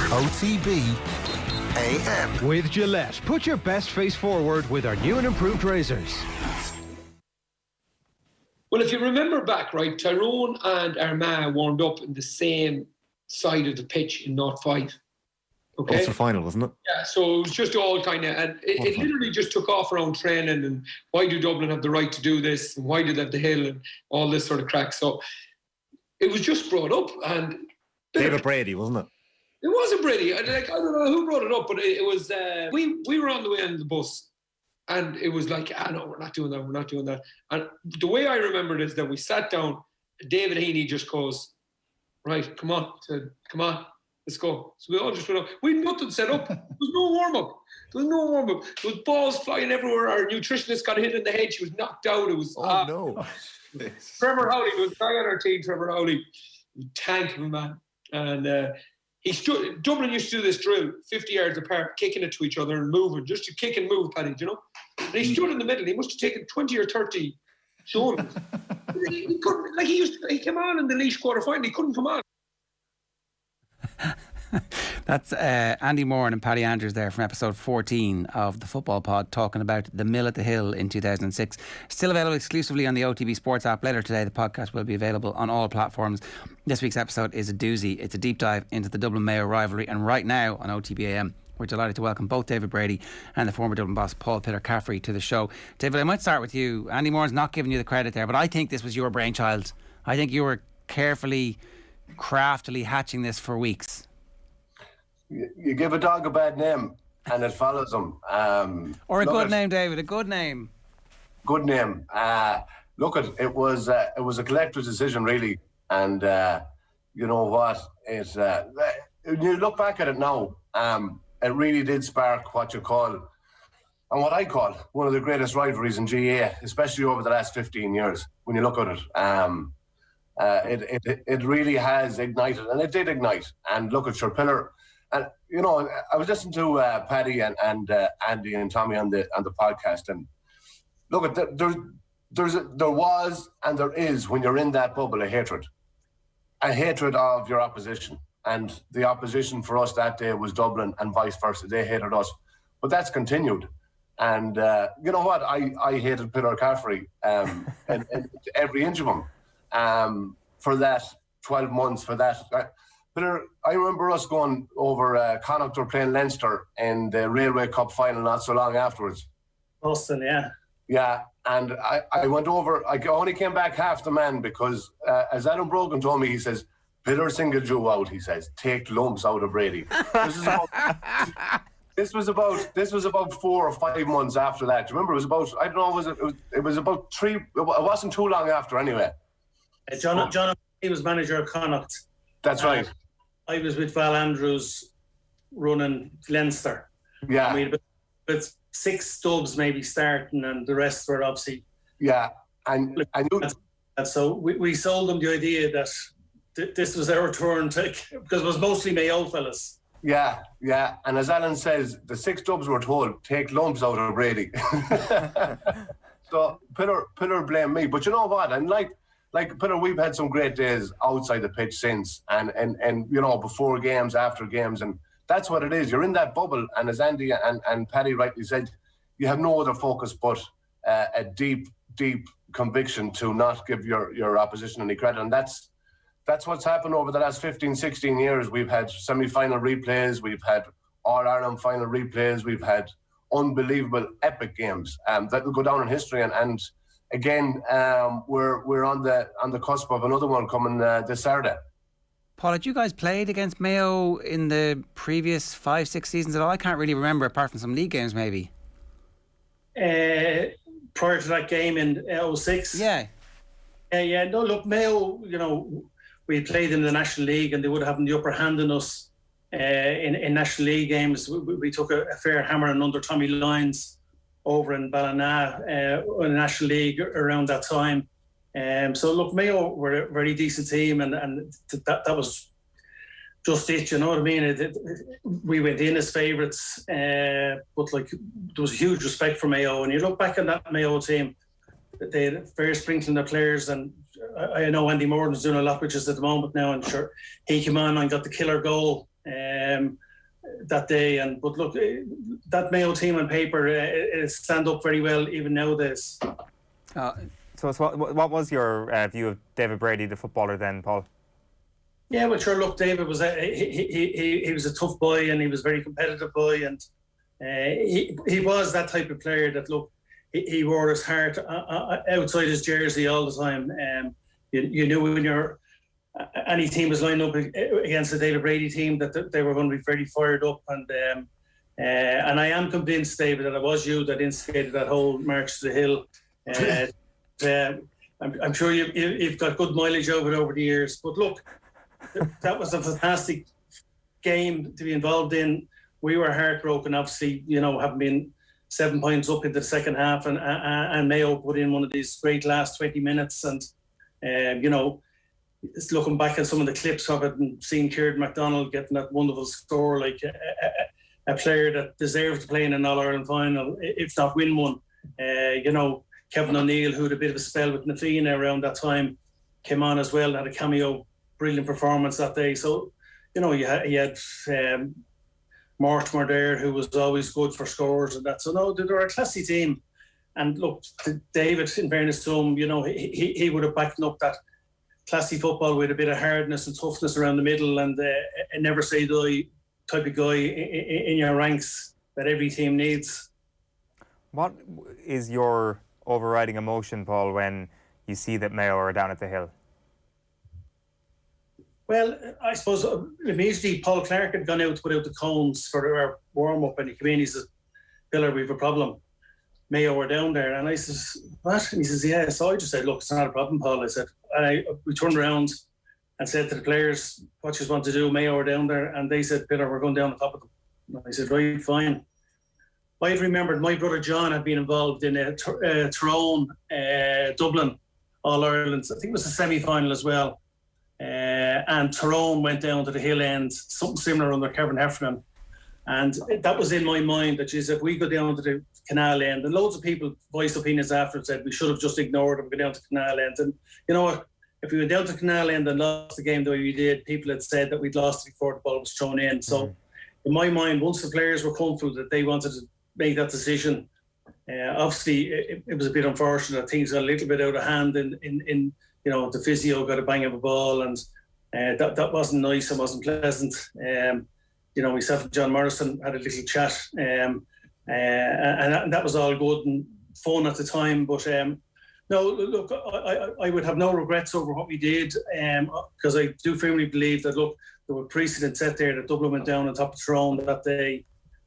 OTB AM. With Gillette, put your best face forward with our new and improved razors. Well, if you remember back, right, Tyrone and Armagh warmed up in the same side of the pitch in 05. Okay. Ulster final, wasn't it? Yeah, so it was just all kind of, and it literally just took off around training and why do Dublin have the right to do this and why do they have the hill and all this sort of crack. So it was just brought up. And David Brady, wasn't it? It wasn't Brady. I don't know who brought it up, but it was. We were on the way on the bus, and it was like, no, we're not doing that. We're not doing that. And the way I remember it is that we sat down. David Heaney just goes, right, come on, let's go. So we all just went up. We had nothing set up. There was no warm up. There was balls flying everywhere. Our nutritionist got hit in the head. She was knocked out. It was no. Trevor Howley, there was a guy on our team. Trevor Howley, tank of a man, and he stood. Dublin used to do this drill, 50 yards apart, kicking it to each other and moving, just to kick and move, Paddy. You know. And he stood in the middle. He must have taken 20 or 30 shoulders. He couldn't. Like he came on in the Laois quarter final. He couldn't come on. That's Andy Moore and Paddy Andrews there from episode 14 of the Football Pod, talking about the Mill at the Hill in 2006. Still available exclusively on the OTB Sports app. Later today, the podcast will be available on all platforms. This week's episode is a doozy. It's a deep dive into the Dublin-Mayo rivalry, and right now on OTB AM, we're delighted to welcome both David Brady and the former Dublin boss Paul Caffrey to the show. David, I might start with you. Andy Moore's not giving you the credit there, but I think this was your brainchild. I think you were carefully, craftily hatching this for weeks. You give a dog a bad name and it follows him. Or a good name, David, a good name. Good name. It was a collective decision, really. And you know what? When you look back at it now, it really did spark what you call, and what I call, one of the greatest rivalries in GAA, especially over the last 15 years. When you look at it, it really has ignited, and it did ignite. And look at your pillar. And you know, I was listening to Paddy and Andy and Tommy on the podcast, and look at there was and there is, when you're in that bubble, a hatred of your opposition. And the opposition for us that day was Dublin, and vice versa. They hated us. But that's continued. And you know what? I hated Peter Caffrey and every inch of him for that 12 months, for that. Peter, I remember us going over, Connacht were playing Leinster in the Railway Cup final not so long afterwards. Boston, yeah. Yeah, and I went over, I only came back half the man because, as Adam Brogan told me, he says, Peter singled you out, he says, take lumps out of Brady. This was about 4 or 5 months after that. Do you remember? It was about, I don't know, it was about 3, it wasn't too long after anyway. John, he was manager of Connacht. That's right. I was with Val Andrews running Leinster. Yeah. We had about 6 dubs maybe starting, and the rest were obviously. Yeah. And so we sold them the idea that this was our turn because it was mostly Mayo fellas. Yeah. And as Alan says, the 6 dubs were told, take lumps out of Brady. So Pillar blamed me. But you know what? And like Pillar, we've had some great days outside the pitch since, and you know, before games, after games, and that's what it is. You're in that bubble, and as Andy and Paddy rightly said, you have no other focus but a deep conviction to not give your opposition any credit, and that's what's happened over the last 15, 16 years. We've had semi-final replays, we've had All-Ireland final replays, we've had unbelievable epic games that will go down in history, and again, we're on the cusp of another one coming this Saturday. Paul, had you guys played against Mayo in the previous 5-6 seasons at all? I can't really remember, apart from some league games maybe. Prior to that game in 06? Yeah. Yeah, no, look, Mayo, you know, we played in the National League and they would have the upper hand on us in National League games. We took a fair hammering under Tommy Lyons over in Ballina in the National League around that time. So look, Mayo were a very decent team, and that was just it, you know what I mean? We went in as favourites, but like there was a huge respect for Mayo. And you look back on that Mayo team, they had fair sprinkling of players, and I know Andy Morton's doing a lot with us at the moment now, and sure, he came on and got the killer goal that day. But look, that Mayo team on paper it stand up very well even nowadays. So what was your view of David Brady, the footballer, then, Paul? Yeah, well, sure. Look, David was he was a tough boy, and he was a very competitive boy, and he was that type of player that, look, he wore his heart outside his jersey all the time. You knew when you're any team was lined up against the David Brady team, that they were going to be very fired up. And I am convinced, David, that it was you that instigated that whole march to the hill. I'm sure you've got good mileage over it over the years. But look, that was a fantastic game to be involved in. We were heartbroken, obviously, having been 7 points up into the second half, and Mayo put in one of these great last 20 minutes. And, it's looking back at some of the clips of it and seeing Kieran MacDonald getting that wonderful score, like a player that deserved to play in an All-Ireland final, if not win one. Kevin O'Neill, who had a bit of a spell with Nafina around that time, came on as well, had a cameo, brilliant performance that day. So, you had Mortimer there, who was always good for scores and that. So, no, they were a classy team. And look, David, in fairness to him, he would have backed up that classy football with a bit of hardness and toughness around the middle, and a never say die type of guy in your ranks that every team needs. What is your overriding emotion, Paul, when you see that Mayo are down at the hill? Well, I suppose immediately Paul Clark had gone out to put out the cones for our warm-up, and he came in, he says, "Pillar, we have a problem. Mayo were down there." And I says, "What?" And he says, "Yeah." So I just said, "Look, it's not a problem, Paul." I said, we turned around and said to the players, "What you want to do? Mayo are down there." And they said, "Pillar, we're going down on top of them." And I said, "Right, fine." I remembered my brother John had been involved in Tyrone, Dublin, All-Ireland. I think it was the semi-final as well. And Tyrone went down to the hill end, something similar under Kevin Heffernan. And that was in my mind, that if we go down to the canal end, and loads of people voiced opinions after and said we should have just ignored them, go down to canal end. And you know what? If we went down to canal end and lost the game the way we did, people had said that we'd lost it before the ball was thrown in. So in my mind, once the players were comfortable that they wanted to make that decision, obviously it was a bit unfortunate that things got a little bit out of hand in the physio got a bang of a ball, and that wasn't nice and wasn't pleasant. Myself and John Morrison had a little chat, and that was all good and fun at the time. But no, look, I would have no regrets over what we did, because I do firmly believe that, look, there were precedents set there that Dublin went down on top of Tyrone that day,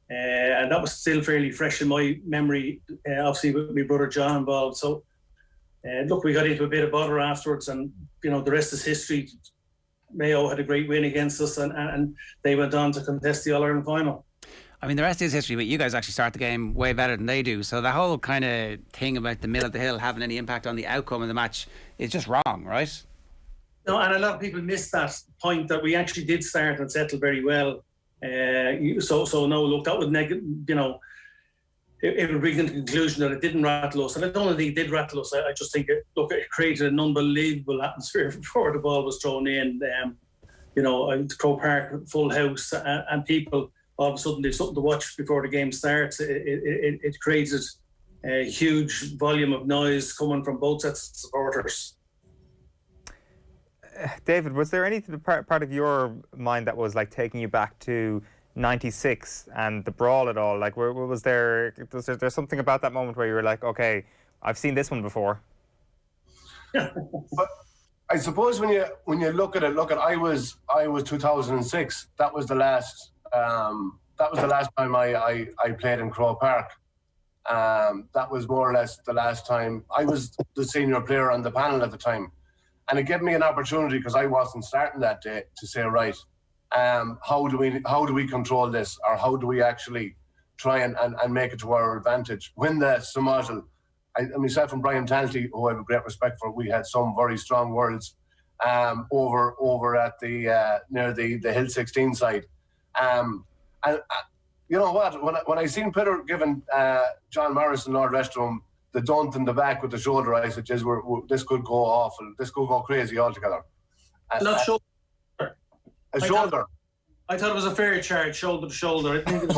and that was still fairly fresh in my memory, obviously with my brother John involved. So, look, we got into a bit of bother afterwards, and the rest is history. Mayo had a great win against us, and they went on to contest the All-Ireland final. I mean, the rest is history, but you guys actually start the game way better than they do. So the whole kind of thing about the middle of the hill having any impact on the outcome of the match is just wrong, right? No, and a lot of people miss that point that we actually did start and settle very well. So no, look, that would it would bring to the conclusion that it didn't rattle us. And I don't think it did rattle us. I just think it created an unbelievable atmosphere before the ball was thrown in. Croke Park, full house, and people, all of a sudden, they've something to watch before the game starts. It created a huge volume of noise coming from both sets of supporters. David, was there any part of your mind that was like taking you back to 96 and the brawl at all? Like, was there something about that moment where you were like, okay, I've seen this one before? But I suppose when you look at it, I was 2006. That was the last time I played in Croke Park. That was more or less the last time. I was the senior player on the panel at the time, and it gave me an opportunity, because I wasn't starting that day, to say, right, how do we control this, or how do we actually try and make it to our advantage? When the Somatel, myself and Brian Talty, who I have a great respect for, we had some very strong words over at the near the Hill 16 side. And you know what? When I seen Peter giving John Morrison and all the rest of them the dunt in the back with the shoulder, I said, "Geez, this could go awful. This could go crazy altogether." Not shoulder. A shoulder. I thought it was a fair charge, shoulder to shoulder. I think it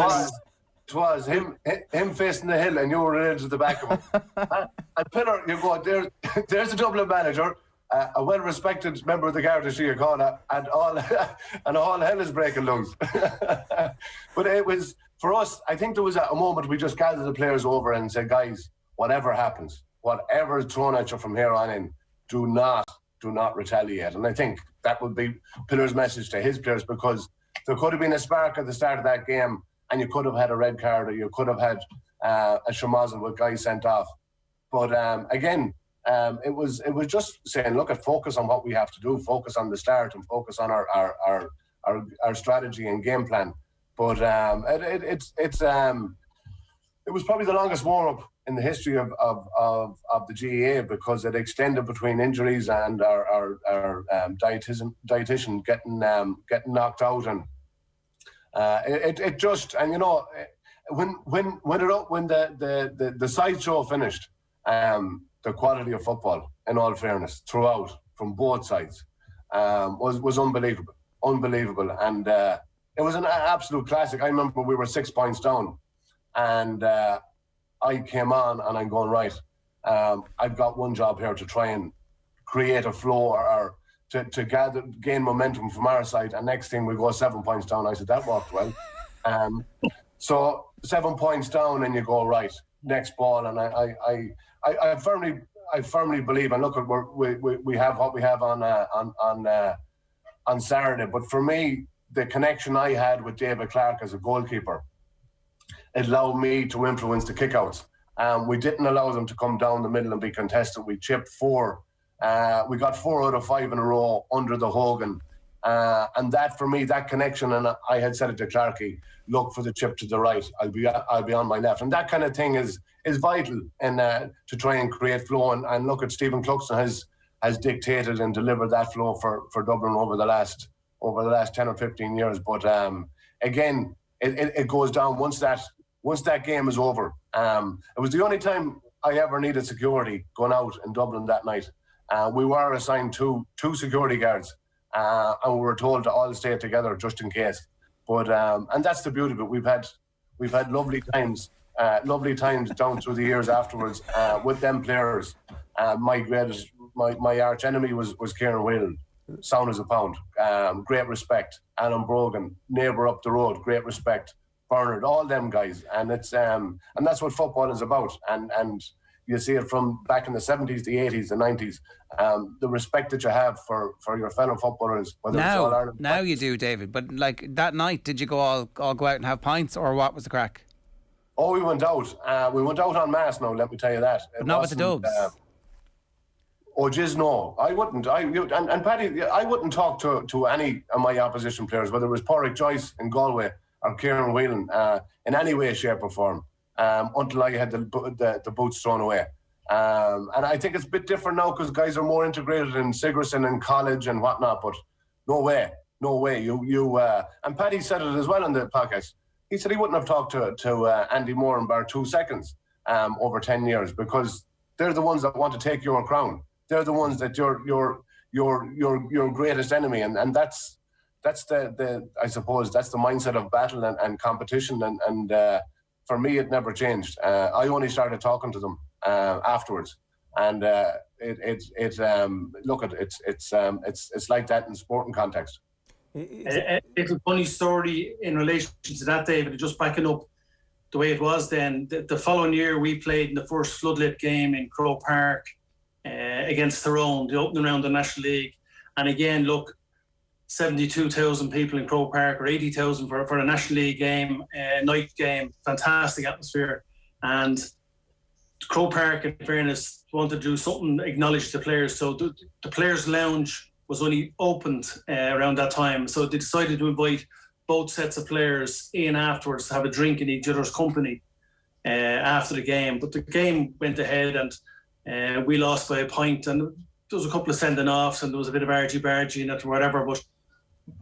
was him facing the hill, and you were into the back of him. And Peter, you go there's the Dublin manager, a well-respected member of the Garda Síochána, and all hell is breaking loose. But it was, for us, I think there was a moment we just gathered the players over and said, guys, whatever happens, whatever is thrown at you from here on in, do not do not retaliate. And I think that would be Pillar's message to his players, because there could have been a spark at the start of that game and you could have had a red card, or you could have had a Shamazel with guys sent off. But again, it was just saying, look, focus on what we have to do, focus on the start and focus on our strategy and game plan. But it was probably the longest warm-up in the history of the GAA, because it extended between injuries and our dietitian getting knocked out, and it just, and you know, when the sideshow finished, the quality of football, in all fairness, throughout from both sides, was unbelievable, and it was an absolute classic. I remember we were 6 points down, and I came on and I'm going, right, I've got one job here to try and create a flow or to gain momentum from our side. And next thing we go 7 points down. I said, that worked well. So 7 points down and you go, right, next ball. And I firmly believe, and look, we have what we have on Saturday. But for me, the connection I had with David Clark as a goalkeeper, it allowed me to influence the kickouts. We didn't allow them to come down the middle and be contested. We chipped 4. We got 4 out of 5 in a row under the Hogan. And that, for me, that connection, and I had said it to Clarkie, look for the chip to the right, I'll be on my left. And that kind of thing is vital in to try and create flow. And look at Stephen Cluxton has dictated and delivered that flow for Dublin over the last 10 or 15 years. But again, it goes down once that game is over. It was the only time I ever needed security going out in Dublin that night. We were assigned two security guards, and we were told to all stay together just in case. But and that's the beauty of it. We've had lovely times down through the years afterwards with them players. My arch enemy was Kieran Whelan, sound as a pound. Great respect. Alan Brogan, neighbour up the road, great respect. Bernard, all them guys, and it's and that's what football is about. And you see it from back in the 70s, the 80s, the 90s. The respect that you have for your fellow footballers. Now you do, David. But like that night, did you all go out and have pints, or what was the crack? Oh, we went out. We went out en masse. Now, let me tell you that. But not with the Dubs. No, I wouldn't. And Paddy, I wouldn't talk to any of my opposition players, whether it was Pádraig Joyce in Galway or Kieran Whelan, in any way, shape or form, until I had the boots thrown away. And I think it's a bit different now because guys are more integrated in Sigerson and college and whatnot, but no way. And Paddy said it as well on the podcast. He said he wouldn't have talked to Andy Moore in bar 2 seconds over 10 years because they're the ones that want to take your crown. They're the ones that your greatest enemy, and that's the I suppose that's the mindset of battle and competition, and for me it never changed. I only started talking to them afterwards, and it's like that in sporting context. A little funny story in relation to that, David, just backing up the way it was then. The following year we played in the first floodlit game in Croke Park against Tyrone, the opening round of the National League. And again, look, 72,000 people in Croke Park, or 80,000 for a National League game, night game, fantastic atmosphere. And Croke Park, in fairness, wanted to do something, acknowledge the players. So the players' lounge was only opened around that time. So they decided to invite both sets of players in afterwards to have a drink in each other's company after the game. But the game went ahead and we lost by a point, and there was a couple of sending offs and there was a bit of argy-bargy and that whatever, but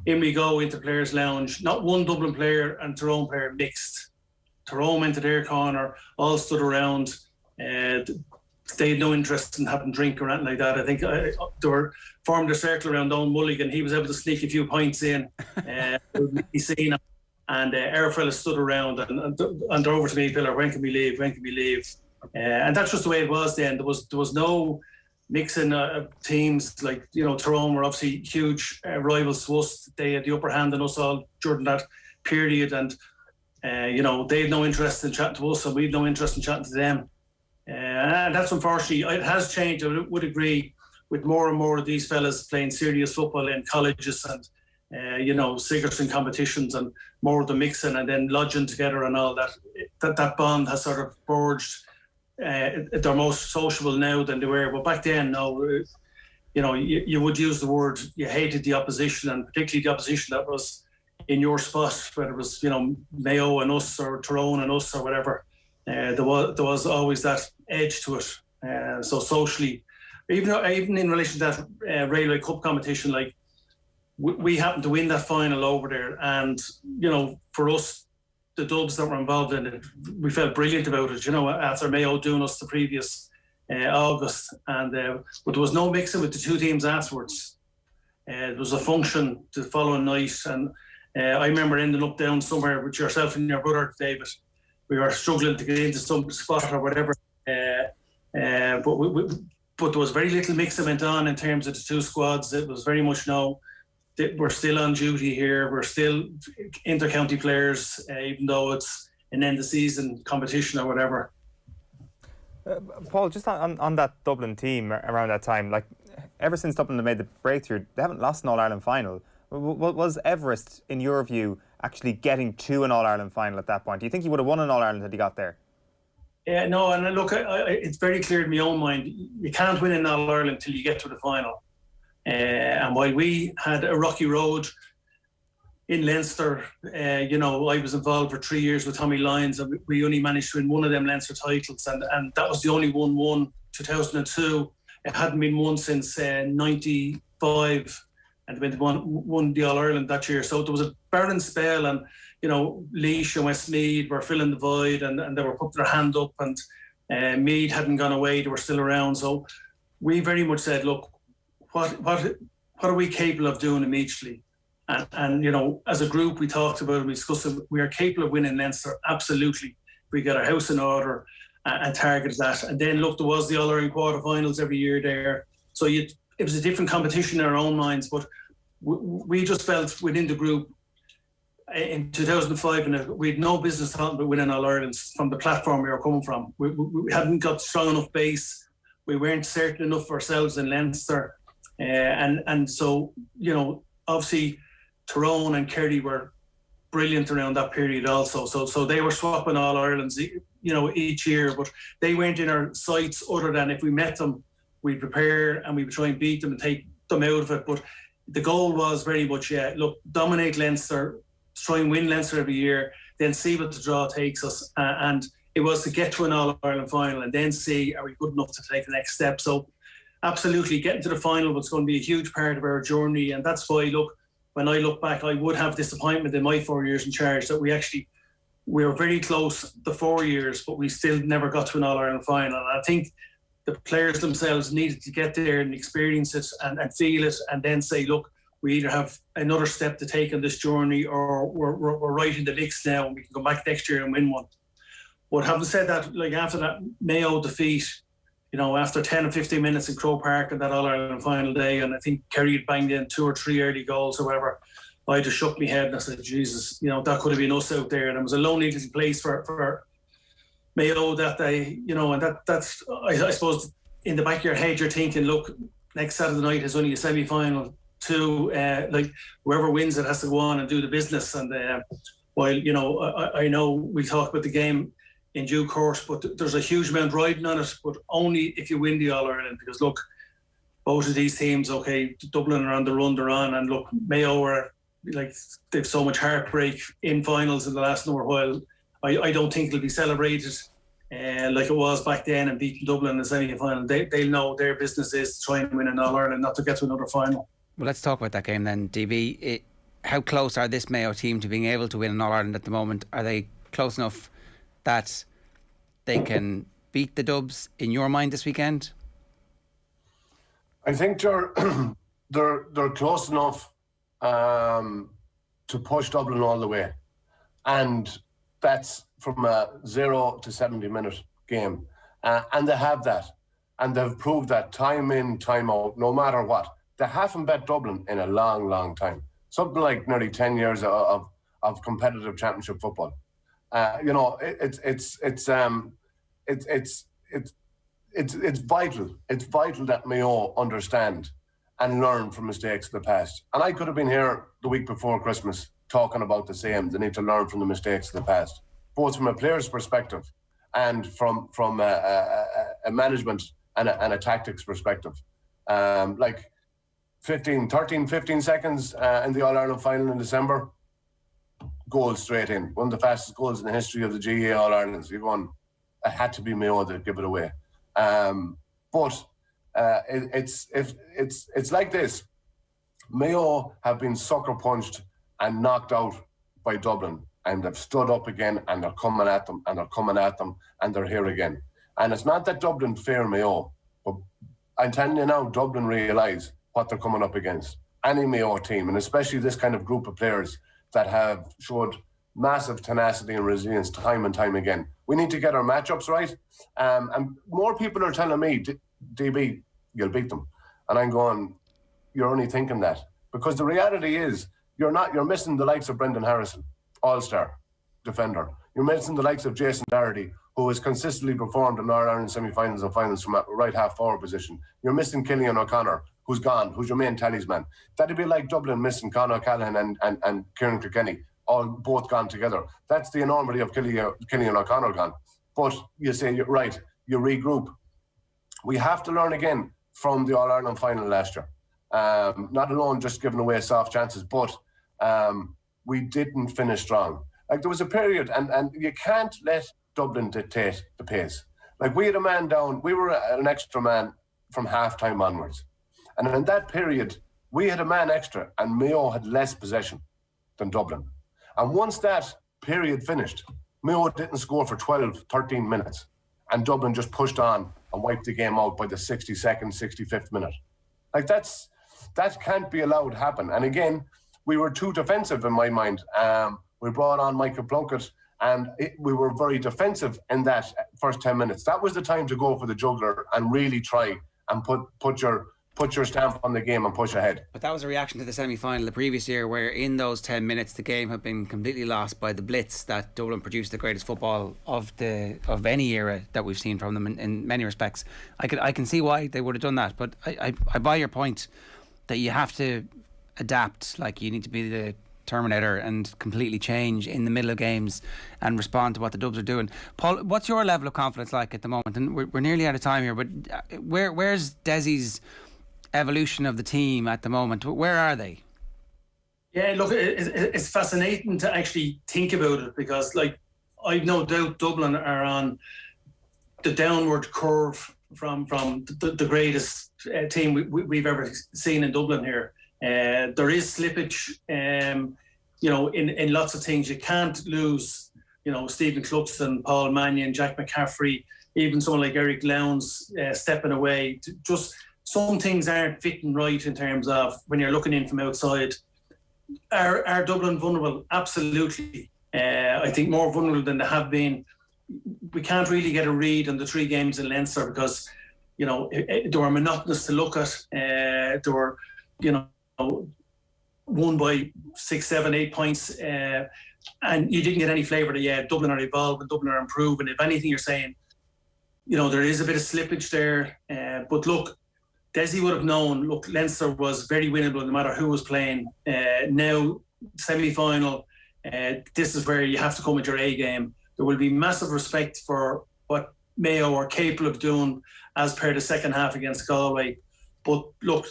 in we go into players' lounge. Not one Dublin player and Tyrone player mixed. Tyrone went to their corner, all stood around. They had no interest in having a drink or anything like that. I think they were formed a circle around Owen Mulligan. He was able to sneak a few pints in. He's seen him. And our fellas stood around and they're over to me, Pillar, when can we leave? And that's just the way it was then. There was no mixing teams. Like, you know, Tyrone were obviously huge rivals to us. They had the upper hand on us all during that period. And, you know, they had no interest in chatting to us and we had no interest in chatting to them. And that's unfortunately, it has changed. I would agree with more and more of these fellas playing serious football in colleges and, Sigerson competitions and more of the mixing and then lodging together and all that bond has sort of forged. They're more sociable now than they were. But back then, you would use the word, you hated the opposition, and particularly the opposition that was in your spot, whether it was, Mayo and us or Tyrone and us or whatever. There was always that edge to it. So socially, even in relation to that Railway Cup competition, like we happened to win that final over there, and for us, the Dubs that were involved in it, we felt brilliant about it. After Mayo doing us the previous August, and but there was no mixing with the two teams afterwards. It was a function the following night, and I remember ending up down somewhere with yourself and your brother David. We were struggling to get into some spot or whatever, but there was very little mixing went on in terms of the two squads. It was very much we're still on duty here. We're still inter-county players, even though it's an end of season competition or whatever. Paul, just on that Dublin team around that time, like ever since Dublin made the breakthrough, they haven't lost an All-Ireland final. Was Everest, in your view, actually getting to an All-Ireland final at that point? Do you think he would have won an All-Ireland had he got there? Yeah, no, and look, it's very clear in my own mind, you can't win an All-Ireland until you get to the final. And while we had a rocky road in Leinster, I was involved for 3 years with Tommy Lyons, and we only managed to win one of them Leinster titles, and that was the only one won 2002. It hadn't been won since 95, and we won the All-Ireland that year. So there was a barren spell, and Laois and Westmeath were filling the void, and they were putting their hand up, and Meath hadn't gone away; they were still around. So we very much said, look, what are we capable of doing immediately? And as a group, we talked about it, we discussed it. We are capable of winning Leinster, absolutely. We got our house in order and targeted that. And then look, there was the All-Ireland quarterfinals every year there. So it was a different competition in our own minds, but we just felt within the group in 2005, and we had no business talking about winning All-Ireland from the platform we were coming from. We hadn't got strong enough base. We weren't certain enough of ourselves in Leinster. And so, obviously Tyrone and Kerry were brilliant around that period also. So they were swapping All-Irelands, each year, but they weren't in our sights other than if we met them, we'd prepare and we would try and beat them and take them out of it. But the goal was very much, dominate Leinster, try and win Leinster every year, then see what the draw takes us. And it was to get to an All-Ireland final and then see, are we good enough to take the next step? So absolutely, getting to the final was going to be a huge part of our journey. And that's why, look, when I look back, I would have disappointment in my 4 years in charge that we were very close the 4 years, but we still never got to an All-Ireland final. And I think the players themselves needed to get there and experience it and feel it, and then say, look, we either have another step to take on this journey, or we're right in the mix now and we can go back next year and win one. But having said that, like after that Mayo defeat, after 10 or 15 minutes in Croke Park on that All-Ireland final day, and I think Kerry had banged in 2 or 3 early goals or whatever, I just shook my head and I said, Jesus, that could have been us out there. And it was a lonely little place for Mayo that day, and that's, I suppose, in the back of your head, you're thinking, look, next Saturday night is only a semi-final too. Whoever wins it has to go on and do the business. And while, I know we talk about the game in due course, but there's a huge amount riding on it, but only if you win the All-Ireland, because look, both of these teams, okay, Dublin are on the run they're on, and look, Mayo are like, they've so much heartbreak in finals in the last number while. I don't think it'll be celebrated like it was back then and beating Dublin in the semi-final. They'll know their business is to try and win an All-Ireland, not to get to another final. Well, let's talk about that game then, DB. How close are this Mayo team to being able to win an All-Ireland at the moment? Are they close enough that they can beat the Dubs in your mind this weekend? I think they're close enough to push Dublin all the way, and that's from a 0 to 70-minute game, and they have that, and they've proved that time in, time out, no matter what. They haven't bet Dublin in a long, long time. Something like nearly 10 years of competitive championship football. it's vital. It's vital that Mayo understand and learn from mistakes of the past. And I could have been here the week before Christmas talking about the same. They need to learn from the mistakes of the past, both from a player's perspective and from a management and a tactics perspective. Like 15 seconds in the All-Ireland final in December, goal straight in. One of the fastest goals in the history of the GAA All-Irelands. You're going, it had to be Mayo to give it away. But it's like this. Mayo have been sucker punched and knocked out by Dublin, and they've stood up again, and they're coming at them, and they're coming at them, and they're here again. And it's not that Dublin fear Mayo, but I'm telling you now, Dublin realise what they're coming up against. Any Mayo team, and especially this kind of group of players that have showed massive tenacity and resilience time and time again. We need to get our matchups right. And more people are telling me, DB, you'll beat them. And I'm going, you're only thinking that. Because the reality is, you're missing the likes of Brendan Harrison, all-star defender. You're missing the likes of Jason Doherty, who has consistently performed in All-Ireland semi-finals and finals from a right half-forward position. You're missing Cillian O'Connor, who's gone, who's your main talisman. That'd be like Dublin missing Conor Callahan and Kieran Kilkenny, both gone together. That's the enormity of Cillian O'Connor gone. But you say, you're right, you regroup. We have to learn again from the All-Ireland final last year. Not alone just giving away soft chances, but we didn't finish strong. Like there was a period, and you can't let Dublin dictate the pace. Like we had a man down, we were an extra man from half-time onwards. And in that period, we had a man extra and Mayo had less possession than Dublin. And once that period finished, Mayo didn't score for 12, 13 minutes. And Dublin just pushed on and wiped the game out by the 62nd, 65th minute. Like that can't be allowed to happen. And again, we were too defensive in my mind. We brought on Michael Plunkett and we were very defensive in that first 10 minutes. That was the time to go for the juggler and really try and put your stamp on the game and push ahead. But that was a reaction to the semi-final the previous year, where in those 10 minutes the game had been completely lost by the blitz that Dublin produced the greatest football of any era that we've seen from them in many respects. I can see why they would have done that, but I buy your point that you have to adapt. Like you need to be the Terminator and completely change in the middle of games and respond to what the Dubs are doing. Paul, what's your level of confidence like at the moment? And we're nearly out of time here, but where's Desi's evolution of the team at the moment? Where are they? Yeah, look, it's fascinating to actually think about it, because like I've no doubt Dublin are on the downward curve from the greatest team we've ever seen in Dublin here. There is slippage, in lots of things. You can't lose, Stephen Cluxton, Paul Mannion, Jack McCaffrey, even someone like Eric Lowndes stepping away. Just some things aren't fitting right in terms of when you're looking in from outside. Are Dublin vulnerable? Absolutely. I think more vulnerable than they have been. We can't really get a read on the 3 games in Leinster because, they were monotonous to look at. They were, won by 6, 7, 8 points, and you didn't get any flavour that, Dublin are evolving, Dublin are improving. If anything, you're saying, there is a bit of slippage there. But look, Desi would have known, Leinster was very winnable no matter who was playing. Now, semi-final, this is where you have to come with your A game. There will be massive respect for what Mayo are capable of doing as per the second half against Galway. But look,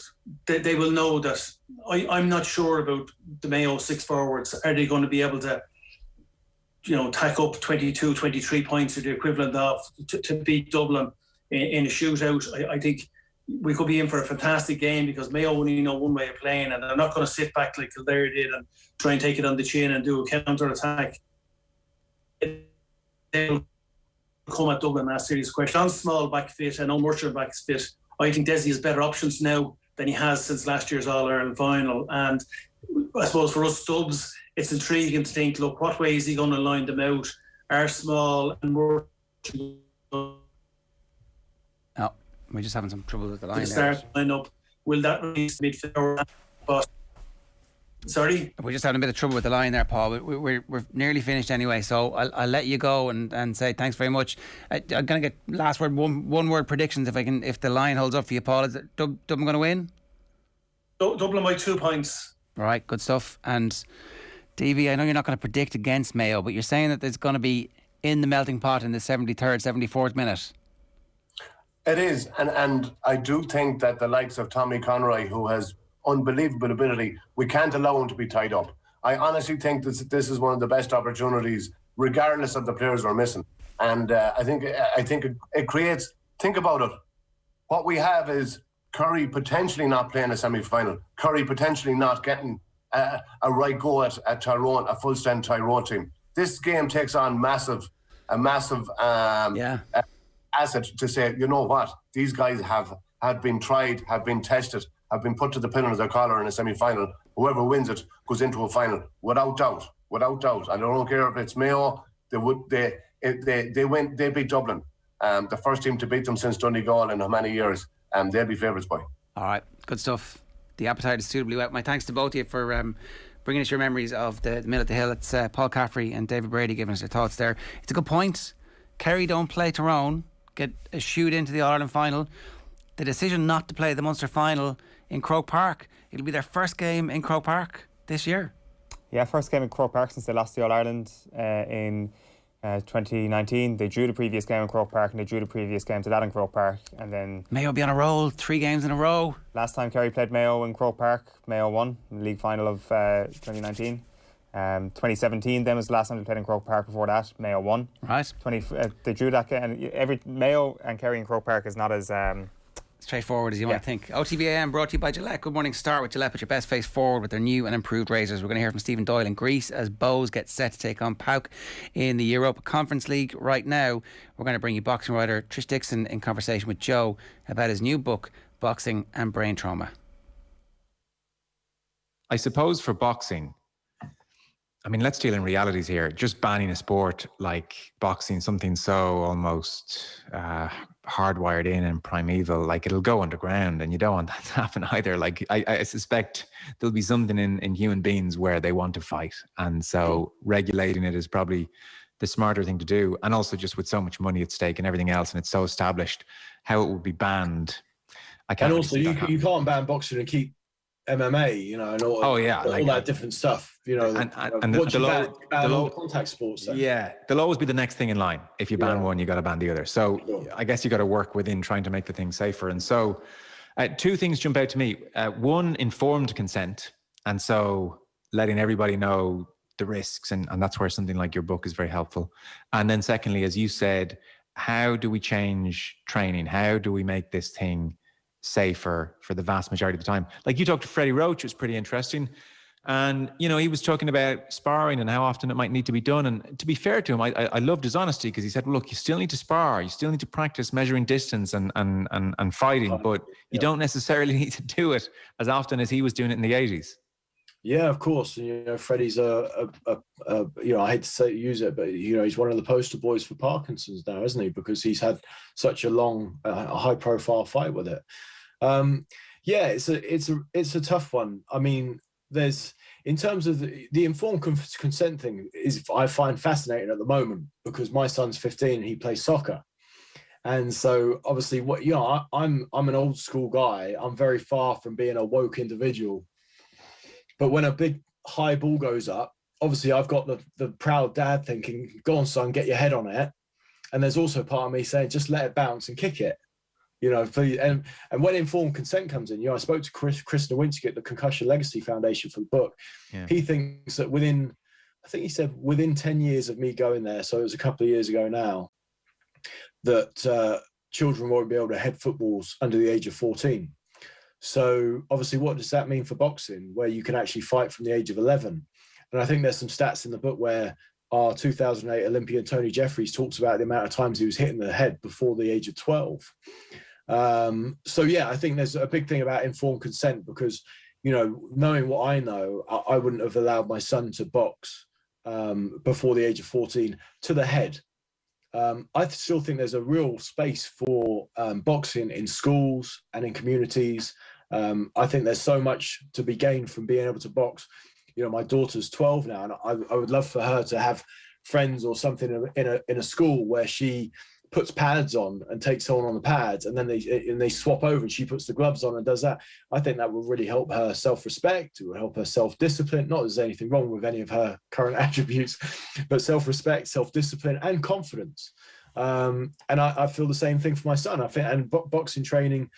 they will know that I'm not sure about the Mayo 6 forwards. Are they going to be able to, tack up 22, 23 points or the equivalent of to beat Dublin in a shootout? I think we could be in for a fantastic game because Mayo only know one way of playing, and they're not going to sit back like Kildare did and try and take it on the chin and do a counter-attack. They'll come at Dublin and ask serious questions. On small back fit and on Murchard back fit, I think Desi has better options now than he has since last year's All-Ireland final. And I suppose for us Dubs, it's intriguing to think, look, what way is he going to line them out? Are Small and Murchard... Oh, we're just having some trouble with the line. Start line up. Will that release midfield? Sorry? We're just having a bit of trouble with the line there, Paul. We're nearly finished anyway, so I'll let you go and say thanks very much. I'm going to get last word, one word predictions if the line holds up for you, Paul. Is it Dublin going to win? Dublin by 2 points. Right, good stuff. And Davey, I know you're not going to predict against Mayo, but you're saying that there's going to be in the melting pot in the 73rd, 74th minute. It is, and I do think that the likes of Tommy Conroy, who has unbelievable ability, we can't allow him to be tied up. I honestly think this is one of the best opportunities, regardless of the players we're missing. And I think it creates. Think about it. What we have is Curry potentially not playing a semi-final. Curry potentially not getting a right go at Tyrone, a full-strength Tyrone team. This game takes on a massive asset to say, you know what, these guys have been tried, have been tested, have been put to the pin of their collar in a semi-final. Whoever wins it goes into a final, without doubt. I don't care if it's Mayo. They win. They beat Dublin, the first team to beat them since Donegal in how many years? They'll be favourites by. All right, good stuff. The appetite is suitably wet. My thanks to both of you for bringing us your memories of the Mill at the Hill. It's Paul Caffrey and David Brady giving us their thoughts there. It's a good point. Kerry don't play Tyrone, get a shoot into the All-Ireland final. The decision not to play the Munster final in Croke Park, it'll be their first game in Croke Park this year. Yeah, first game in Croke Park since they lost the All-Ireland in 2019. They drew the previous game in Croke Park and they drew the previous game to that in Croke Park, and then Mayo be on a roll, 3 games in a row. Last time Kerry played Mayo in Croke Park, Mayo won in the league final of 2019. 2017 then was the last time they played in Croke Park. Before that, Mayo won. Right. They drew that game, and Mayo and Kerry in Croke Park is not as straightforward as you might think. OTB AM brought to you by Gillette. Good morning. Start with Gillette. Put your best face forward with their new and improved razors. We're going to hear from Stephen Doyle in Greece as Bows get set to take on PAOK in the Europa Conference League. Right now, we're going to bring you boxing writer Trish Dixon in conversation with Joe about his new book, Boxing and Brain Trauma. I suppose for boxing, I mean, let's deal in realities here. Just banning a sport like boxing, something so almost hardwired in and primeval, like it'll go underground, and you don't want that to happen either. Like I suspect there'll be something in human beings where they want to fight, and so regulating it is probably the smarter thing to do. And also just with so much money at stake and everything else, and it's so established, how it would be banned. I can't. And also, you can't ban boxing and keep MMA, you know, and all, that different stuff, you know. And the contact sports. Then. Yeah, there'll always be the next thing in line. If you ban one, you got to ban the other. So I guess you got to work within trying to make the thing safer. And so 2 things jump out to me. One, informed consent. And so letting everybody know the risks. And that's where something like your book is very helpful. And then secondly, as you said, how do we change training? How do we make this thing safer for the vast majority of the time? Like you talked to Freddie Roach, it was pretty interesting. And, you know, he was talking about sparring and how often it might need to be done. And to be fair to him, I loved his honesty, because he said, well, look, you still need to spar. You still need to practice measuring distance and fighting, but you don't necessarily need to do it as often as he was doing it in the 80s. Yeah, of course. You know, Freddie's you know, I hate to use it, but you know, he's one of the poster boys for Parkinson's now, isn't he? Because he's had such a long, high-profile fight with it. Yeah, it's a tough one. I mean, there's, in terms of the informed consent thing, is I find fascinating at the moment, because my son's 15 and he plays soccer. And so obviously, I'm an old school guy. I'm very far from being a woke individual. But when a big high ball goes up, obviously I've got the proud dad thinking, go on, son, get your head on it. And there's also part of me saying, just let it bounce and kick it. You know, and when informed consent comes in, you know, I spoke to Chris Nowinski at the Concussion Legacy Foundation for the book. Yeah. He thinks that within 10 years of me going there, so it was a couple of years ago now, that children won't be able to head footballs under the age of 14. So obviously, what does that mean for boxing, where you can actually fight from the age of 11? And I think there's some stats in the book where our 2008 Olympian Tony Jeffries talks about the amount of times he was hit in the head before the age of 12. So yeah, I think there's a big thing about informed consent, because, you know, knowing what I know, I wouldn't have allowed my son to box before the age of 14 to the head. I still think there's a real space for boxing in schools and in communities. I think there's so much to be gained from being able to box my daughter's 12 now, and I would love for her to have friends or something in a school where she puts pads on and takes someone on the pads, and then they swap over and she puts the gloves on and does that. I think that will really help her self-respect. It will help her self-discipline. Not that there's anything wrong with any of her current attributes, but self-respect, self-discipline, and confidence. And I feel the same thing for my son. I think, and boxing training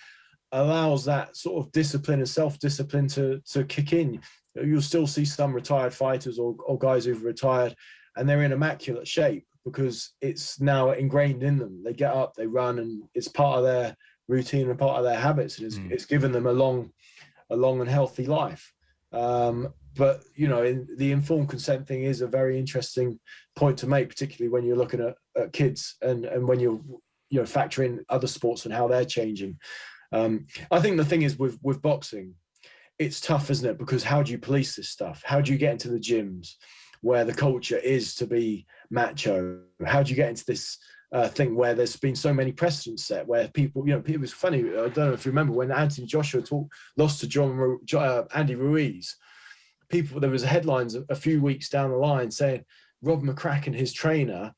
allows that sort of discipline and self-discipline to kick in. You'll still see some retired fighters or guys who've retired, and they're in immaculate shape because it's now ingrained in them. They get up, they run, and it's part of their routine and part of their habits. And it's given them a long and healthy life. But, the informed consent thing is a very interesting point to make, particularly when you're looking at kids and when you're factoring other sports and how they're changing. I think the thing is with boxing, it's tough, isn't it? Because how do you police this stuff? How do you get into the gyms where the culture is to be macho? How do you get into this thing where there's been so many precedents set where people, it was funny. I don't know if you remember when Anthony Joshua lost to Andy Ruiz. There was headlines a few weeks down the line saying Rob McCracken, his trainer,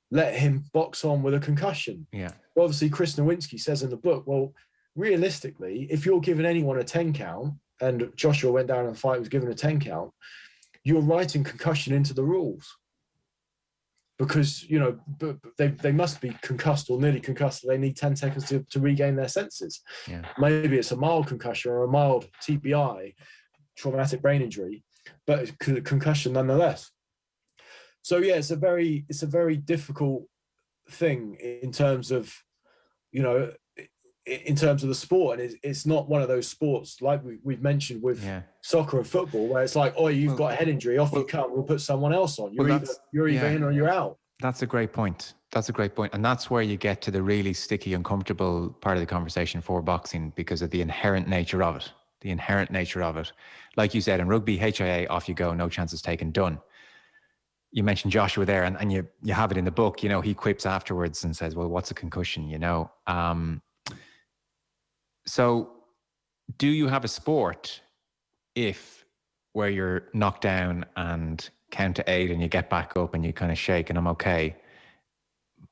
let him box on with a concussion. Yeah. Well, obviously, Chris Nowinski says in the book, well, realistically, if you're giving anyone a 10 count, and Joshua went down in the fight, was given a 10 count, you're writing concussion into the rules. Because, they must be concussed or nearly concussed. They need 10 seconds to regain their senses. Yeah. Maybe it's a mild concussion or a mild TBI, traumatic brain injury, but it's concussion nonetheless. So, yeah, it's a very difficult thing in terms of, in terms of the sport. And it's not one of those sports like we've mentioned with soccer and football where it's like, oh, you've got a head injury, off you come, we'll put someone else on. You're either in or you're out. That's a great point. And that's where you get to the really sticky, uncomfortable part of the conversation for boxing because of the inherent nature of it. Like you said, in rugby, HIA, off you go, no chances taken, done. You mentioned Joshua there, and you have it in the book. He quips afterwards and says, well, what's a concussion, So do you have a sport where you're knocked down and count to 8 and you get back up and you kind of shake and I'm okay?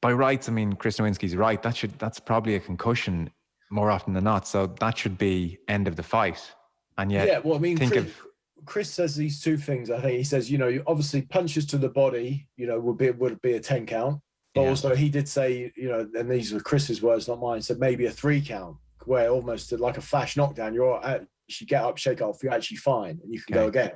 By rights, I mean, Chris Nowinski's right. That's probably a concussion more often than not. So that should be end of the fight. And yet, yeah, well, I mean, Chris says these two things. I think he says, obviously punches to the body, would be a 10 count. But also he did say, and these were Chris's words, not mine, said maybe a 3 count. Where almost like a flash knockdown, you get up, shake off, you're actually fine, and you can go again.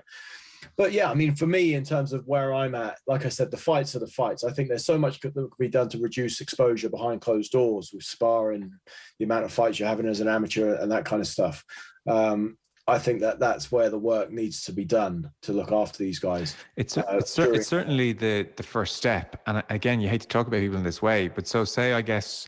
But yeah, I mean, for me, in terms of where I'm at, like I said, the fights are the fights. I think there's so much that could be done to reduce exposure behind closed doors with sparring, the amount of fights you're having as an amateur and that kind of stuff. I think that's where the work needs to be done to look after these guys. It's certainly the first step. And again, you hate to talk about people in this way, but so say, I guess,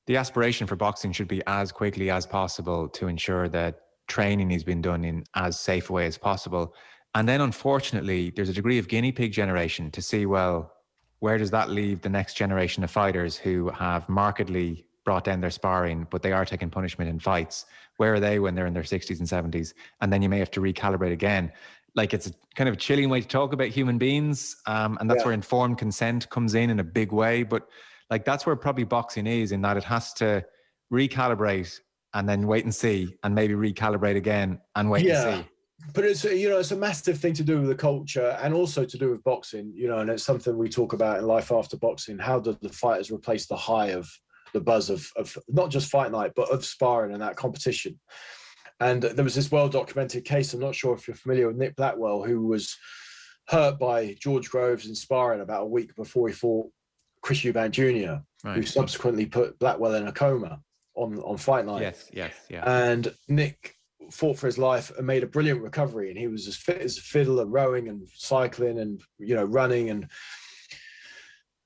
the aspiration for boxing should be as quickly as possible to ensure that training has been done in as safe a way as possible. And then, unfortunately, there's a degree of guinea pig generation to see, well, where does that leave the next generation of fighters who have markedly brought down their sparring, but they are taking punishment in fights? Where are they when they're in their 60s and 70s? And then you may have to recalibrate again. Like, it's a kind of a chilling way to talk about human beings. And that's where informed consent comes in a big way. But like, that's where probably boxing is, in that it has to recalibrate and then wait and see, and maybe recalibrate again and wait and see. But it's a massive thing to do with the culture and also to do with boxing, and it's something we talk about in Life After Boxing. How do the fighters replace the high of the buzz of not just fight night, but of sparring and that competition? And there was this well-documented case, I'm not sure if you're familiar with Nick Blackwell, who was hurt by George Groves in sparring about a week before he fought Chris Eubank Jr., who subsequently put Blackwell in a coma on fight night. Yes. And Nick fought for his life and made a brilliant recovery, and he was as fit as a fiddle and rowing and cycling and running, and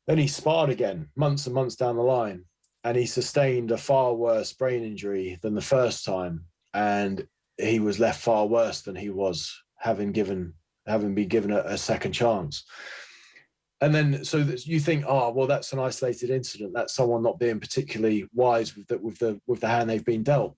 then he sparred again months and months down the line, and he sustained a far worse brain injury than the first time, and he was left far worse than he was having been given a second chance. And then, so that you think, that's an isolated incident. That's someone not being particularly wise with the hand they've been dealt.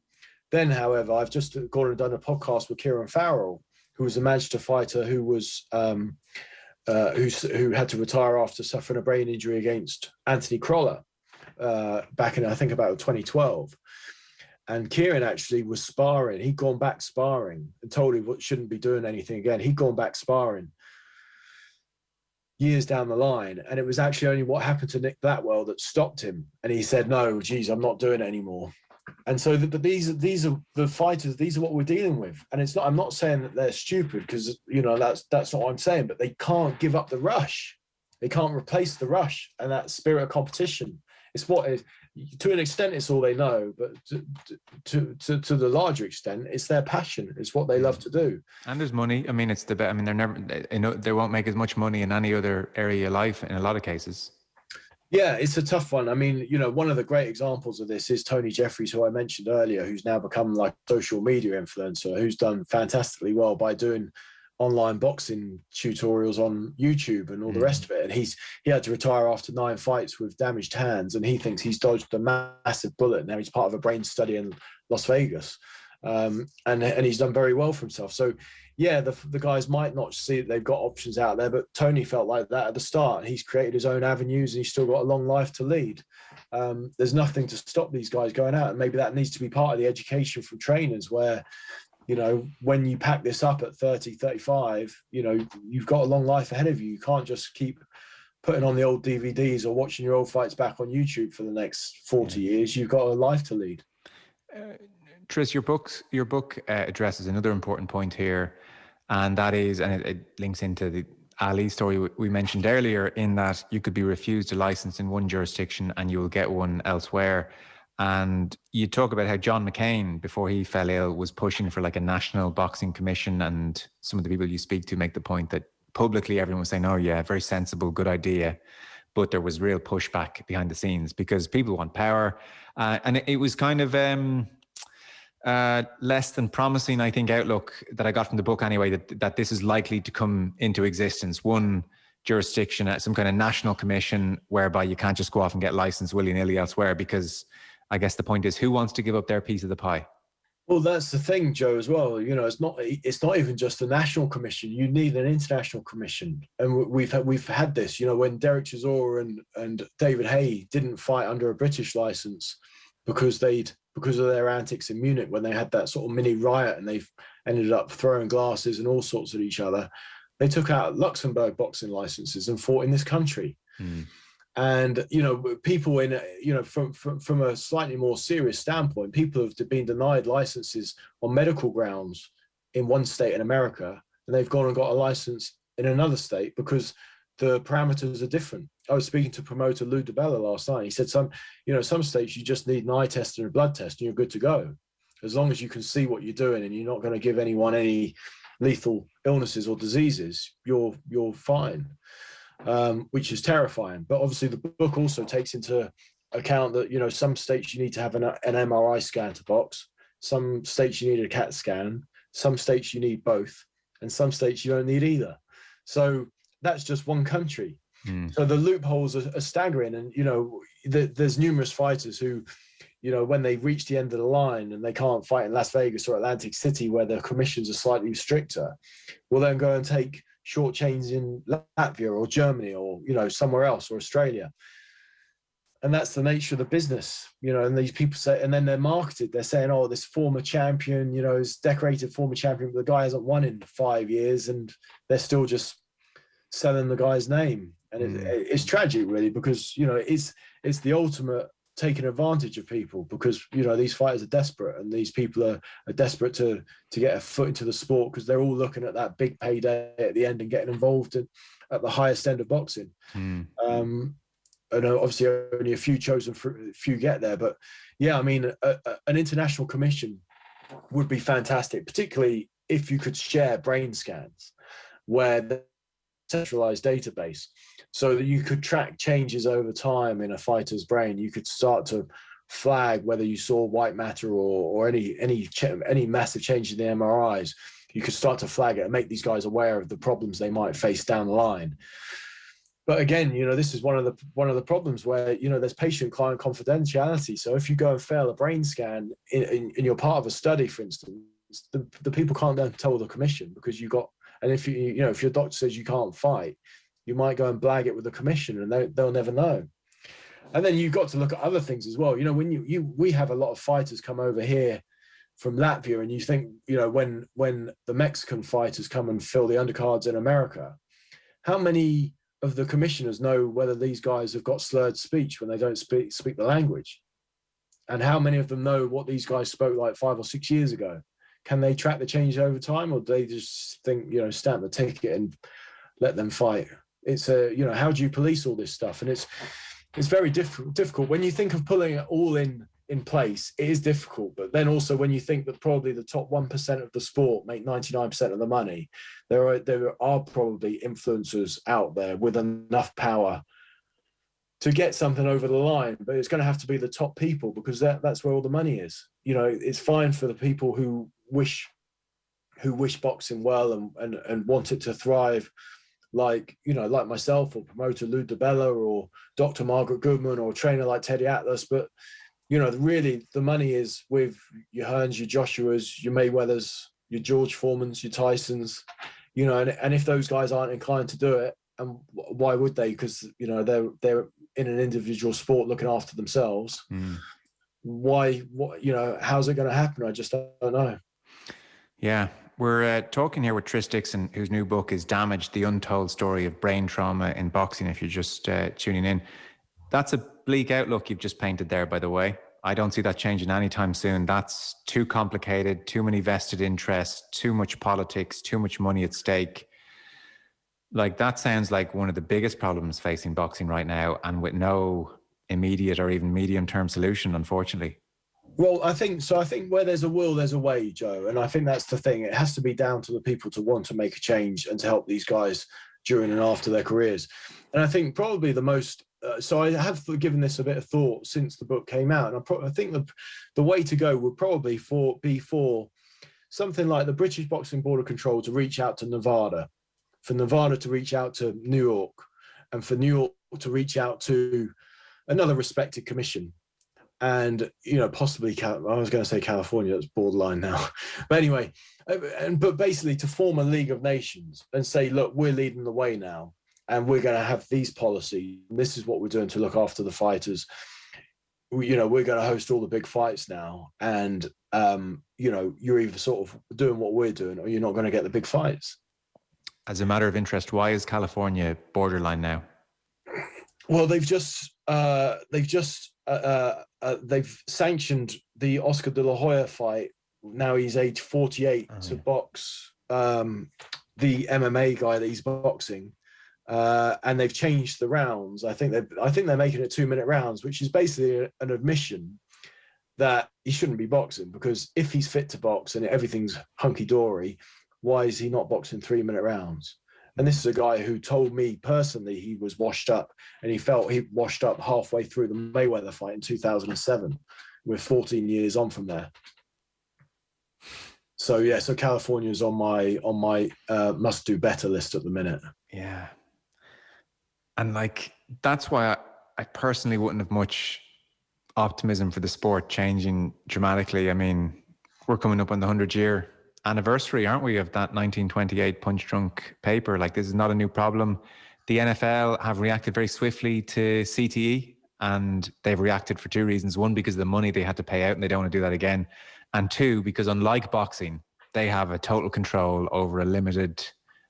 Then, however, I've just gone and done a podcast with Kieran Farrell, who was a Manchester fighter who was who had to retire after suffering a brain injury against Anthony Crolla back in, I think, about 2012. And Kieran actually was sparring. He'd gone back sparring and told him what shouldn't be doing anything again. He'd gone back sparring years down the line. And it was actually only what happened to Nick Blackwell that stopped him. And he said, no, geez, I'm not doing it anymore. And so but these are the fighters, these are what we're dealing with. And it's not, I'm not saying that they're stupid, because, you know, that's not what I'm saying, but they can't give up the rush. They can't replace the rush and that spirit of competition. It's what is, to an extent, it's all they know, but to the larger extent, it's their passion. It's what they love to do. And there's money. I mean, it's the best. I mean, they're never, you know, they won't make as much money in any other area of life in a lot of cases. Yeah, it's a tough one. I mean, you know, one of the great examples of this is Tony Jeffries, who I mentioned earlier, who's now become like a social media influencer, who's done fantastically well by doing online boxing tutorials on YouTube and all the rest of it. And he had to retire after 9 fights with damaged hands, and he thinks he's dodged a massive bullet. Now he's part of a brain study in Las Vegas. And he's done very well for himself. So yeah, the guys might not see that they've got options out there, but Tony felt like that at the start. He's created his own avenues and he's still got a long life to lead. There's nothing to stop these guys going out. And maybe that needs to be part of the education from trainers, where, you know, when you pack this up at 30, 35, you know, you've got a long life ahead of you. You can't just keep putting on the old DVDs or watching your old fights back on YouTube for the next 40 years. You've got a life to lead. Tris, your book addresses another important point here, and that is, and it links into the Ali story we mentioned earlier, in that you could be refused a license in one jurisdiction and you will get one elsewhere. And you talk about how John McCain, before he fell ill, was pushing for like a national boxing commission, and some of the people you speak to make the point that publicly everyone was saying, oh yeah, very sensible, good idea. But there was real pushback behind the scenes because people want power. And it was kind of less than promising, I think, outlook that I got from the book anyway, that this is likely to come into existence. One jurisdiction, some kind of national commission whereby you can't just go off and get licensed willy-nilly elsewhere, because I guess the point is, who wants to give up their piece of the pie? Well, that's the thing, Joe, as well. You know, it's not even just a national commission. You need an international commission. And we've had this, you know, when Derek Chisora and David Hay didn't fight under a British license because of their antics in Munich, when they had that sort of mini riot and they ended up throwing glasses and all sorts at each other, they took out Luxembourg boxing licenses and fought in this country. And, you know, people in, you know, from a slightly more serious standpoint, people have been denied licenses on medical grounds in one state in America, and they've gone and got a license in another state because the parameters are different. I was speaking to promoter Lou DeBella last night. He said some states you just need an eye test and a blood test and you're good to go. As long as you can see what you're doing and you're not going to give anyone any lethal illnesses or diseases, you're fine. Which is terrifying. But obviously the book also takes into account that, you know, some states you need to have an MRI scan to box, some states you need a CAT scan, some states you need both, and some states you don't need either. So that's just one country. So the loopholes are staggering. And, you know, there's numerous fighters who, you know, when they reach the end of the line and they can't fight in Las Vegas or Atlantic City, where the commissions are slightly stricter, will then go and take short chains in Latvia or Germany or, you know, somewhere else, or Australia. And that's the nature of the business, you know. And these people say, and then they're marketed, they're saying, oh, this former champion, you know, is decorated former champion, but the guy hasn't won in 5 years, and they're still just selling the guy's name. And it's tragic, really, because, you know, it's the ultimate taking advantage of people, because, you know, these fighters are desperate, and these people are desperate to get a foot into the sport, because they're all looking at that big payday at the end and getting involved at the highest end of boxing. And obviously only a few chosen, few get there. But yeah, I mean, an international commission would be fantastic, particularly if you could share brain scans where the centralized database, so that you could track changes over time in a fighter's brain. You could start to flag whether you saw white matter or any massive change in the MRIs. You could start to flag it and make these guys aware of the problems they might face down the line. But again, you know, this is one of the problems where, you know, there's patient-client confidentiality. So if you go and fail a brain scan and you're part of a study, for instance, the people can't then tell the commission, because and if if your doctor says you can't fight, you might go and blag it with the commission, and they'll never know. And then you've got to look at other things as well. When we have a lot of fighters come over here from Latvia, and you think, when the Mexican fighters come and fill the undercards in America, how many of the commissioners know whether these guys have got slurred speech when they don't speak the language? And how many of them know what these guys spoke like 5 or 6 years ago? Can they track the change over time, or do they just think, stamp the ticket and let them fight? It's how do you police all this stuff? And it's very difficult. When you think of pulling it all in place, it is difficult. But then also, when you think that probably the top 1% of the sport make 99% of the money, there are probably influencers out there with enough power to get something over the line. But it's going to have to be the top people, because that's where all the money is. It's fine for the people who wish boxing well and want it to thrive, like myself, or promoter Lou DiBella, or Dr. Margaret Goodman, or a trainer like Teddy Atlas. But really the money is with your Hearns, your Joshuas, your Mayweathers, your George Foremans, your Tysons, and if those guys aren't inclined to do it, and why would they? Because they're in an individual sport looking after themselves. Why? How's it going to happen? I just don't know. Yeah. We're talking here with Tris Dixon, whose new book is Damaged, the Untold Story of Brain Trauma in Boxing, if you're just tuning in. That's a bleak outlook you've just painted there, by the way. I don't see that changing anytime soon. That's too complicated, too many vested interests, too much politics, too much money at stake. Like, that sounds like one of the biggest problems facing boxing right now, and with no immediate or even medium-term solution, unfortunately. Well, I think where there's a will, there's a way, Joe. And I think that's the thing. It has to be down to the people to want to make a change and to help these guys during and after their careers. And I think probably the most, so I have given this a bit of thought since the book came out. And I think the way to go would probably be for something like the British Boxing Board of Control to reach out to Nevada, for Nevada to reach out to New York, and for New York to reach out to another respected commission. And, possibly, I was going to say California, that's borderline now. But anyway, but basically to form a League of Nations and say, look, we're leading the way now, and we're going to have these policies. This is what we're doing to look after the fighters. We're going to host all the big fights now. And, you're either sort of doing what we're doing, or you're not going to get the big fights. As a matter of interest, why is California borderline now? Well, they've sanctioned the Oscar De La Hoya fight. Now he's age 48 to box the MMA guy that he's boxing, and they've changed the rounds. I think they're making it 2-minute rounds, which is basically an admission that he shouldn't be boxing, because if he's fit to box and everything's hunky dory, why is he not boxing 3-minute rounds? And this is a guy who told me personally he was washed up, and he felt he washed up halfway through the Mayweather fight in 2007. We're 14 years on from there. So California's on my must do better list at the minute. Yeah. And that's why I personally wouldn't have much optimism for the sport changing dramatically. I mean, we're coming up on the 100-year anniversary, aren't we, of that 1928 punch-drunk paper? This is not a new problem. The NFL have reacted very swiftly to CTE, and they've reacted for 2 reasons. 1, because of the money they had to pay out, and they don't want to do that again. And 2, because unlike boxing, they have a total control over a limited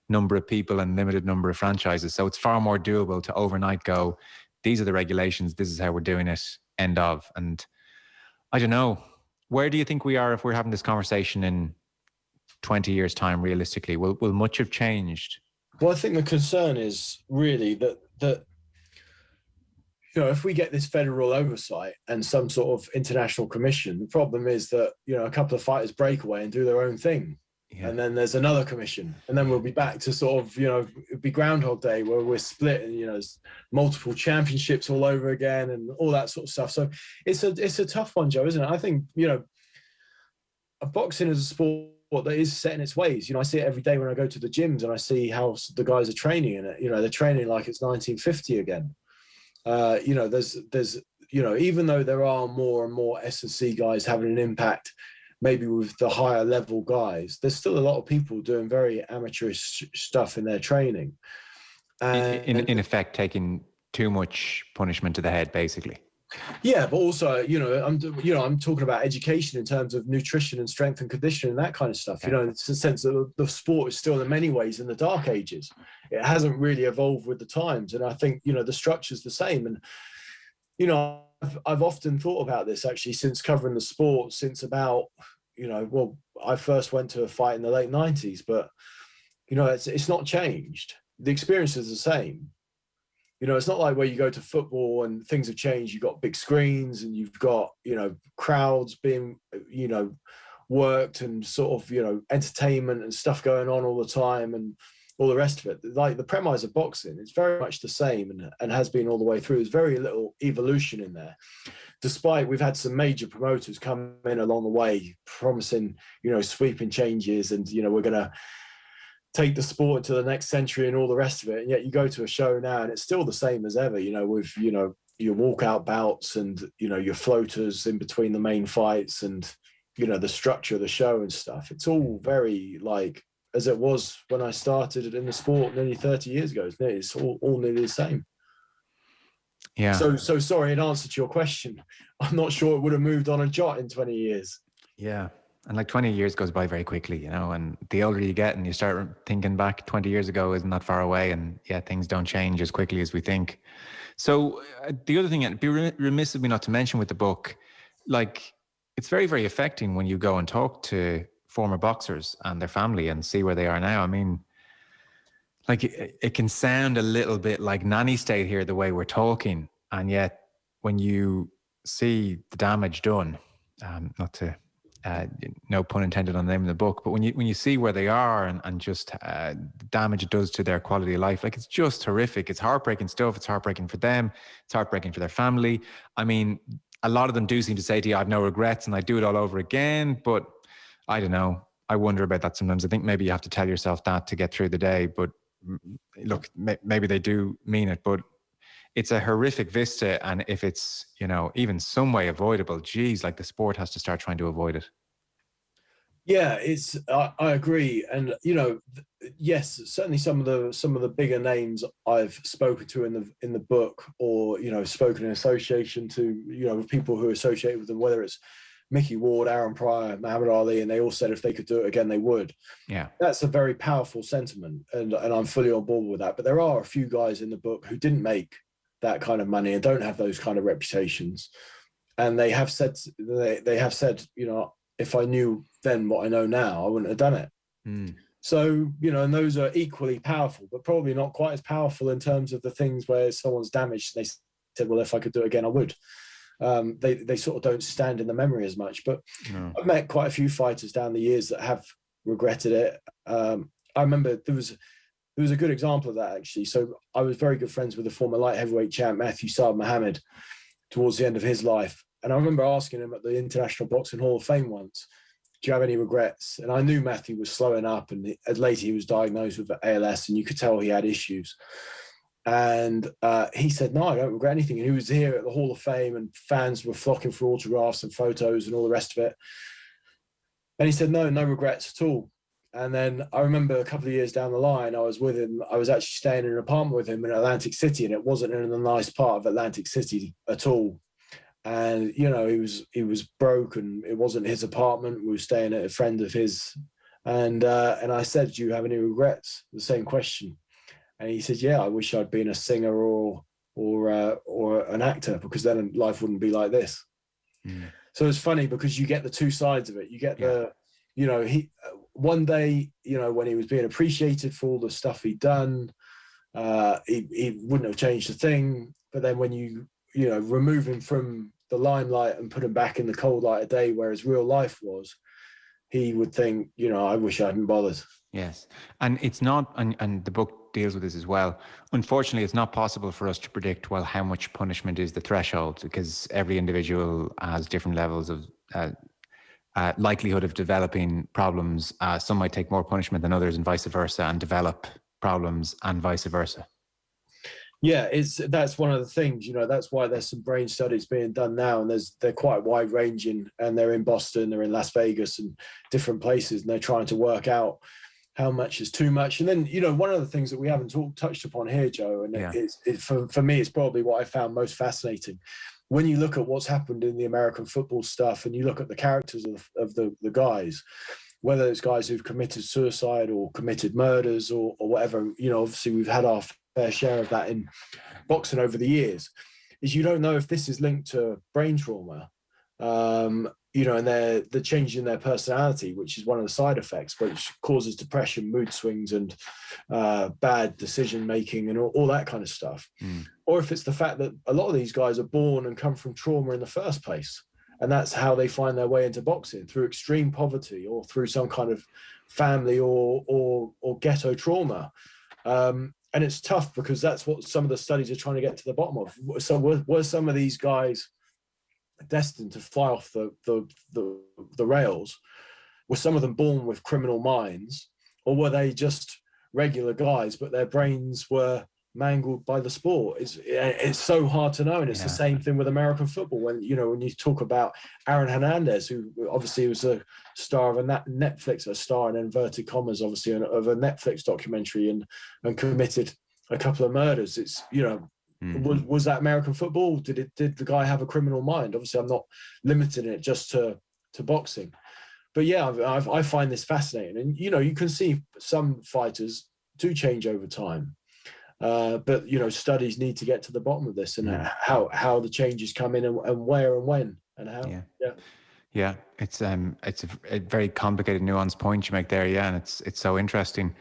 number of people and limited number of franchises. So it's far more doable to overnight go, these are the regulations, this is how we're doing it, end of. And I don't know, where do you think we are if we're having this conversation in 20 years' time, realistically? Will much have changed? Well, I think the concern is really that if we get this federal oversight and some sort of international commission, the problem is that a couple of fighters break away and do their own thing. Yeah. And then there's another commission, and then we'll be back to sort of, it'd be Groundhog Day, where we're split, and there's multiple championships all over again and all that sort of stuff. So it's a tough one, Joe, isn't it? I think, boxing is a sport that is set in its ways. I see it every day when I go to the gyms, and I see how the guys are training in it. They're training like it's 1950 again. There's even though there are more and more S&C guys having an impact maybe with the higher level guys, there's still a lot of people doing very amateurish stuff in their training. And in effect, taking too much punishment to the head, basically. Yeah, but also, I'm talking about education in terms of nutrition and strength and conditioning and that kind of stuff. Yeah. It's a sense that the sport is still in many ways in the dark ages. It hasn't really evolved with the times. And I think, the structure's the same. And, I've often thought about this actually since covering the sport, since about, I first went to a fight in the late 90s, but, it's not changed. The experience is the same. It's not like where you go to football and things have changed. You've got big screens and you've got, crowds being, worked and sort of, entertainment and stuff going on all the time and all the rest of it. Like the premise of boxing, it's very much the same and has been all the way through. There's very little evolution in there. Despite we've had some major promoters come in along the way promising, sweeping changes and, we're going to take the sport into the next century and all the rest of it. And yet you go to a show now and it's still the same as ever, with, your walkout bouts and, your floaters in between the main fights and, the structure of the show and stuff. It's all very like, as it was when I started in the sport nearly 30 years ago. It's all nearly the same. Yeah. So sorry, in answer to your question, I'm not sure it would have moved on a jot in 20 years. Yeah. And like 20 years goes by very quickly, and the older you get and you start thinking back 20 years ago isn't that far away. And yeah, things don't change as quickly as we think. So the other thing, it'd be remiss of me not to mention with the book, like it's very, very affecting when you go and talk to former boxers and their family and see where they are now. I mean, like it can sound a little bit like nanny state here, the way we're talking. And yet when you see the damage done, not to... no pun intended on the name of the book, but when you see where they are and just the damage it does to their quality of life, like it's just horrific. It's heartbreaking stuff. It's heartbreaking for them. It's heartbreaking for their family. I mean, a lot of them do seem to say to you, I have no regrets and I do it all over again, but I don't know. I wonder about that sometimes. I think maybe you have to tell yourself that to get through the day, but look, maybe they do mean it, but it's a horrific vista. And if it's, even some way avoidable, geez, like the sport has to start trying to avoid it. Yeah, I agree. And, yes, certainly some of the bigger names I've spoken to in the book or, spoken in association to, people who are associated with them, whether it's Mickey Ward, Aaron Pryor, Muhammad Ali, and they all said if they could do it again, they would. Yeah. That's a very powerful sentiment. And I'm fully on board with that. But there are a few guys in the book who didn't make that kind of money and don't have those kind of reputations. And they have said, if I knew then what I know now, I wouldn't have done it. Mm. So, and those are equally powerful, but probably not quite as powerful in terms of the things where someone's damaged. They said, well, if I could do it again, I would. They sort of don't stand in the memory as much. But No. I've met quite a few fighters down the years that have regretted it. I remember there was a good example of that, actually. So I was very good friends with the former light heavyweight champ, Matthew Saad Mohammed, towards the end of his life. And I remember asking him at the International Boxing Hall of Fame once, do you have any regrets? And I knew Matthew was slowing up, and later he was diagnosed with ALS, and you could tell he had issues. And he said, no, I don't regret anything. And he was here at the Hall of Fame, and fans were flocking for autographs and photos and all the rest of it. And he said, no regrets at all. And then I remember a couple of years down the line, I was with him. I was actually staying in an apartment with him in Atlantic City, and it wasn't in a nice part of Atlantic City at all. And, he was broke, and it wasn't his apartment. We were staying at a friend of his. And I said, do you have any regrets? The same question. And he said, yeah, I wish I'd been a singer or an actor, because then life wouldn't be like this. Mm. So it's funny because you get the two sides of it. You get one day, when he was being appreciated for all the stuff he'd done, he wouldn't have changed a thing. But then when you remove him from the limelight and put him back in the cold light of day where his real life was, he would think, I wish I hadn't bothered. Yes. And it's not, and the book deals with this as well. Unfortunately, it's not possible for us to predict, well, how much punishment is the threshold, because every individual has different levels of likelihood of developing problems. Some might take more punishment than others and vice versa, and develop problems and vice versa. Yeah, that's one of the things, that's why there's some brain studies being done now, and they're quite wide ranging, and they're in Boston, they're in Las Vegas and different places, and they're trying to work out how much is too much. And then, one of the things that we haven't touched upon here, Joe, and for me, it's probably what I found most fascinating. When you look at what's happened in the American football stuff, and you look at the characters of the guys, whether it's guys who've committed suicide or committed murders or whatever, obviously we've had our fair share of that in boxing over the years, is you don't know if this is linked to brain trauma, and the change in their personality, which is one of the side effects, which causes depression, mood swings, and bad decision making, and all that kind of stuff. Or if it's the fact that a lot of these guys are born and come from trauma in the first place, and that's how they find their way into boxing, through extreme poverty or through some kind of family or ghetto trauma. And it's tough, because that's what some of the studies are trying to get to the bottom of. So were some of these guys destined to fly off the rails? Were some of them born with criminal minds, or were they just regular guys, but their brains were mangled by the sport? It's so hard to know. And it's the same thing with American football. When you talk about Aaron Hernandez, who obviously was a star of a Netflix, a star in inverted commas, obviously, of a Netflix documentary, and committed a couple of murders. It's, was that American football? Did the guy have a criminal mind? Obviously, I'm not limiting it just to boxing. But yeah, I find this fascinating. And, you can see some fighters do change over time. But studies need to get to the bottom of this, and how the changes come in, and where and when and how. Yeah, it's a very complicated, nuanced point you make there. Yeah, and it's so interesting.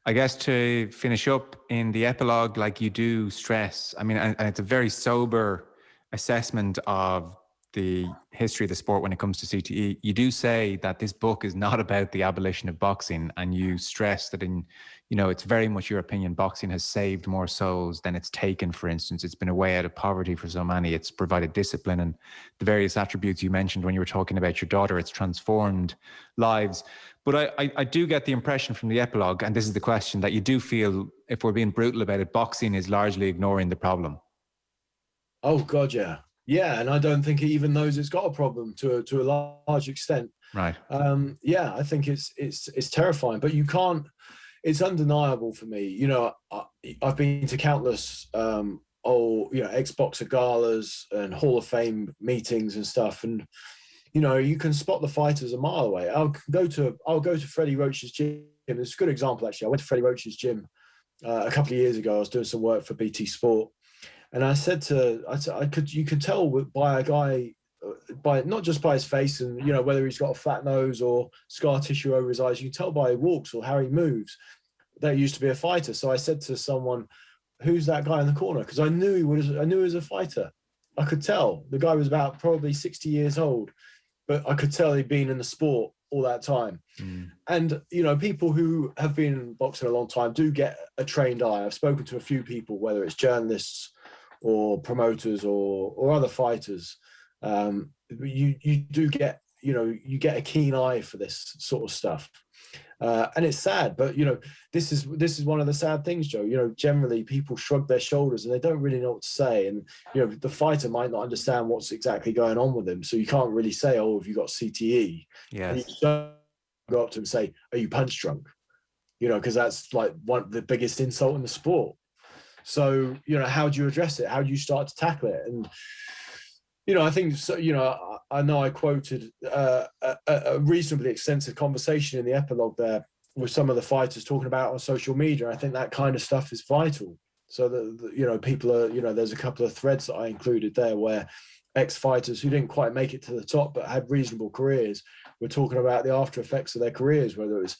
I guess to finish up in the epilogue, like you do stress, and it's a very sober assessment of the history of the sport when it comes to CTE. You do say that this book is not about the abolition of boxing, and you stress that it's very much your opinion, boxing has saved more souls than it's taken, for instance. It's been a way out of poverty for so many. It's provided discipline and the various attributes you mentioned when you were talking about your daughter. It's transformed lives. But I do get the impression from the epilogue, and this is the question, that you do feel, if we're being brutal about it, boxing is largely ignoring the problem. Oh, God, yeah. Yeah, and I don't think it even knows it's got a problem to a large extent. Right. I think it's terrifying, but you can't. It's undeniable for me. I've been to countless ex-boxer galas and Hall of Fame meetings and stuff, and you can spot the fighters a mile away. I'll go to Freddie Roach's gym. It's a good example, actually. I went to Freddie Roach's gym a couple of years ago. I was doing some work for BT Sport. And I said you could tell by a guy, not just by his face and, whether he's got a flat nose or scar tissue over his eyes, you can tell by he walks or how he moves that he used to be a fighter. So I said to someone, who's that guy in the corner? Because I knew he was a fighter. I could tell. The guy was about probably 60 years old, but I could tell he'd been in the sport all that time. And, people who have been in boxing a long time do get a trained eye. I've spoken to a few people, whether it's journalists or promoters or other fighters. You do get, you get a keen eye for this sort of stuff. And it's sad, but, this is one of the sad things, Joe. Generally people shrug their shoulders and they don't really know what to say. And, the fighter might not understand what's exactly going on with him. So you can't really say, oh, have you got CTE? Yes. And you don't go up to him and say, are you punch drunk? Because that's like the biggest insult in the sport. So, how do you address it? How do you start to tackle it? And, I think, I know I quoted a reasonably extensive conversation in the epilogue there with some of the fighters talking about on social media. I think that kind of stuff is vital. So that, people are, there's a couple of threads that I included there where ex-fighters who didn't quite make it to the top but had reasonable careers were talking about the after effects of their careers, whether it was,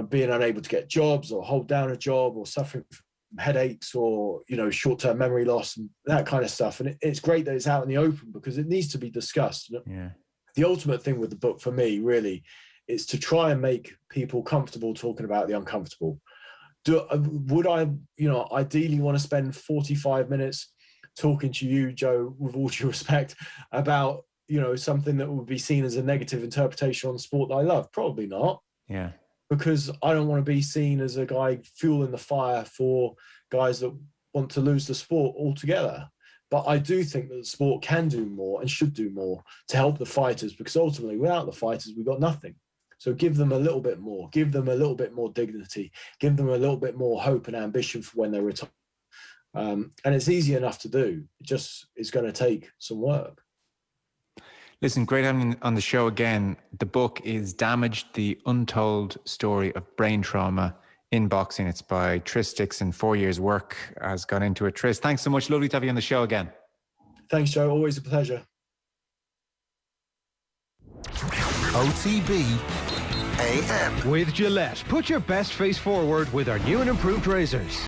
being unable to get jobs or hold down a job or suffering from headaches or short-term memory loss and that kind of stuff. And it's great that it's out in the open because it needs to be discussed. Yeah. The ultimate thing with the book for me really is to try and make people comfortable talking about the uncomfortable. Would I ideally want to spend 45 minutes talking to you, Joe, with all due respect, about something that would be seen as a negative interpretation on the sport that I love? Probably not. Yeah. Because I don't want to be seen as a guy fueling the fire for guys that want to lose the sport altogether. But I do think that the sport can do more and should do more to help the fighters, because ultimately, without the fighters, we've got nothing. So give them a little bit more, give them a little bit more dignity, give them a little bit more hope and ambition for when they retire. And it's easy enough to do. It just is going to take some work. Listen, great having you on the show again. The book is Damaged, the Untold Story of Brain Trauma in Boxing. It's by Tris Dixon. 4 years' work has gone into it. Tris, thanks so much. Lovely to have you on the show again. Thanks, Joe. Always a pleasure. OTB AM. With Gillette, put your best face forward with our new and improved razors.